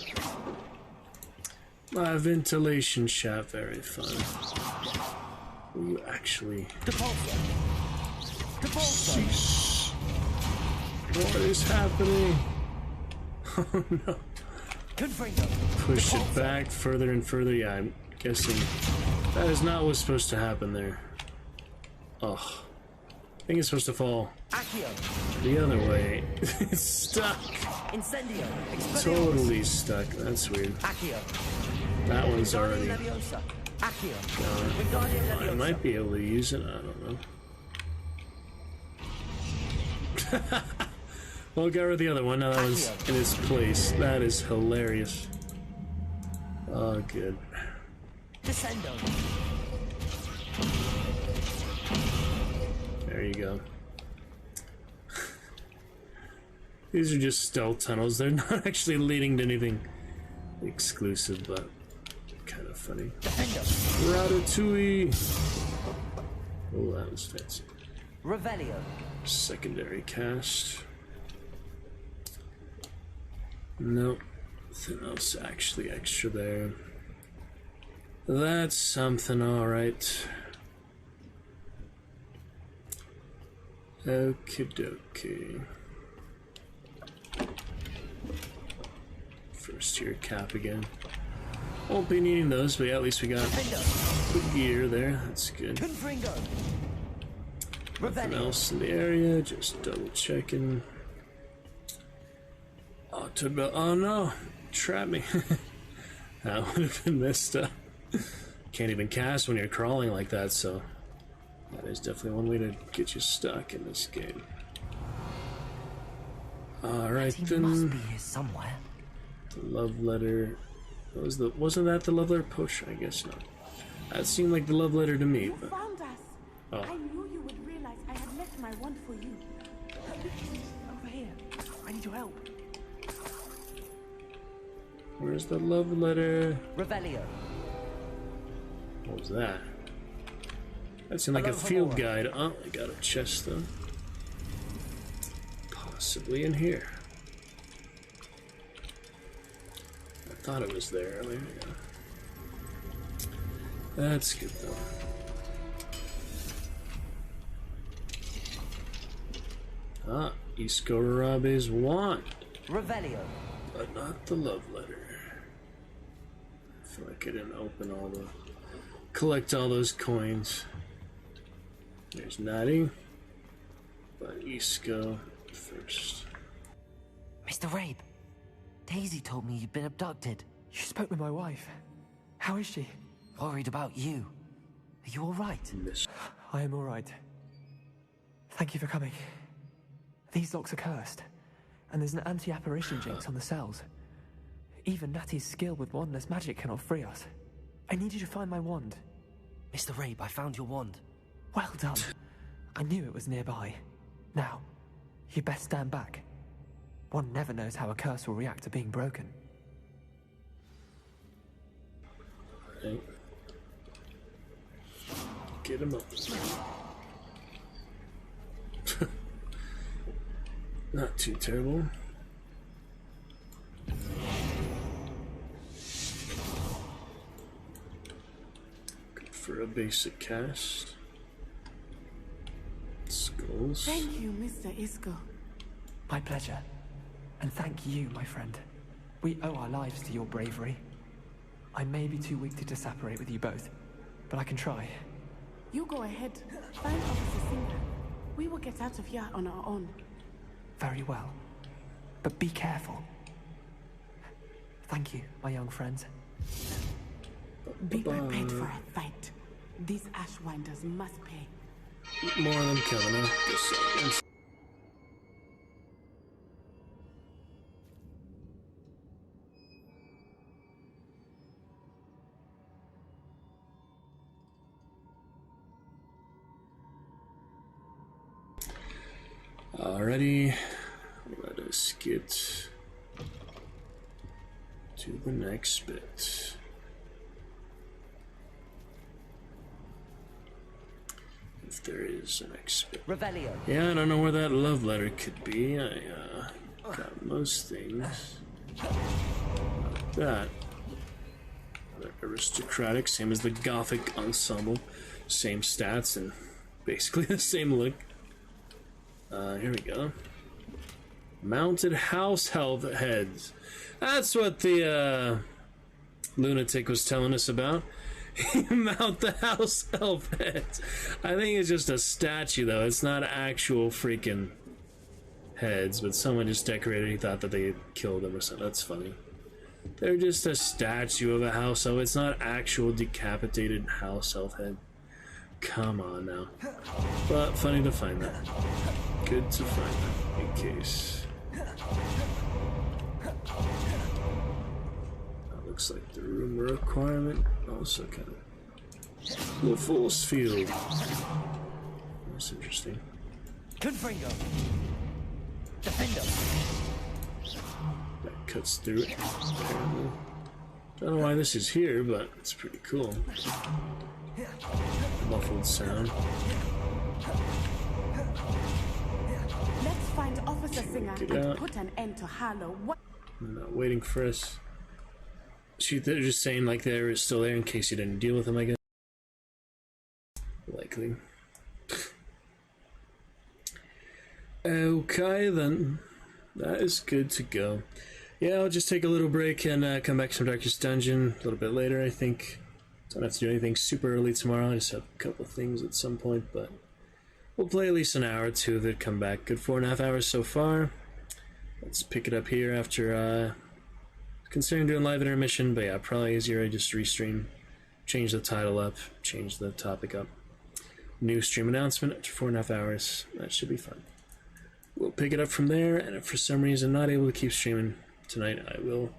My ventilation shaft, very fun. Will you actually... Cease. What is happening? Oh no. Push it back further and further. Yeah, I'm guessing that is not what's supposed to happen there. Oh. I think it's supposed to fall the other way. It's stuck. Incendio. Totally stuck. That's weird. That one's already gone. I might be able to use it. I don't know. Well, got rid of the other one. Now that one's in its place. That is hilarious. Oh, good. Descendo. There you go. These are just stealth tunnels. They're not actually leading to anything exclusive, but kind of funny. Ratatouille. Oh, that was fancy. Revelio. Secondary cast. Nope. Nothing else actually extra there. That's something, alright. Okie dokie. First year cap again. Won't be needing those, but yeah, at least we got good gear there. That's good. Nothing else in the area, just double checking. Oh no, trap me. That would have been messed up. Can't even cast when you're crawling like that, so that is definitely one way to get you stuck in this game. Alright then. Must be here somewhere. The love letter. Wasn't that the love letter potion? I guess not. That seemed like the love letter to me. But... Found us. Oh. I knew you would realize I had left my wand for you. Over here. I need your help. Where's the love letter? Revelio. What was that? That seemed like a field guide. Oh, I got a chest though. Possibly in here. I thought it was there earlier. Yeah. That's good though. Ah, Iskorabe's wand. Revelio. But not the love letter. feel like I didn't collect all those coins. There's Natty, but Isco first. Mr. Rabe, Daisy told me you'd been abducted. You spoke with my wife. How is she? Worried about you. Are you all right? I am all right. Thank you for coming. These locks are cursed, and there's an anti-apparition jinx on the cells. Even Natty's skill with wandless magic cannot free us. I need you to find my wand. Mr. Rabe, I found your wand. Well done. I knew it was nearby. Now, you best stand back. One never knows how a curse will react to being broken. Right. Get him up. Not too terrible. Good for a basic cast. Skulls. Thank you, Mr. Isco. My pleasure. And thank you, my friend. We owe our lives to your bravery. I may be too weak to disapparate with you both, but I can try. You go ahead. Find Officer Singer. We will get out of here on our own. Very well. But be careful. Thank you, my young friends. Be prepared for a fight. These Ashwinders must pay. More of them coming, huh? Alrighty, let us get to the next bit. If there is an next bit. Revelio. Yeah, I don't know where that love letter could be. I got most things. Not that. They're aristocratic, same as the Gothic ensemble. Same stats and basically the same look. Here we go. Mounted house heads. That's what the lunatic was telling us about. Mount the house elf heads. I think it's just a statue, though. It's not actual freaking heads, but someone just decorated. He thought that they had killed them or something. That's funny. They're just a statue of a house elf. It's not actual decapitated house elf head. Come on now. But funny to find that. Good to find that in case. That looks like the room requirement. Also kind of the force field. That's interesting. Confringo. Defender. That cuts through it. Apparently. Don't know why this is here, but it's pretty cool. Muffled sound. Let's find Officer Singer and put an end to Harlow. What? I'm not waiting for us. They're just saying like they were still there in case you didn't deal with them, I guess. Likely. Okay then. That is good to go. Yeah, I'll just take a little break and come back to Darkest Dungeon a little bit later, I think. Don't have to do anything super early tomorrow. I just have a couple of things at some point, but we'll play at least an hour or two of it, come back. Good 4.5 hours so far. Let's pick it up here after considering doing live intermission, but yeah, probably easier I just restream, change the title up, change the topic up. New stream announcement after 4.5 hours. That should be fun. We'll pick it up from there, and if for some reason not able to keep streaming tonight, I will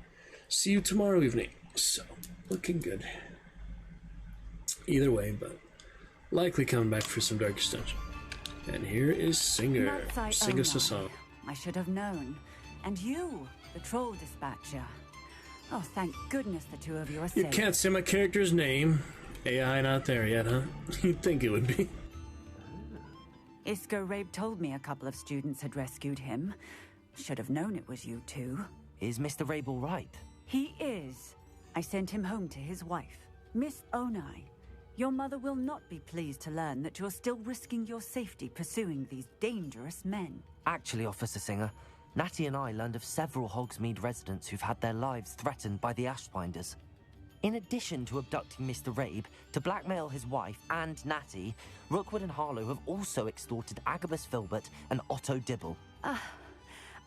see you tomorrow evening. So, looking good. Either way, but likely coming back for some Darkest Dungeon. And here is Singer. Sing us a song. I should have known. And you, the troll dispatcher. Oh, thank goodness the two of you are safe. You can't say my character's name. AI not there yet, huh? You'd think it would be. Isco Rabe told me a couple of students had rescued him. Should have known it was you two. Is Mr. Rabe all right? He is. I sent him home to his wife, Miss Onai. Your mother will not be pleased to learn that you're still risking your safety pursuing these dangerous men. Actually, Officer Singer, Natty and I learned of several Hogsmeade residents who've had their lives threatened by the Ashwinders. In addition to abducting Mr. Rabe to blackmail his wife and Natty, Rookwood and Harlow have also extorted Agabus Filbert and Otto Dibble.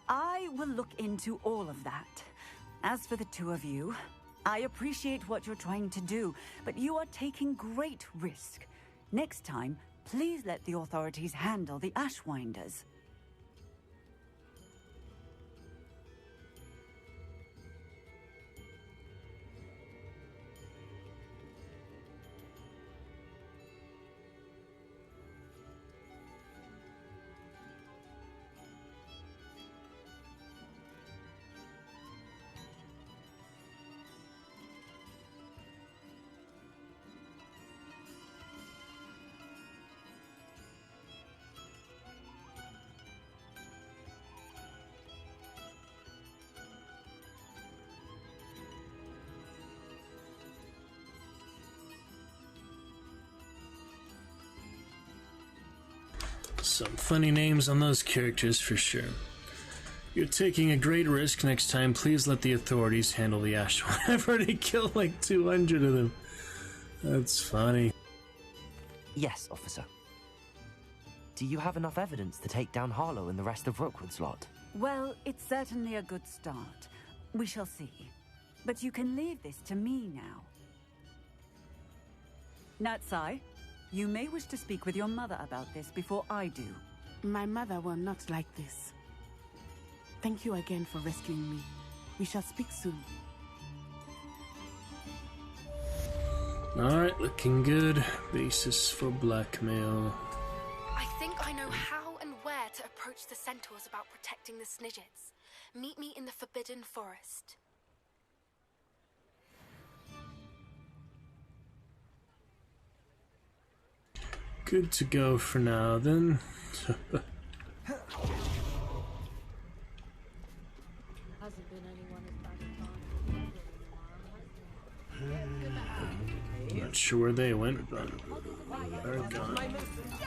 I will look into all of that. As for the two of you, I appreciate what you're trying to do, but you are taking great risk. Next time, please let the authorities handle the Ashwinders. Some funny names on those characters for sure. You're taking a great risk. Next time, please let the authorities handle the Ashwinder. I've already killed like 200 of them. That's funny. Yes, officer. Do you have enough evidence to take down Harlow and the rest of Rookwood's lot? Well, it's certainly a good start. We shall see. But you can leave this to me now. Natsai, you may wish to speak with your mother about this before I do. My mother will not like this. Thank you again for rescuing me. We shall speak soon. Alright, looking good. Basis for blackmail. I think I know how and where to approach the Centaurs about protecting the Snidgets. Meet me in the Forbidden Forest. Good to go for now, then. Not sure where they went, but they're gone.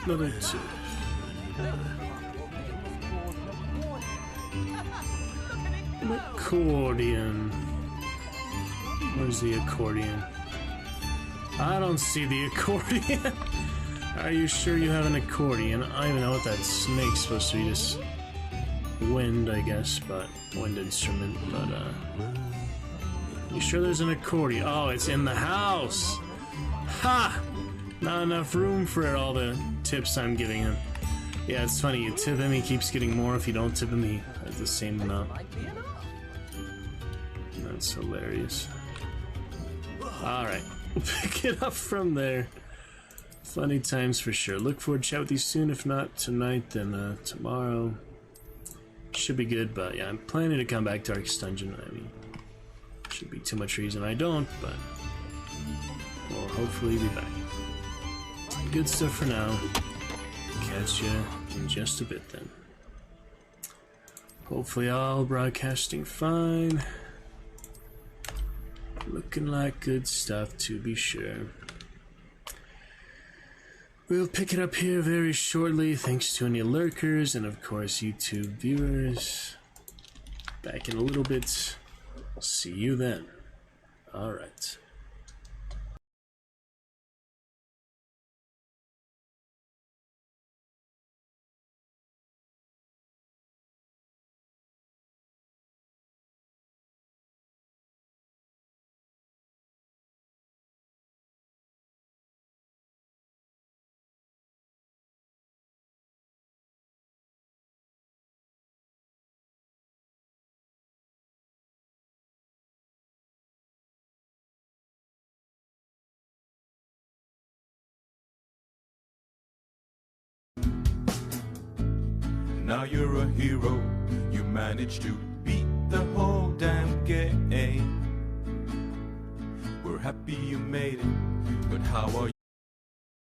Another two. An accordion. Where's the accordion? I don't see the accordion. Are you sure you have an accordion? I don't even know what that snake's supposed to be. Just wind, I guess, but wind instrument. But you sure there's an accordion? Oh, it's in the house. Ha! Not enough room for all the tips I'm giving him. Yeah, it's funny. You tip him, he keeps getting more. If you don't tip him, he has the same amount. That's hilarious. All right, we'll pick it up from there. Funny times for sure. Look forward to chat with you soon. If not tonight, then tomorrow. Should be good, but yeah, I'm planning to come back to Darkest Dungeon. I mean, should be too much reason I don't, but we'll hopefully be back. Good stuff for now. Catch you in just a bit then. Hopefully all broadcasting fine. Looking like good stuff to be sure. We'll pick it up here very shortly, thanks to any lurkers and of course YouTube viewers. Back in a little bit. See you then. Alright. Now you're a hero, you managed to beat the whole damn game. We're happy you made it, but how are you?